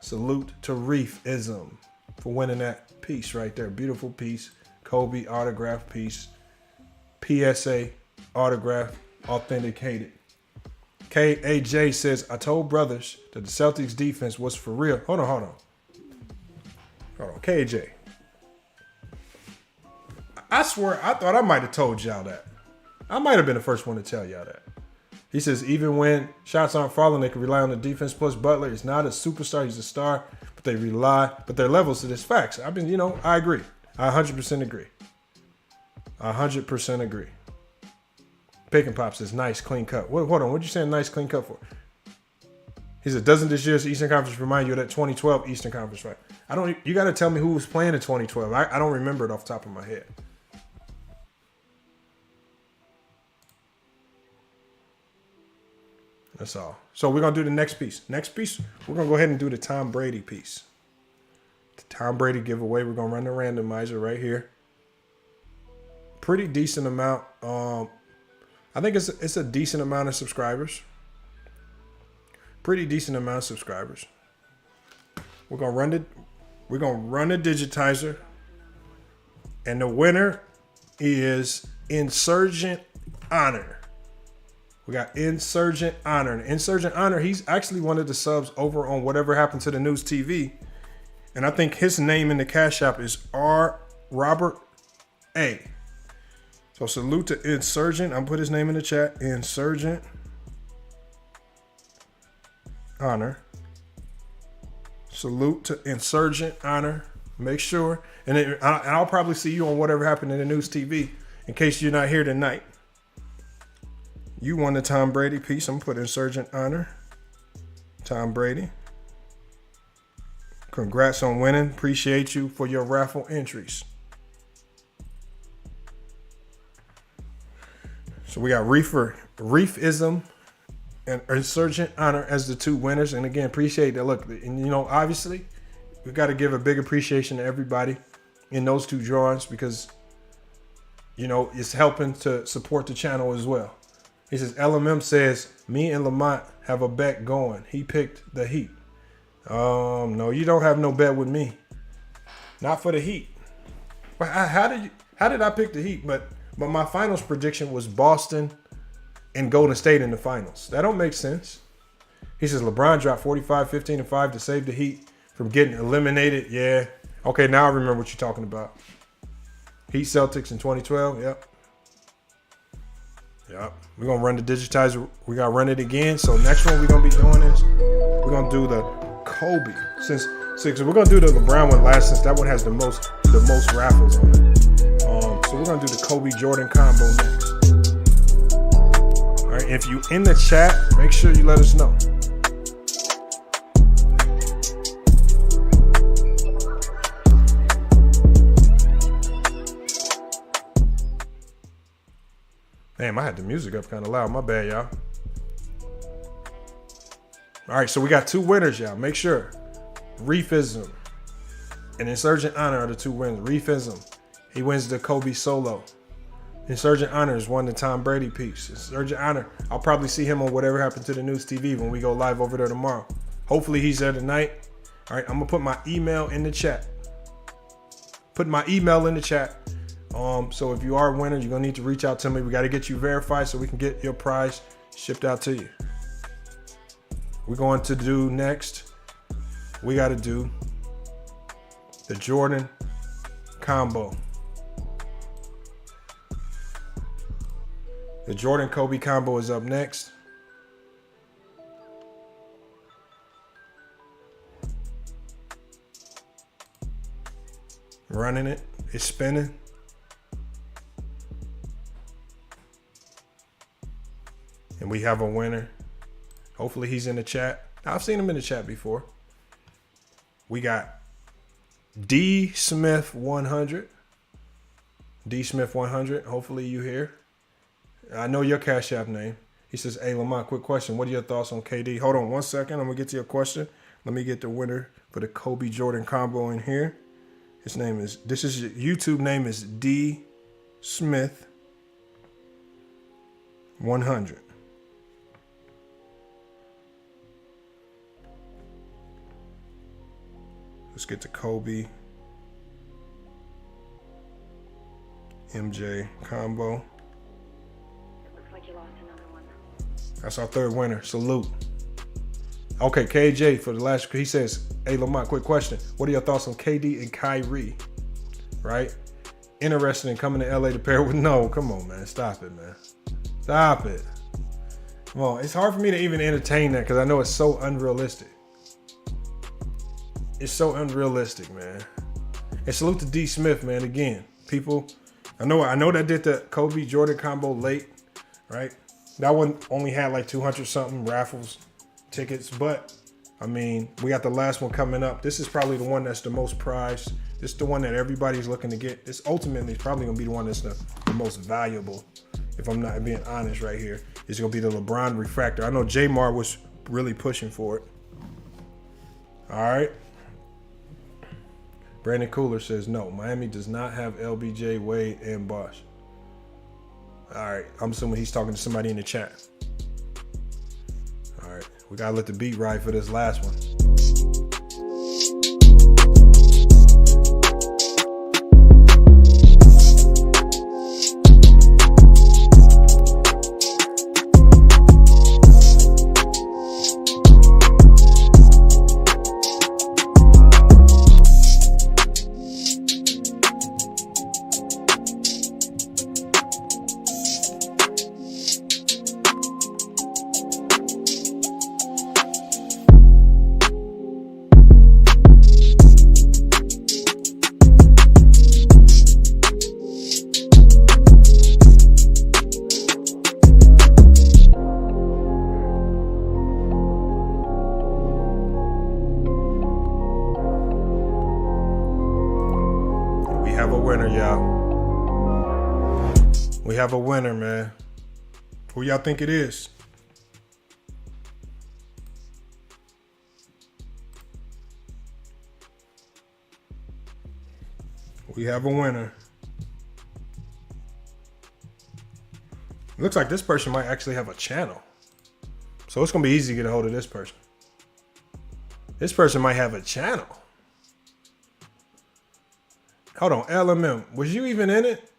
Salute to Reefism for winning that piece right there. Beautiful piece. Kobe autograph piece. PSA autograph authenticated. KAJ says, I told brothers that the Celtics defense was for real. Hold on. KAJ. I swear, I thought I might have told y'all that. I might have been the first one to tell y'all that. He says, even when shots aren't falling, they can rely on the defense. Plus, Butler is not a superstar. He's a star, but their levels to this facts. I agree. I 100% agree. 100% agree. Pick and Pop says, nice, clean cut. Hold on. What'd you say nice, clean cut for? He said, doesn't this year's Eastern Conference remind you of that 2012 Eastern Conference fight? You got to tell me who was playing in 2012. I don't remember it off the top of my head. That's all. So we're going to do the next piece. Next piece, we're going to go ahead and do the Tom Brady piece. The Tom Brady giveaway. We're going to run the randomizer right here. Pretty decent amount. I think it's a decent amount of subscribers. Pretty decent amount of subscribers. We're gonna run the digitizer, and the winner is Insurgent Honor. We got Insurgent Honor. And Insurgent Honor, he's actually one of the subs over on Whatever Happened to the News TV, and I think his name in the Cash App is R. Robert A. So salute to Insurgent. I'm put his name in the chat. Insurgent Honor. Salute to Insurgent Honor. Make sure. And I'll probably see you on Whatever Happened in the News TV in case you're not here tonight. You won the Tom Brady piece. I'm going to put Insurgent Honor. Tom Brady. Congrats on winning. Appreciate you for your raffle entries. So we got Reefism and Insurgent Honor as the two winners. And again, appreciate that. Look, and obviously, we got to give a big appreciation to everybody in those two drawings because, it's helping to support the channel as well. He says, LMM says, me and Lamont have a bet going. He picked the Heat. No, you don't have no bet with me. Not for the Heat. But how did I pick the Heat? But my finals prediction was Boston and Golden State in the finals. That don't make sense. He says LeBron dropped 45, 15, and 5 to save the Heat from getting eliminated. Yeah. Okay, now I remember what you're talking about. Heat Celtics in 2012. Yep. We're going to run the digitizer. We got to run it again. So next one we're going to be doing is we're going to do the Kobe. Since we're going to do the LeBron one last since that one has the most raffles on it. So we're going to do the Kobe Jordan combo next. All right, if you in the chat, make sure you let us know. Damn, I had the music up kind of loud. My bad, y'all. All right, so we got two winners, y'all. Make sure. Reefism and Insurgent Honor are the two winners. Reefism, he wins the Kobe solo. Insurgent Honors won the Tom Brady piece. Insurgent Honor, I'll probably see him on Whatever Happened to the News TV when we go live over there tomorrow. Hopefully he's there tonight. All right, I'm going to put my email in the chat. So if you are a winner, you're going to need to reach out to me. We got to get you verified so we can get your prize shipped out to you. We're going to do next, we got to do the Jordan combo. The Jordan Kobe combo is up next. Running it. It's spinning. And we have a winner. Hopefully he's in the chat. I've seen him in the chat before. We got D Smith 100. D Smith 100. Hopefully you here. I know your Cash App name. He says, hey, Lamont, quick question. What are your thoughts on KD? Hold on 1 second. I'm going to get to your question. Let me get the winner for the Kobe Jordan combo in here. His YouTube name is D Smith 100. Let's get to Kobe MJ combo. Looks like you lost another one. That's our third winner. Salute. Okay, KJ for the last. He says, "Hey Lamont, quick question. What are your thoughts on KD and Kyrie? Right? Interested in coming to LA to pair with? No, come on, man. Stop it, man. Stop it. Come on. It's hard for me to even entertain that because I know it's so unrealistic. It's so unrealistic, man. And salute to D Smith, man. Again, people. I know that did the Kobe Jordan combo late, right? That one only had like 200 something raffles tickets, but I mean, we got the last one coming up. This is probably the one that's the most prized. This is the one that everybody's looking to get. This ultimately is probably gonna be the one that's the most valuable. If I'm not being honest right here, it's gonna be the LeBron refractor. I know J-Mar was really pushing for it. All right. Brandon Cooler says no. Miami does not have LBJ, Wade, and Bosh. All right. I'm assuming he's talking to somebody in the chat. All right. We gotta let the beat ride for this last one. We have a winner, man. Who y'all think it is? We have a winner. Looks like this person might actually have a channel. So it's going to be easy to get a hold of this person. This person might have a channel. Hold on, LMM. Was you even in it?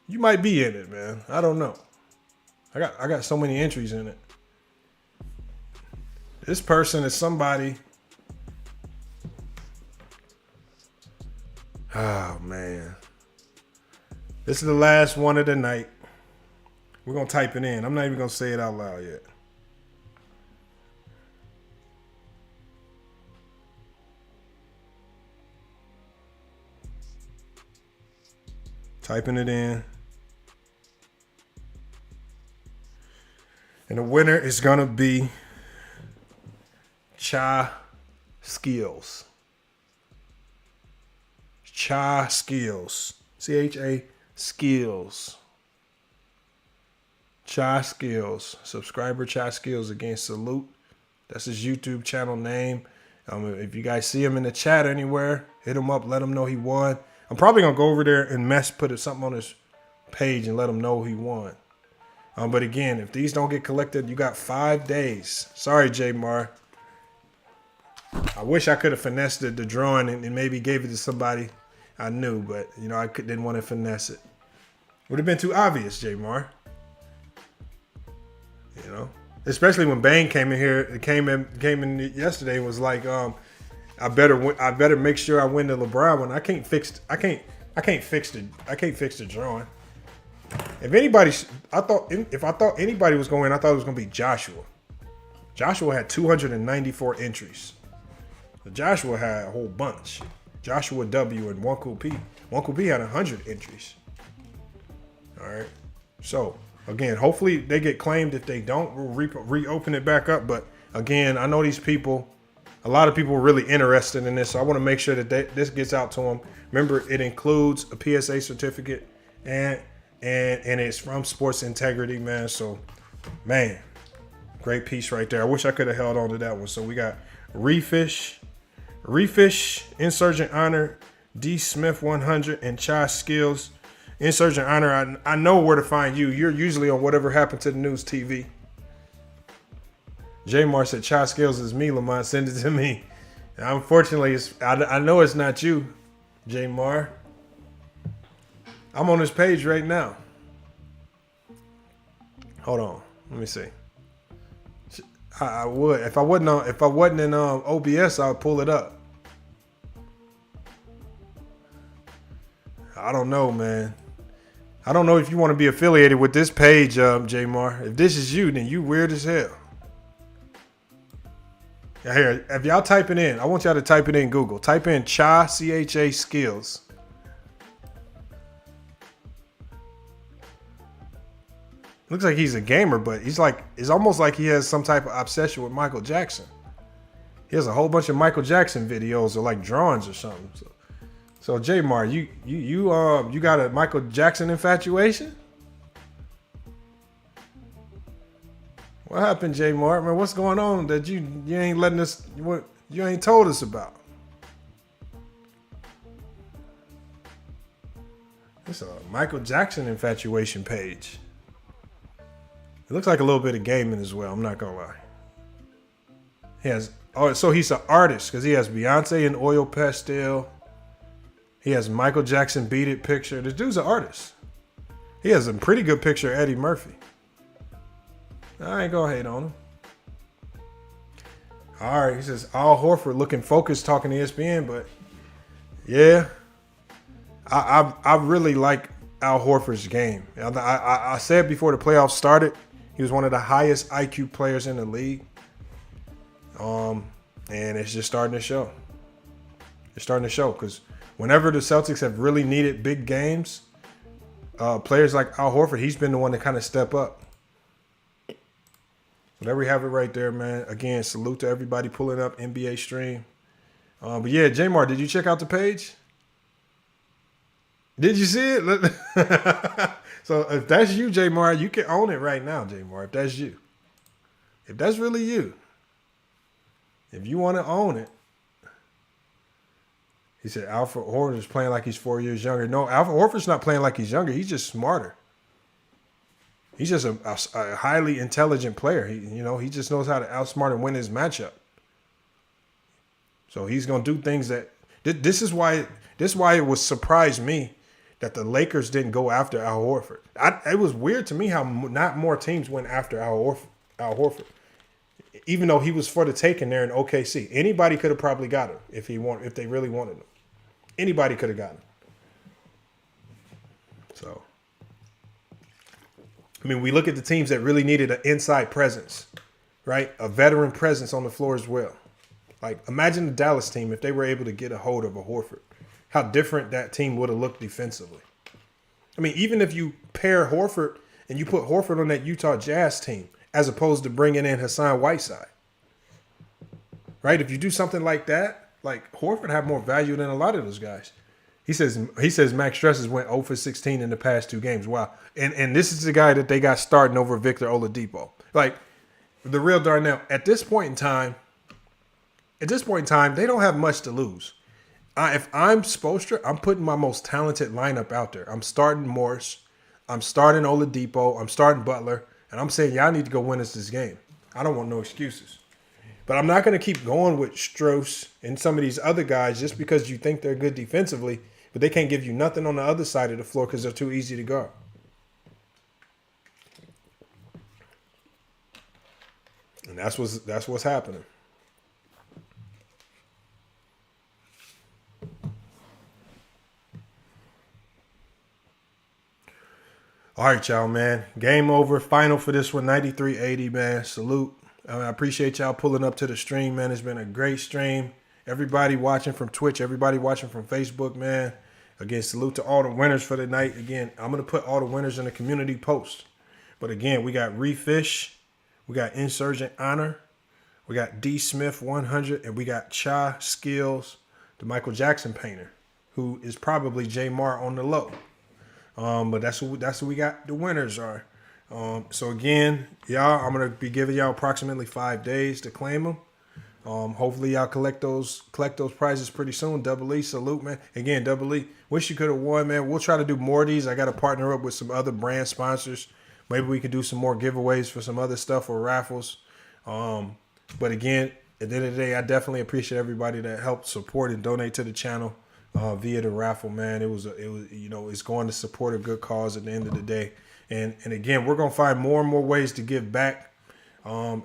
You might be in it, man. I don't know. I got so many entries in it. This person is somebody. Oh, man. This is the last one of the night. We're going to type it in. I'm not even going to say it out loud yet. Typing it in. And the winner is going to be Cha Skills. Cha Skills. C-H-A Skills. Cha Skills. Subscriber Cha Skills against Salute. That's his YouTube channel name. If you guys see him in the chat anywhere, hit him up. Let him know he won. I'm probably going to go over there and put something on his page and let him know he won. But again, if these don't get collected, you got 5 days. Sorry, J-Mar. I wish I could have finessed the drawing and maybe gave it to somebody I knew, but you know, didn't want to finesse it. Would have been too obvious, J-Mar. You know, especially when Bane came in here, came in yesterday and was like, I better make sure I win the LeBron one. I can't fix the drawing. If I thought anybody was going, I thought it was going to be Joshua. Joshua had 294 entries. Joshua had a whole bunch. Joshua W and Wonku P. Wonku P had 100 entries. All right. So again, hopefully they get claimed. If they don't, we'll reopen it back up. But again, I know these people. A lot of people are really interested in this, so I want to make sure that this gets out to them. Remember, it includes a PSA certificate and it's from Sports Integrity, man. So, man, great piece right there. I wish I could have held on to that one. So we got Refish, Insurgent Honor, D Smith 100, and Chai Skills. Insurgent Honor, I know where to find you. You're usually on Whatever Happened to the News TV. J-Mar said, Chai Skills is me, Lamont. Send it to me. And unfortunately, I know it's not you, J-Mar. I'm on this page right now. Hold on. Let me see. I would. If I wasn't in OBS, I would pull it up. I don't know, man. I don't know if you want to be affiliated with this page, J-Mar. If this is you, then you weird as hell. Here, if y'all type it in, I want y'all to type it in Google. Type in Cha, C-H-A Skills. Looks like he's a gamer, but it's almost like he has some type of obsession with Michael Jackson. He has a whole bunch of Michael Jackson videos or like drawings or something. So J Mar, you got a Michael Jackson infatuation? What happened, J Mar? Man, what's going on that you ain't letting us? What you ain't told us about? It's a Michael Jackson infatuation page. It looks like a little bit of gaming as well. I'm not gonna lie. So he's an artist because he has Beyonce in oil pastel. He has Michael Jackson beat it picture. This dude's an artist. He has a pretty good picture of Eddie Murphy. I ain't gonna hate on him. All right, he says Al Horford looking focused talking to ESPN, but yeah, I really like Al Horford's game. I said before the playoffs started, he was one of the highest IQ players in the league. And it's just starting to show. It's starting to show because whenever the Celtics have really needed big games, players like Al Horford, he's been the one to kind of step up. So there we have it right there, man. Again, salute to everybody pulling up NBAStream. But yeah, J-Mar, did you check out the page? Did you see it? So if that's you, J-Mar, you can own it right now, J-Mar, if that's you. If that's really you. If you want to own it. He said Alfred Horford is playing like he's 4 years younger. No, Alfred Horford's not playing like he's younger. He's just smarter. He's just a highly intelligent player. He just knows how to outsmart and win his matchup. So he's gonna do things that this is why it was surprised me that the Lakers didn't go after Al Horford. It was weird to me how not more teams went after Al Horford. Even though he was for the taking there in OKC. Anybody could have probably got him if they really wanted him. Anybody could have gotten him. So, I mean, we look at the teams that really needed an inside presence, right? A veteran presence on the floor as well. Like, imagine the Dallas team if they were able to get a hold of a Horford. How different that team would have looked defensively. I mean, even if you pair Horford and you put Horford on that Utah Jazz team, as opposed to bringing in Hassan Whiteside. Right? If you do something like that, like Horford have more value than a lot of those guys. He says Max Stress went 0 for 16 in the past 2 games. Wow. And this is the guy that they got starting over Victor Oladipo. Like, the real Darnell, at this point in time, they don't have much to lose. If I'm Spoelstra, I'm putting my most talented lineup out there. I'm starting Morris. I'm starting Oladipo. I'm starting Butler. And I'm saying, y'all need to go win us this game. I don't want no excuses. But I'm not going to keep going with Strauss and some of these other guys just because you think they're good defensively, but they can't give you nothing on the other side of the floor because they're too easy to guard. And that's what's happening. All right, y'all, man. Game over. Final for this one, 93-80, man. Salute. I appreciate y'all pulling up to the stream, man. It's been a great stream. Everybody watching from Twitch, everybody watching from Facebook, man. Again, salute to all the winners for the night. Again, I'm going to put all the winners in the community post. But again, we got Refish. We got Insurgent Honor. We got D Smith 100. And we got Cha Skills, the Michael Jackson painter, who is probably J Mar on the low. But that's what we got. The winners are. So again, y'all, I'm gonna be giving y'all approximately 5 days to claim them. Hopefully y'all collect those prizes pretty soon. Double E, salute, man. Again, Double E, wish you could have won, man. We'll try to do more of these. I got to partner up with some other brand sponsors. Maybe we could do some more giveaways for some other stuff or raffles. But again, at the end of the day, I definitely appreciate everybody that helped support and donate to the channel. Via the raffle, man. It was it's going to support a good cause at the end of the day. And again, we're going to find more and more ways to give back. I'm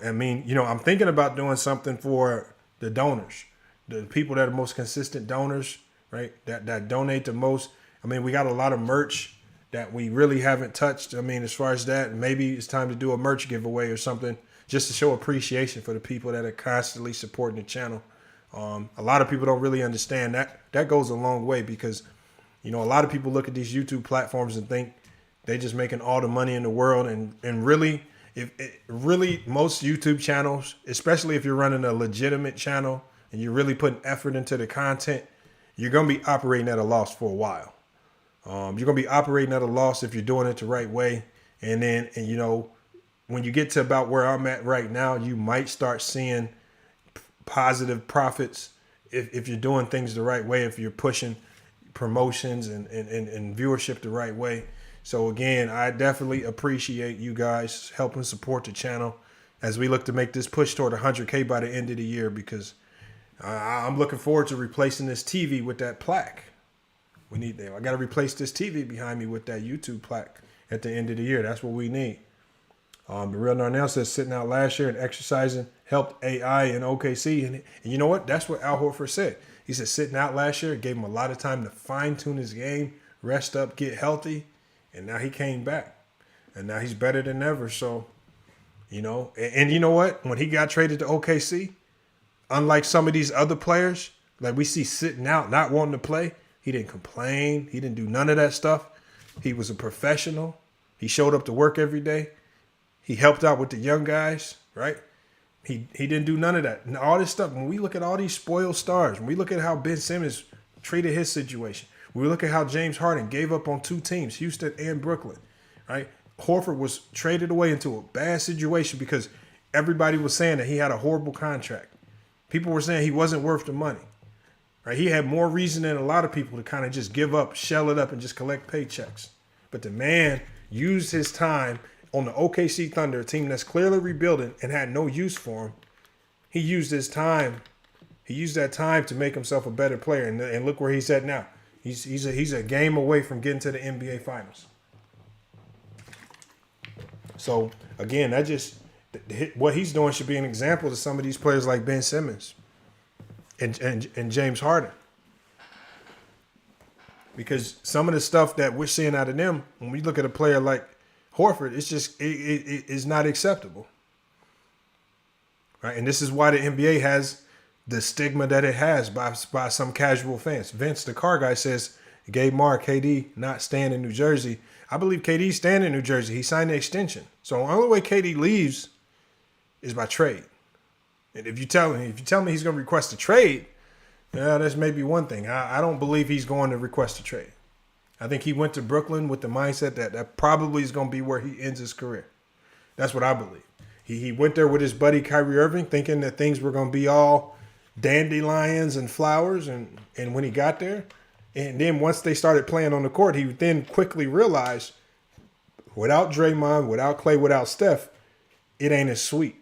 thinking about doing something for the donors, the people that are most consistent donors, right? That donate the most. I mean, we got a lot of merch that we really haven't touched. I mean, as far as that, maybe it's time to do a merch giveaway or something just to show appreciation for the people that are constantly supporting the channel. A lot of people don't really understand that. That goes a long way because, a lot of people look at these YouTube platforms and think They just making all the money in the world. And really, really most YouTube channels, especially if you're running a legitimate channel and you're really putting effort into the content, you're going to be operating at a loss for a while. You're going to be operating at a loss if you're doing it the right way. And then, you know, when you get to about where I'm at right now, you might start seeing positive profits if you're doing things the right way, if you're pushing promotions and viewership the right way. So again, I definitely appreciate you guys helping support the channel as we look to make this push toward 100K by the end of the year, because I'm looking forward to replacing this TV with that plaque. I got to replace this TV behind me with that YouTube plaque at the end of the year. That's what we need. The Real Darnell says sitting out last year and exercising helped AI and OKC. And you know what? That's what Al Horford said. He said sitting out last year gave him a lot of time to fine tune his game, rest up, get healthy. And now he came back. And now he's better than ever. So, you know, and you know what? When he got traded to OKC, unlike some of these other players, like we see sitting out, not wanting to play, he didn't complain. He didn't do none of that stuff. He was a professional. He showed up to work every day. He helped out with the young guys, right? He didn't do none of that. And all this stuff, when we look at all these spoiled stars, when we look at how Ben Simmons treated his situation, when we look at how James Harden gave up on two teams, Houston and Brooklyn, right? Horford was traded away into a bad situation because everybody was saying that he had a horrible contract. People were saying he wasn't worth the money, right? He had more reason than a lot of people to kind of just give up, shell it up, and just collect paychecks. But the man used his time on the OKC Thunder, a team that's clearly rebuilding and had no use for him. He used his time. He used that time to make himself a better player. And look where he's at now. He's a game away from getting to the NBA Finals. So, again, what he's doing should be an example to some of these players like Ben Simmons and James Harden. Because some of the stuff that we're seeing out of them, when we look at a player like Horford, it's just it is not acceptable, right? And this is why the NBA has the stigma that it has by some casual fans. Vince, the car guy, says Gabe Marr, KD not staying in New Jersey. I believe KD's staying in New Jersey. He signed the extension, so the only way KD leaves is by trade. And if you tell me he's going to request a trade, that's maybe one thing. I don't believe he's going to request a trade. I think he went to Brooklyn with the mindset that probably is going to be where he ends his career. That's what I believe. He went there with his buddy Kyrie Irving thinking that things were going to be all dandelions and flowers. And when he got there, and then once they started playing on the court, he then quickly realized without Draymond, without Clay, without Steph, it ain't as sweet,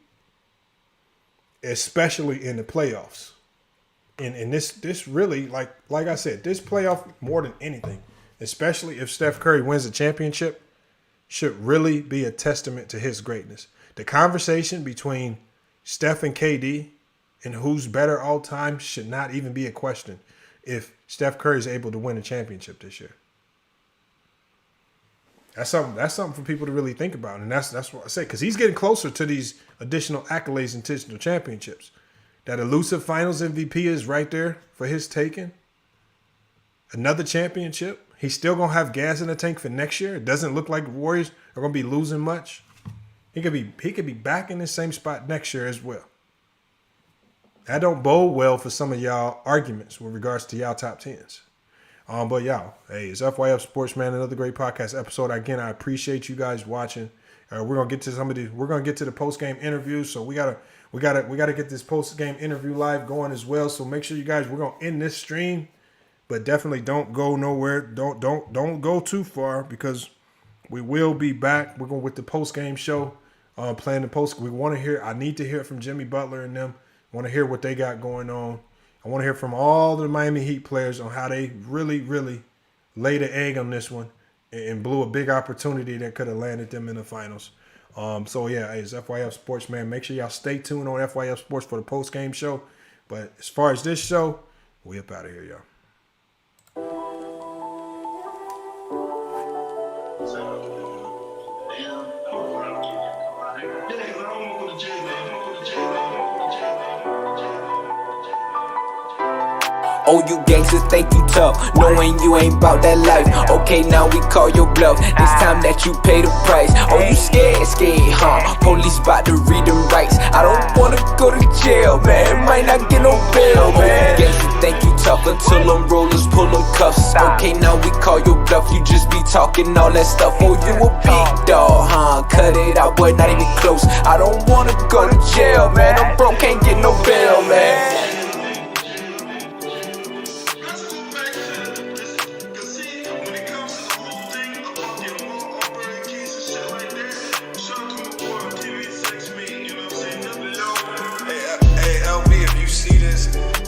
especially in the playoffs. And this really, like I said, this playoff more than anything, especially if Steph Curry wins the championship, should really be a testament to his greatness. The conversation between Steph and KD and who's better all time should not even be a question if Steph Curry is able to win a championship this year. That's something for people to really think about. And that's what I say, because he's getting closer to these additional accolades and additional championships. That elusive finals MVP is right there for his taking. Another championship. He's still going to have gas in the tank for next year. It doesn't look like the Warriors are going to be losing much. He could be back in the same spot next year as well. That don't bode well for some of y'all arguments with regards to y'all top 10s. But y'all, hey, it's FYF Sports, man. Another great podcast episode. Again, I appreciate you guys watching. We're gonna get to we're gonna get to the post game interviews. So we gotta get this post game interview live going as well. So make sure you guys, we're gonna end this stream, but definitely don't go nowhere. Don't go too far, because we will be back. We're going with the post game show, playing the post. I need to hear from Jimmy Butler and them. I want to hear what they got going on. I want to hear from all the Miami Heat players on how they really, really laid an egg on this one and blew a big opportunity that could have landed them in the finals. So, yeah, it's FYF Sports, man. Make sure y'all stay tuned on FYF Sports for the post-game show. But as far as this show, we up out of here, y'all. Oh, you gangsters think you tough, knowing you ain't bout that life. Okay, now we call your bluff, it's time that you pay the price. Oh, you scared, huh? Police bout to read them rights. I don't wanna go to jail, man, might not get no bail, man. Oh, you gangsters think you tough until them rollers pull them cuffs. Okay, now we call your bluff, you just be talking all that stuff. Oh, you a big dog, huh? Cut it out, boy, not even close. I don't wanna go to jail, man, I'm broke, can't get no bail, man. Hey, LB, if you see this,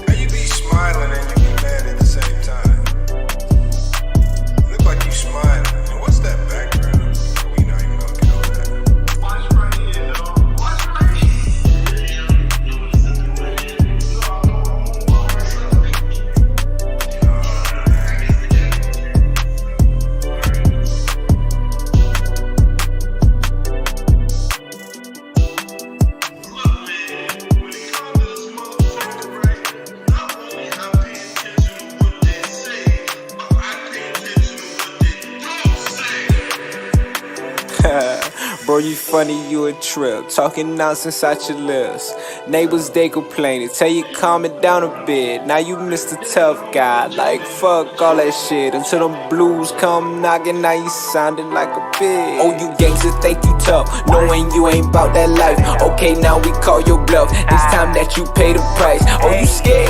you be smiling and you be mad at the same time. Look like you smiling. And what's that background? We not even gonna get over that. Watch right here, dog. Watch right Bro, you funny, you a trip. Talking nonsense out your lips. Neighbors, they complaining. Tell you calm it down a bit. Now you Mr. Tough Guy. Like, fuck all that shit. Until them blues come knocking, now you sounding like a bitch. Oh, you gangsters think you tough, knowing you ain't bout that life. Okay, now we call your bluff, it's time that you pay the price. Oh, you scared,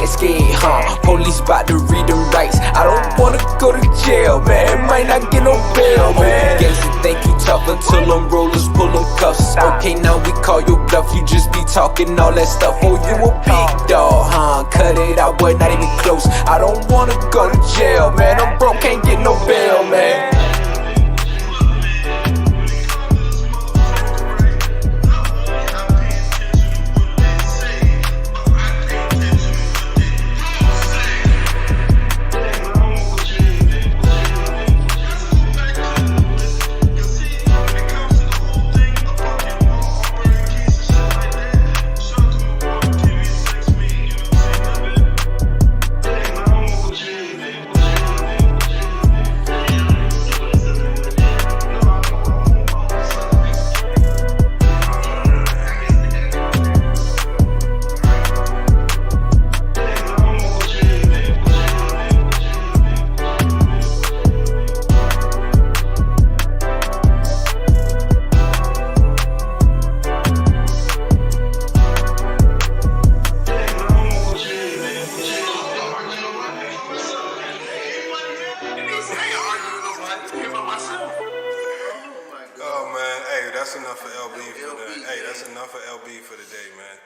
huh? Police bout to read them rights. I don't wanna go to jail, man, might not get no bail, man. Oh, you gangsters think you tough until them rollers pull them cuffs. Okay, now we call your bluff, you just be talking all that stuff. Oh, you a big dog, huh? Cut it out, boy, not even close. I don't wanna go to jail, man, I'm broke, can't get no bail, man. Oh man, hey, that's enough for LB for the. Hey, that's enough for LB for the day, man.